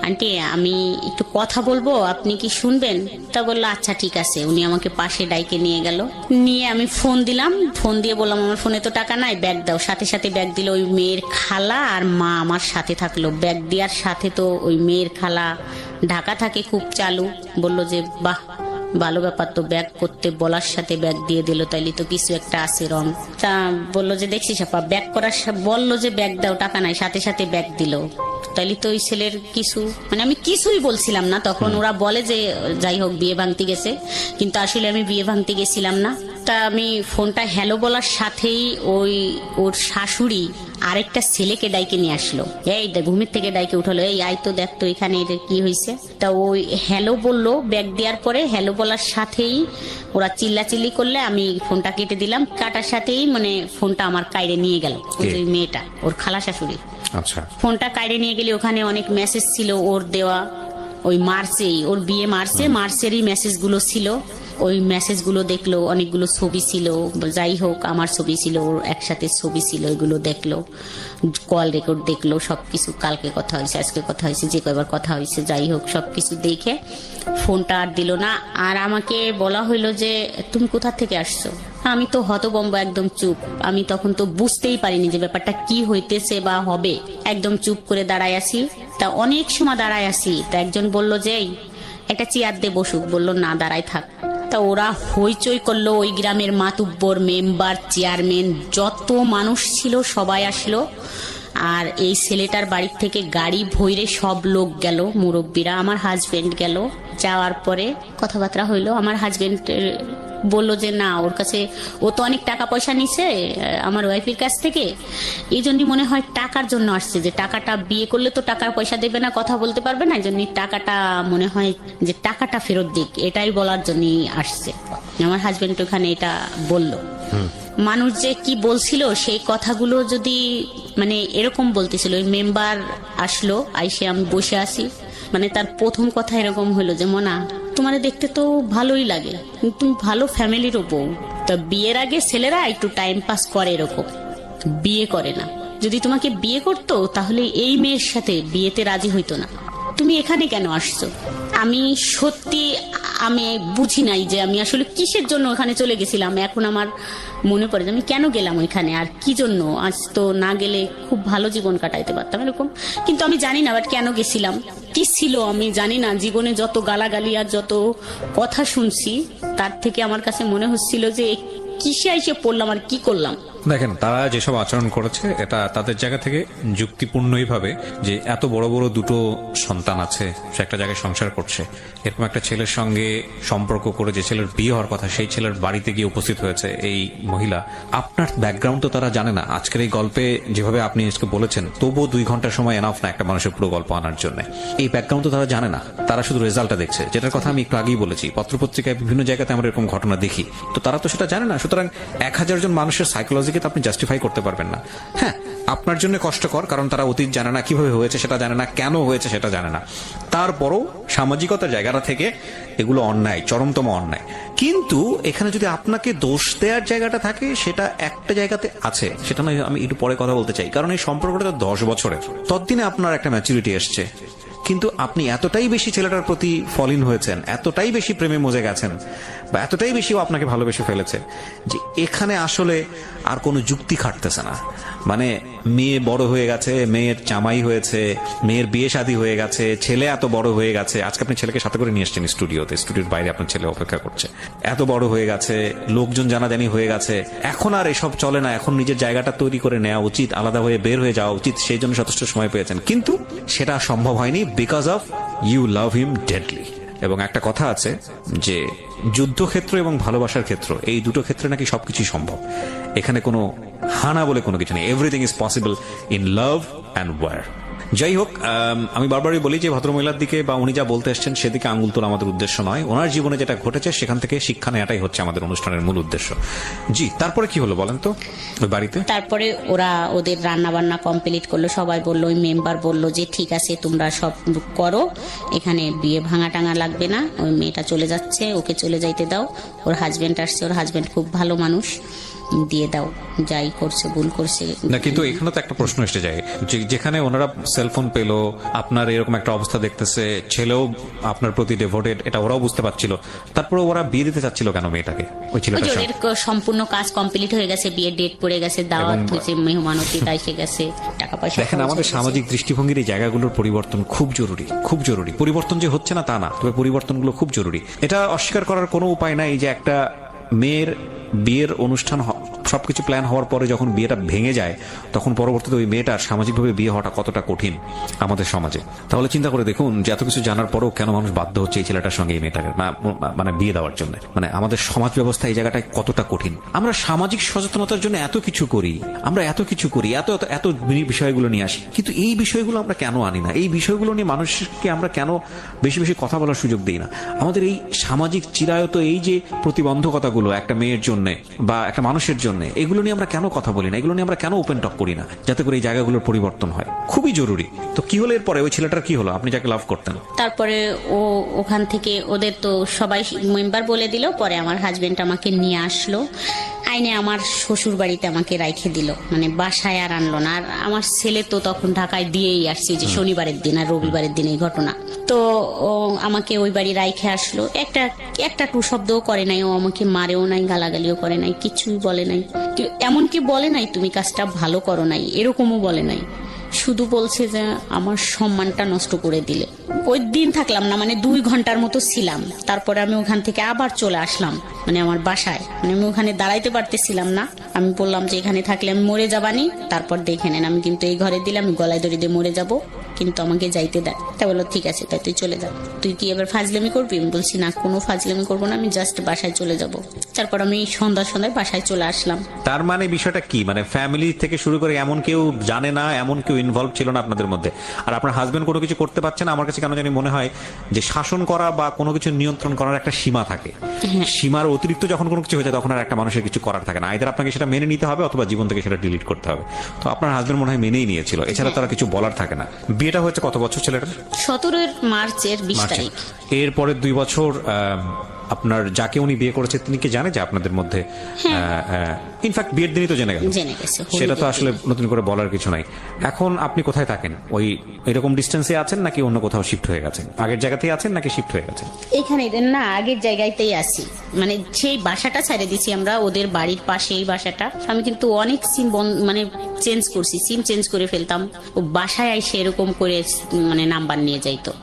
আন্টি আমি একটু কথা বলবো, আপনি কি শুনবেন? তা বললো আচ্ছা ঠিক আছে। উনি আমাকে পাশে ডাইকে নিয়ে গেল, নিয়ে আমি ফোন দিলাম। ফোন দিয়ে বললাম আমার ফোনে তো টাকা নাই, ব্যাগ দাও। সাথে সাথে ব্যাগ দিল। ওই মেয়ের খালা আর মা আমার সাথে থাকলো। ব্যাগ দেওয়ার সাথে তো ওই মেয়ের খালা ঢাকা থাকে, খুব চালু, বললো যে বাহ ভালো ব্যাপার তো, ব্যাগ করতে বলার সাথে ব্যাগ দিয়ে দিল, তাইলে তো কিছু একটা আছে রং। তা বললো যে দেখছিস আপা, ব্যাগ করার বললো যে ব্যাগ দাও, টাকা নাই, সাথে সাথে ব্যাগ দিল, তাইলে তো ওই ছেলের কিছু, মানে আমি কিছুই বলছিলাম না তখন। ওরা বলে যে যাই হোক বিয়ে ভাঙতে গেছে, কিন্তু আসলে আমি বিয়ে ভাঙতে গেছিলাম না। তা আমি ফোনটা হ্যালো বলার সাথেই ওর শাশুড়ি আরেকটা ছেলেকে ডাইকে নিয়ে আসলো। এই ঘুমের থেকে ডাইকে উঠালো, এই আই তো দেখ তো এখানে এটা কি হয়েছে। তা ওই হ্যালো বললো, ব্যাগ দেওয়ার পরে হ্যালো বলার সাথেই ওরা চিল্লাচিল্লি করলে আমি ফোনটা কেটে দিলাম। কাটার সাথেই মানে ফোনটা আমার কাইরে নিয়ে গেল ওই মেয়েটা, ওর খালা শাশুড়ি। আচ্ছা, ফোনটা কাইরে নিয়ে গেলে ওখানে অনেক মেসেজ ছিল ওর দেওয়া, ওই মার্চেই, ওর বিয়ে মার্চেরই মেসেজগুলো ছিল। ওই মেসেজগুলো দেখলো, অনেকগুলো ছবি ছিল, যাই হোক আমার ছবি ছিল, ওর একসাথে ছবি ছিল, এগুলো দেখলো, কল রেকর্ড দেখলো, সবকিছু, কালকে কথা হয়েছে, আজকে কথা হয়েছে, যে কয়বার কথা হয়েছে, যাই হোক সবকিছু দেখে ফোনটা আর দিল না। আর আমাকে বলা হইলো যে তুমি কোথা থেকে আসছো? আমি তো হতভম্ব, একদম চুপ। আমি তখন তো বুঝতেই পারিনি যে ব্যাপারটা কি হইতেছে বা হবে। একদম চুপ করে দাঁড়ায় আছি। তা অনেক সময় দাঁড়ায় আছি, তা একজন বলল যে একটা চেয়ার দিয়ে বসুক, বললো না দাঁড়ায় থাক। তা ওরা হইচই করলো, ওই গ্রামের মাতুব্বর, মেম্বার, চেয়ারম্যান, যত মানুষ ছিল সবাই আসলো। আর এই ছেলেটার বাড়ির থেকে গাড়ি ভইরে সব লোক গেল, মুরব্বীরা, আমার হাজবেন্ড গেল। যাওয়ার পরে কথাবার্তা হইলো। আমার হাজবেন্ড বললো যে না, ওর কাছে ও তো অনেক টাকা পয়সা নিছে আমার ওয়াইফের কাছ থেকে, এই জন্যই মনে হয় টাকার জন্য আসছে, যে টাকাটা বিয়ে করলে তো টাকার পয়সা দেবে না, কথা বলতে পারবে না, এই জন্য টাকাটা মনে হয় যে টাকাটা ফেরত দিক, এটাই বলার জন্যই আসছে। আমার হাজবেন্ড ওখানে এটা বললো। মানুষ যে কি বলছিল সেই কথাগুলো যদি মানে এরকম বলতেছিল। ওই মেম্বার আসলো, আইসে আমি বসে আছি, মানে তার প্রথম কথা এরকম হলো যে মনা তোমারে দেখতে তো ভালোই লাগে, তুমি ভালো ফ্যামিলিরও বউ, তো বিয়ের আগে ছেলেরা একটু টাইম পাস করে এরকম, বিয়ে করে না। যদি তোমাকে বিয়ে করতো তাহলে এই মেয়ের সাথে বিয়েতে রাজি হইতো না। তুমি এখানে কেন আসছো? আমি সত্যি আমি বুঝি নাই যে আমি আসলে কিসের জন্য ওখানে চলে গেছিলাম। এখন আমার মনে পড়ে যে আমি কেন গেলাম ওইখানে আর কি জন্য। আজ তো না গেলে খুব ভালো জীবন কাটাইতে পারতাম এরকম, কিন্তু আমি জানি না আবার কেন গেছিলাম, কি ছিল আমি জানি না। জীবনে যত গালাগালি আর যত কথা শুনছি তার থেকে আমার কাছে মনে হচ্ছিল যে কিসে এসে পড়লাম আর কি করলাম। দেখেন, তারা যেসব আচরণ করেছে এটা তাদের জায়গা থেকে যুক্তিপূর্ণই ভাবে যে এত বড় বড় দুটো সন্তান আছে, সে একটা জায়গায় সংসার করছে, এরকম একটা ছেলের সঙ্গে সম্পর্ক করে যে ছেলের বিয়ে হওয়ার কথা সেই ছেলের বাড়িতে গিয়ে উপস্থিত হয়েছে এই মহিলা। আপনার ব্যাকগ্রাউন্ড তো তারা জানে না। আজকের এই গল্পে যেভাবে আপনি আজকে বলেছেন, তবুও 2 ঘন্টার সময় এনাফ না একটা মানুষের পুরো গল্প আনার জন্য। এই ব্যাকগ্রাউন্ড তো তারা জানে না, তারা শুধু রেজাল্টটা দেখছে, যেটার কথা আমি একটু আগেই বলেছি। পত্রপত্রিকায় বিভিন্ন জায়গাতে আমরা এরকম ঘটনা দেখি, তো তারা তো সেটা জানে না। সুতরাং 1000 জন মানুষের সাইকোলজিকে তো আপনি জাস্টিফাই করতে পারবেন না। হ্যাঁ, আপনার জন্য কষ্টকর, কারণ তারা অতীত জানে না, কিভাবে হয়েছে সেটা জানে না, কেন হয়েছে সেটা জানে না। তারপরও সামাজিকতার জায়গাটা থেকে এগুলো অন্যায়, চরমতম অন্যায়। কিন্তু এখানে যদি আপনাকে দোষ দেওয়ার জায়গাটা থাকে, সেটা একটা জায়গাতে আছে, সেটা নয় আমি একটু পরে কথা বলতে চাই। কারণ এই সম্পর্কটা তো 10 বছরের, ততদিনে আপনার একটা ম্যাচুরিটি এসছে। কিন্তু আপনি এতটাই বেশি ছেলেটার প্রতি ফলিন হয়েছেন, এতটাই বেশি প্রেমে মজে গেছেন, বা এতটাই বেশি ও আপনাকে ভালোবেসে ফেলেছে যে এখানে আসলে আর কোনো যুক্তি খাটতেছে না। মানে মেয়ে বড় হয়ে গেছে, মেয়ের জামাই হয়েছে, মেয়ের বিয়ে শাদী হয়ে গেছে, ছেলে এত বড় হয়ে গেছে। আজকে আপনি ছেলেকে সাথে করে নিয়ে এসছেন স্টুডিওতে, স্টুডিওর বাইরে আপনার ছেলে অপেক্ষা করছে। এত বড় হয়ে গেছে, লোকজন জানাজানি হয়ে গেছে, এখন আর এসব চলে না। এখন নিজের জায়গাটা তৈরি করে নেওয়া উচিত, আলাদা হয়ে বের হয়ে যাওয়া উচিত। সেই জন্য যথেষ্ট সময় পেয়েছেন, কিন্তু সেটা সম্ভব হয়নি because of you love him deadly. এবং একটা কথা আছে যে যুদ্ধক্ষেত্র এবং ভালোবাসার ক্ষেত্র, এই দুটো ক্ষেত্রে নাকি সবকিছুই সম্ভব। এখানে কোনো হানা বলে কোনো কিছু নেই। Everything is possible in love and war. যাই হোক, আমি বারবারই বলি যে ভদ্রমহিলার দিকে বা উনি যা বলতে এসছেন সেদিকে আঙুল তোলা আমাদের উদ্দেশ্য নয়। ওনার জীবনে যেটা ঘটেছে সেখান থেকে শিক্ষা নেওয়াটাই হচ্ছে আমাদের অনুষ্ঠানের মূল উদ্দেশ্য। জি, তারপরে কি হলো বলেন তো ওই বাড়িতে? তারপরে ওরা ওদের রান্না বান্না কমপ্লিট করলো, সবাই বললো, ওই মেম্বার বললো যে ঠিক আছে তোমরা সব করো, এখানে বিয়ে ভাঙা টাঙা লাগবে না, ওই মেয়েটা চলে যাচ্ছে, ওকে চলে যাইতে দাও। ওর হাজবেন্ড আসছে, ওর হাজবেন্ড খুব ভালো মানুষ, দিয়ে দাও, যাই করছে ভুল করছে না। কিন্তু এখানে তো একটা প্রশ্ন এসে যায় যে যেখানে ওনারা সেলফোন পেলো, আপনার এরকম একটা অবস্থা দেখতেছে, ছেলেও আপনার প্রতি ডেভোটেড, এটা ওরাও বুঝতে পারছিল, তারপরে ওরা বিয়ে দিতে চাচ্ছিল কেন মেয়েটাকে ওই ছেলেটার সঙ্গে? ওদের সম্পূর্ণ কাজ কমপ্লিট হয়ে গেছে, বিয়ের ডেট পড়ে গেছে, দাওয়াত হয়েছে, মেহমান অতিথি এসে গেছে, টাকা পয়সা। দেখেন, আমাদের সামাজিক দৃষ্টিভঙ্গির এই জায়গাগুলোর পরিবর্তন খুব জরুরি, খুব জরুরি। পরিবর্তন যে হচ্ছে না তা না, তবে পরিবর্তনগুলো খুব জরুরি। এটা অস্বীকার করার কোনো উপায় নাই যে একটা মেয়ের বিয়ের অনুষ্ঠান সবকিছু প্ল্যান হওয়ার পরে যখন বিয়েটা ভেঙে যায়, তখন পরবর্তীতে ওই মেয়েটার সামাজিকভাবে বিয়ে হওয়াটা কতটা কঠিন আমাদের সমাজে। তাহলে চিন্তা করে দেখুন যে এত কিছু জানার পরেও কেন মানুষ বাধ্য হচ্ছে এই ছেলেটার সঙ্গে এই মেয়েটাকে মানে বিয়ে দেওয়ার জন্য। মানে আমাদের সমাজ ব্যবস্থা এই জায়গাটায় কতটা কঠিন। আমরা সামাজিক সচেতনতার জন্য এত কিছু করি, আমরা এত কিছু করি, এত এত বিষয়গুলো নিয়ে আসি, কিন্তু এই বিষয়গুলো আমরা কেন আনি না? এই বিষয়গুলো নিয়ে মানুষকে আমরা কেন বেশি বেশি কথা বলার সুযোগ দিই না? আমাদের এই সামাজিক চিরায়ত এই যে প্রতিবন্ধকতাগুলো একটা মেয়ের জন্য বা একটা মানুষের জন্য, এগুলো নিয়ে আমরা কেন কথা বলি না? এগুলো নিয়ে আমরা কেন ওপেন টক করি না, যাতে করে এই জায়গাগুলোর পরিবর্তন হয়? খুবই জরুরি। তো কি হলো এরপরে? ওই ছেলেটার কি হলো, আপনি যাকে লাভ করতেন? তারপরে ও ওখান থেকে ওদের তো সবাই মেম্বার বলে দিল। পরে আমার হাজবেন্ড আমাকে নিয়ে আসলো, আইনে আমার শ্বশুর বাড়িতে আমাকে রাইখে দিল, মানে বাসায় আর আনলো না। আর আমার ছেলে তো তখন ঢাকায় দিয়েই আসছে, যে শনিবারের দিন আর রবিবারের দিন এই ঘটনা। তো ও আমাকে ওই বাড়ি রাইখে আসলো, একটা টু শব্দও করে নাই, ও আমাকে মারেও নাই, গালাগালিও করে নাই, কিছুই বলে নাই। এমনকি বলে নাই তুমি কাজটা ভালো করো নাই, এরকমও বলে নাই। শুধু বলছে যে আমার সম্মানটা নষ্ট করে দিলে। ওই দিন থাকলাম না, মানে 2 ঘন্টার মতো ছিলাম। তারপরে আমি ওখান থেকে আবার চলে আসলাম, মানে আমার বাসায়। মানে আমি ওখানে দাঁড়াইতে পারতেছিলাম না। আমি বললাম যে এখানে থাকলে আমি মরে যাবানি, তারপর দেখে নেন, আমি কিন্তু এই ঘরে দিলে আমি গলায় দড়ি দিয়ে মরে যাব, কিন্তু আমাকে যাইতে দেয়। তাই বললো ঠিক আছে, তাই তুই চলে যা। তুই কি এবার ফাজলামি করবি? আমি বলছি না, কোনো ফাজলামি করবো না, আমি জাস্ট বাসায় চলে যাব। তারপর আমি সন্ধ্যায় বাসায় চলে আসলাম। তার মানে বিষয়টা কি? মানে ফ্যামিলি থেকে শুরু করে এমন কেউ জানে না, এমন কেউ ইনভলভ ছিল না আপনাদের মধ্যে, আর আপনার হাজবেন্ড কোনো কিছু করতে পারছে না। আমার কাছে কেন জানি মনে হয় যে শাসন করা বা কোনো কিছু নিয়ন্ত্রণ করার একটা সীমা থাকে। সীমার অতিরিক্ত যখন কোনো কিছু হয়ে যায়, তখন আর একটা মানুষের কিছু করার থাকে না। আইদার আপনাকে সেটা মেনে নিতে হবে অথবা জীবন থেকে সেটা ডিলিট করতে হবে। তো আপনার হাজবেন্ড মনে হয় মেনেই নিয়েছিল, এছাড়া তারা কিছু বলার থাকে না। বিয়েটা হয়েছে কত বছর ছেলেটার? 17 মার্চের 20 তারিখ। এরপরে 2 বছর আপনার যাকে উনি বিয়ে করেছে তিনি কি জানে যে আপনাদের মধ্যে ইনফ্যাক্ট বিয়ের দিনই তো জেনে গেছে সেটা তো আসলে নতুন করে বলার কিছু নাই। এখন আপনি কোথায় থাকেন? ওই এরকম ডিস্টেন্সে আছেন নাকি অন্য কোথাও শিফট হয়ে গেছেন? আগের জায়গাতেই আছেন নাকি শিফট হয়ে গেছেন? এখানে না, আগের জায়গাতেই আছি। মানে সেই বাসাটা ছেড়ে দিছি আমরা, ওদের বাড়ির পাশে এই বাসাটা। আমি কিন্তু অনেক সিম মানে চেঞ্জ করছি, সিম চেঞ্জ করে ফেলতাম। ও বাসায় এসে এরকম করে মানে নাম্বার নিয়ে যাইতো।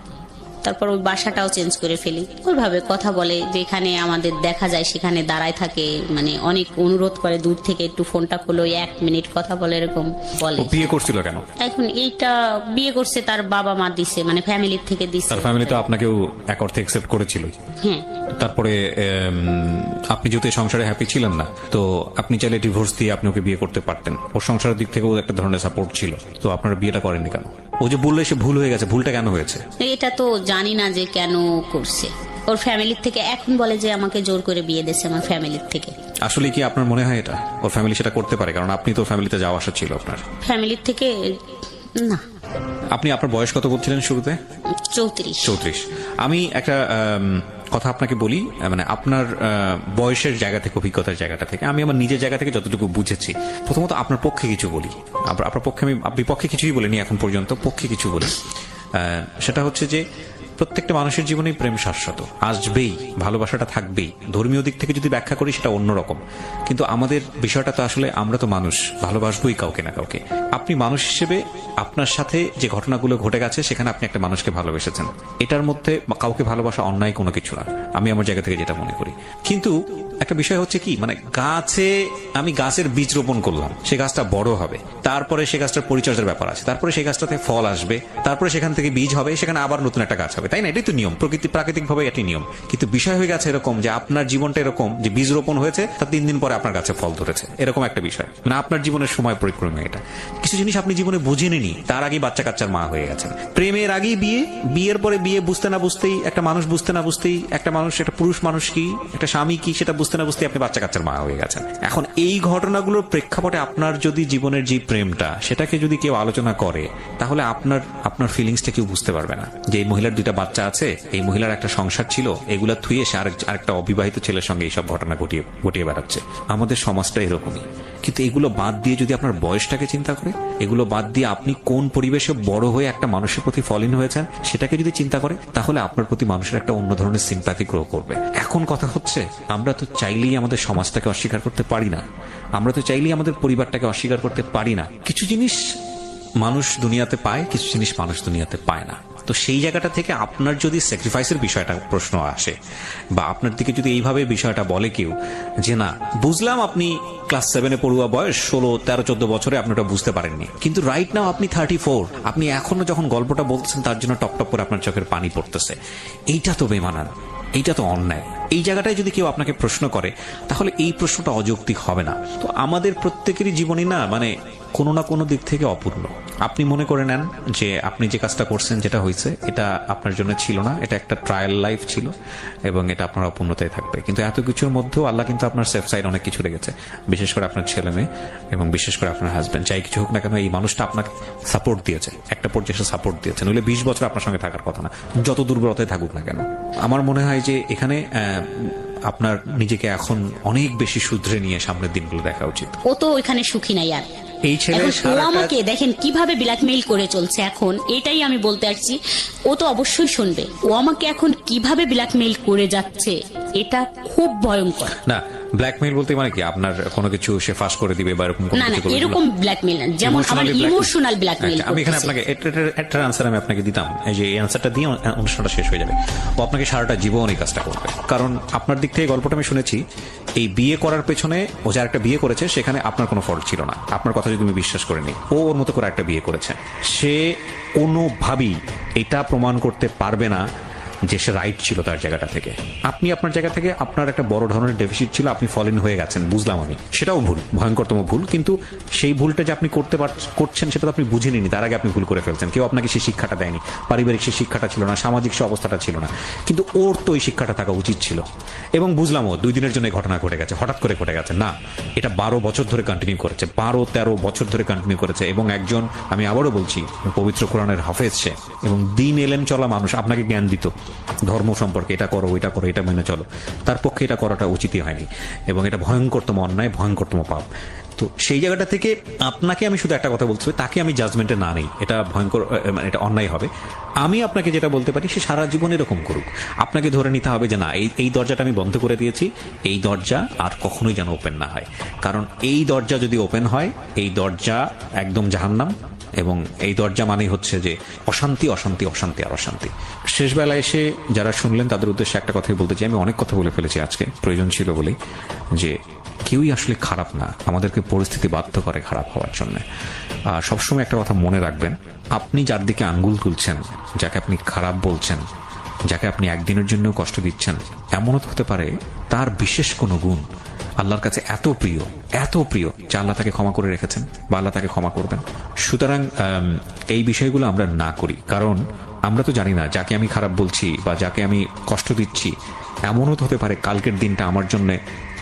তারপর ওই বাসাটাও চেঞ্জ করে ফেলি। ওইভাবে কথা বলে, যেখানে আমাদের দেখা যায় সেখানে দাঁড়ায় থাকে, মানে অনেক অনুরোধ করে দূর থেকে একটু ফোনটা খোলো, 1 মিনিট কথা বলে, এরকম বলে। বিয়ে করছিল কেন? এখন এইটা বিয়ে করছে তার বাবা মা দিছে, মানে ফ্যামিলির থেকে দিছে। তার ফ্যামিলি তো আপনাকেও এক অর্থে অ্যাকসেপ্ট করেছিল। হ্যাঁ। তারপরে আপনি যেহেতু সংসারে হ্যাপি ছিলেন না, তো আপনি চাইলে ডিভোর্স দিয়ে আপনি ওকে বিয়ে করতে পারতেন। ওর সংসারের দিক থেকেও একটা ধরনের সাপোর্ট ছিল, তো আপনারা বিয়েটা করেননি কেন? ও যে বললে সে ভুল হয়ে গেছে, ভুলটা কেন হয়েছে? এটা তো জানি না যে কেন করছে। ওর ফ্যামিলির থেকে এখন বলে যে আমাকে জোর করে বিয়ে দিয়েছে আমার ফ্যামিলির থেকে। আসলে কি আপনার মনে হয় এটা ওর ফ্যামিলি সেটা করতে পারে? কারণ আপনি তো ফ্যামিলিতে যাওয়া আসা ছিল আপনার। ফ্যামিলির থেকে না। আপনি আপনার বয়স কত বলছিলেন শুরুতে? 34। আমি একটা কথা আপনাকে বলি, মানে আপনার বয়সের জায়গা থেকে, অভিজ্ঞতার জায়গাটা থেকে, আমি আমার নিজের জায়গা থেকে যতটুকু বুঝেছি, প্রথমত আপনার পক্ষে কিছু বলি। আপনার পক্ষে আমি বিপক্ষে কিছুই বলিনি এখন পর্যন্ত, পক্ষে কিছু বলি। সেটা হচ্ছে যে প্রত্যেকটা মানুষের জীবনেই প্রেম শাশ্বত, আসবেই, ভালোবাসাটা থাকবেই। ধর্মীয় দিক থেকে যদি ব্যাখ্যা করি সেটা অন্যরকম, কিন্তু আমাদের বিষয়টা তো আসলে আমরা তো মানুষ, ভালোবাসবোই কাউকে না কাউকে। আপনি মানুষ হিসেবে আপনার সাথে যে ঘটনাগুলো ঘটে গেছে সেখানে আপনি একটা মানুষকে ভালোবেসেছেন, এটার মধ্যে কাউকে ভালোবাসা অন্যায় কোনো কিছু না, আমি আমার জায়গা থেকে যেটা মনে করি। কিন্তু একটা বিষয় হচ্ছে কি, মানে আমি গাছের বীজ রোপণ করলাম, সে গাছটা বড় হবে, তারপরে সে গাছটার পরিচর্যার ব্যাপার আছে, তারপরে সেই গাছটাতে ফল আসবে, তারপরে সেখান থেকে বীজ হবে, সেখানে আবার নতুন একটা গাছ হবে, তাই না? এটাই তো নিয়ম, প্রাকৃতিক ভাবে এটি নিয়ম। কিন্তু বিষয় হয়ে গেছে এরকম যে আপনার জীবনটা এরকম যে বীজ রোপণ হয়েছে, তার 3 দিন পরে আপনার গাছে ফল ধরেছে, এরকম একটা বিষয়। মানে আপনার জীবনের সময় পরিক্রমে এটা কিছু জিনিস আপনি জীবনে বুঝেননি, তার আগেই বাচ্চা কাচ্চার মা হয়ে গেছেন। প্রেমের আগেই বিয়ে, বিয়ের পরে বিয়ে বুঝতে না বুঝতেই, একটা মানুষ বুঝতে না বুঝতেই, একটা মানুষ, একটা পুরুষ মানুষ কি, একটা স্বামী কি, সেটা বুঝতে না বুঝতেই আপনি বাচ্চা কাচ্চার মা হয়ে গেছেন। এখন এই ঘটনাগুলোর প্রেক্ষাপটে আপনার যদি জীবনের যে প্রেমটা, সেটাকে যদি কেউ আলোচনা করে, তাহলে আপনার ফিলিংসটা কেউ বুঝতে পারবে না যে এই মহিলার 2টা বাচ্চা আছে, এই মহিলার একটা সংসার ছিল, এগুলা থুয়ে সে আরেকটা অবিবাহিত ছেলের সঙ্গে এইসব ঘটনা ঘটিয়ে বেড়াচ্ছে। আমাদের সমাজটা এরকমই। কিন্তু এগুলো বাদ দিয়ে যদি আপনার বয়সটাকে চিন্তা করে, এগুলো বাদ দিয়ে আপনি কোন পরিবেশে বড় হয়ে একটা মানুষের প্রতি ফলিন হয়েছেন সেটাকে যদি চিন্তা করে, তাহলে আপনার প্রতি মানুষের একটা অন্য ধরনের সিম্প্যাথি গ্রো করবে। এখন কথা হচ্ছে, আমরা তো চাইলেই আমাদের সমাজটাকে অস্বীকার করতে পারি না, আমরা তো চাইলেই আমাদের পরিবারটাকে অস্বীকার করতে পারি না। কিছু জিনিস মানুষ দুনিয়াতে পায়, কিছু জিনিস মানুষ দুনিয়াতে পায় না। তো সেই জায়গাটা থেকে আপনার যদি স্যাক্রিফাইসের বিষয়টা প্রশ্ন আসে, বা আপনার দিকে যদি এইভাবে বিষয়টা বলে কেউ যে না, বুঝলাম আপনি ক্লাস 7-এ পড়ুয়া বয়স, 16, 13, 14 বছরে আপনি ওটা বুঝতে পারেননি, কিন্তু রাইট নাও আপনি 34, আপনি এখনো যখন গল্পটা বলছেন তার জন্য টপ টপ করে আপনার চোখের পানি পড়তেছে। এইটা তো বেমানান, এইটা তো অন্যায়। এই জায়গাটায় যদি কেউ আপনাকে প্রশ্ন করে, তাহলে এই প্রশ্নটা অযৌক্তিক হবে না। তো আমাদের প্রত্যেকেরই জীবনই না, মানে কোনো না কোনো দিক থেকে অপূর্ণ। আপনি মনে করে নেন যে আপনি যে কাজটা করছেন, যেটা হয়েছে, এটা আপনার জন্য ছিল না, এটা একটা ট্রায়াল লাইফ ছিল এবং এটা আপনার অপূর্ণতায় থাকবে। কিন্তু এত কিছুর মধ্যেও আল্লাহ কিন্তু আপনার সেফ সাইড অনেক কিছু রেখেছে, বিশেষ করে আপনার ছেলে মেয়ে এবং বিশেষ করে আপনার হাজবেন্ড। যাই কিছু হোক না কেন, এই মানুষটা আপনাকে সাপোর্ট দিয়েছে, একটা পর্যায়ে এসে সাপোর্ট দিয়েছে, নইলে 20 বছর আপনার সঙ্গে থাকার কথা না, যত দুর্বলতায় থাকুক না কেন। আমার মনে হয় যে এখানে আপনার নিজেকে এখন অনেক বেশি শুধরে নিয়ে সামনের দিনগুলো দেখা উচিত। ও তো ওইখানে সুখী নাই আর। এই ছেলে আমাকে দেখেন কিভাবে ব্ল্যাকমেইল করে চলছে, এখন এটাই আমি বলতে আসছি। ও তো অবশ্যই শুনবে, ও আমাকে এখন কিভাবে ব্ল্যাকমেইল করে যাচ্ছে, এটা খুব ভয়ঙ্কর। না, ব্ল্যাকমেইল বলতে মানে কি, আপনার কোনো কিছু সে ফাঁস করে দিবে বা এরকম কোনো কিছু? না, এরকম ব্ল্যাকমেইল না, যেমন আমার ইমোশনাল ব্ল্যাকমেইল। আমি এখানে আপনাকে একটা আনসার আমি আপনাকে দিতাম, এই যে এই আনসারটা দিয়ে অনুষ্ঠানটা শেষ হয়ে যাবে। ও আপনাকে সারাটা জীবন এই কাজটা করবে, কারণ আপনার দিক থেকে গল্পটা আমি শুনেছি, এই বিয়ে করার পেছনে ও যার একটা বিয়ে করেছে সেখানে আপনার কোনো ফল্ট ছিল না, আপনার কথা যদি আমি বিশ্বাস করে নিই। ও ওর মতো করে একটা বিয়ে করেছে, সে কোনোভাবেই এটা প্রমাণ করতে পারবে না যে সে রাইট ছিল তার জায়গাটা থেকে। আপনি আপনার জায়গা থেকে আপনার একটা বড় ধরনের ডেফিসিট ছিল, আপনি ফলিন হয়ে গেছেন, বুঝলাম আমি, সেটাও ভুল, ভয়ঙ্করতম ভুল। কিন্তু সেই ভুলটা যে আপনি করছেন সেটা তো আপনি বুঝে নিনি, তার আগে আপনি ভুল করে ফেলছেন। কেউ আপনাকে সেই শিক্ষাটা দেয়নি, পারিবারিক সেই শিক্ষাটা ছিল না, সামাজিক সে অবস্থাটা ছিল না, কিন্তু ওর তো ওই শিক্ষাটা থাকা উচিত ছিল। এবং বুঝলাম ও 2 দিনের জন্য ঘটনা ঘটে গেছে, হঠাৎ করে ঘটে গেছে না, এটা 12 বছর ধরে কন্টিনিউ করেছে, 12-13 বছর ধরে কন্টিনিউ করেছে। এবং একজন, আমি আবারও বলছি, পবিত্র কোরআনের হাফেজ সে, এবং দিন এলেম চলা মানুষ আপনাকে জ্ঞান দিত, ধর্ম সম্পর্কে এটা করো, ওইটা করো, এটা মেনে চলো, তার পক্ষে এটা করাটা উচিতই হয়নি, এবং এটা ভয়ঙ্করতম অন্যায়, ভয়ঙ্করতম পাপ। তো সেই জায়গাটা থেকে আপনাকে আমি শুধু একটা কথা বলতে হবে, তাকে আমি জাজমেন্টে না নেই, এটা ভয়ঙ্কর, মানে এটা অন্যায় হবে। আমি আপনাকে যেটা বলতে পারি, সে সারা জীবন এরকম করুক, আপনাকে ধরে নিতে হবে যে না, এই দরজাটা আমি বন্ধ করে দিয়েছি, এই দরজা আর কখনোই যেন ওপেন না হয়। কারণ এই দরজা যদি ওপেন হয়, এই দরজা একদম জাহান্নাম, এবং এই দরজা মানেই হচ্ছে যে অশান্তি, অশান্তি, অশান্তি আর অশান্তি। শেষ বেলায় এসে যারা শুনলেন তাদের উদ্দেশ্যে একটা কথাই বলতে চাই, আমি অনেক কথা বলে ফেলেছি আজকে, প্রয়োজন ছিল বলেই, যে কেউই আসলে খারাপ না, আমাদেরকে পরিস্থিতি বাধ্য করে খারাপ হওয়ার জন্য। আর সবসময় একটা কথা মনে রাখবেন, আপনি যার দিকে আঙ্গুল তুলছেন, যাকে আপনি খারাপ বলছেন, যাকে আপনি একদিনের জন্য কষ্ট দিচ্ছেন, এমনও তো হতে পারে তার বিশেষ কোনো গুণ আল্লাহর কাছে এত প্রিয়, এত প্রিয় যে আল্লাহ তাকে ক্ষমা করে রেখেছেন, বা আল্লাহ তাকে ক্ষমা করবেন। সুতরাং এই বিষয়গুলো আমরা না করি, কারণ আমরা তো জানি না যাকে আমি খারাপ বলছি বা যাকে আমি কষ্ট দিচ্ছি, এমনও তো হতে পারে কালকের দিনটা আমার জন্য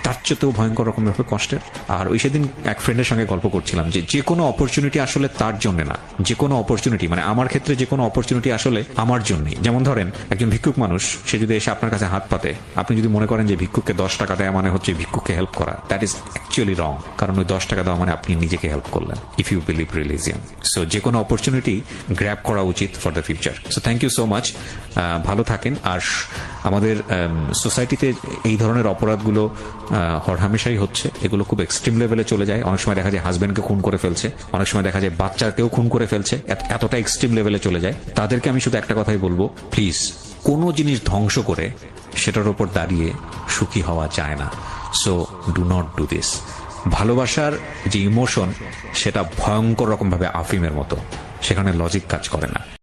তার চেয়েও ভয়ঙ্কর রকমের হবে কষ্টের। আর ওই সেদিন এক ফ্রেন্ডের সঙ্গে গল্প করছিলাম যে কোনো অপরচুনিটি আসলে তার জন্য না, যে কোনো অপরচুনিটি, মানে আমার ক্ষেত্রে যে কোনো অপরচুনিটি আসলে আমার জন্যই। যেমন ধরেন একজন ভিক্ষুক মানুষ, সে যদি এসে আপনার কাছে হাত পাতে, আপনি যদি মনে করেন যে ভিক্ষুককে 10 টাকা দেওয়া মানে হচ্ছে ভিক্ষুককে হেল্প করা, দ্যাট ইজ অ্যাকচুয়ালি রং। কারণ ওই 10 টাকা দেওয়া মানে আপনি নিজেকে হেল্প করলেন, if you believe religion. So যে কোনো অপরচুনিটি গ্র্যাব করা উচিত for the future. So thank you so much, ভালো থাকেন। আর আমাদের সোসাইটিতে এই ধরনের অপরাধগুলো হরহামেশাই হচ্ছে, এগুলো খুব এক্সট্রিম লেভেলে চলে যায়। অনেক সময় দেখা যায় হাজব্যান্ডকে খুন করে ফেলছে, অনেক সময় দেখা যায় বাচ্চাকেও খুন করে ফেলছে, এতটা এক্সট্রিম লেভেলে চলে যায়। তাদেরকে আমি শুধু একটা কথাই বলবো, প্লিজ কোনো জিনিস ধ্বংস করে সেটার উপর দাঁড়িয়ে সুখী হওয়া যায় না। So do not do this. ভালোবাসার যে ইমোশন, সেটা ভয়ঙ্কর রকমভাবে আফিমের মতো, সেখানে লজিক কাজ করে না।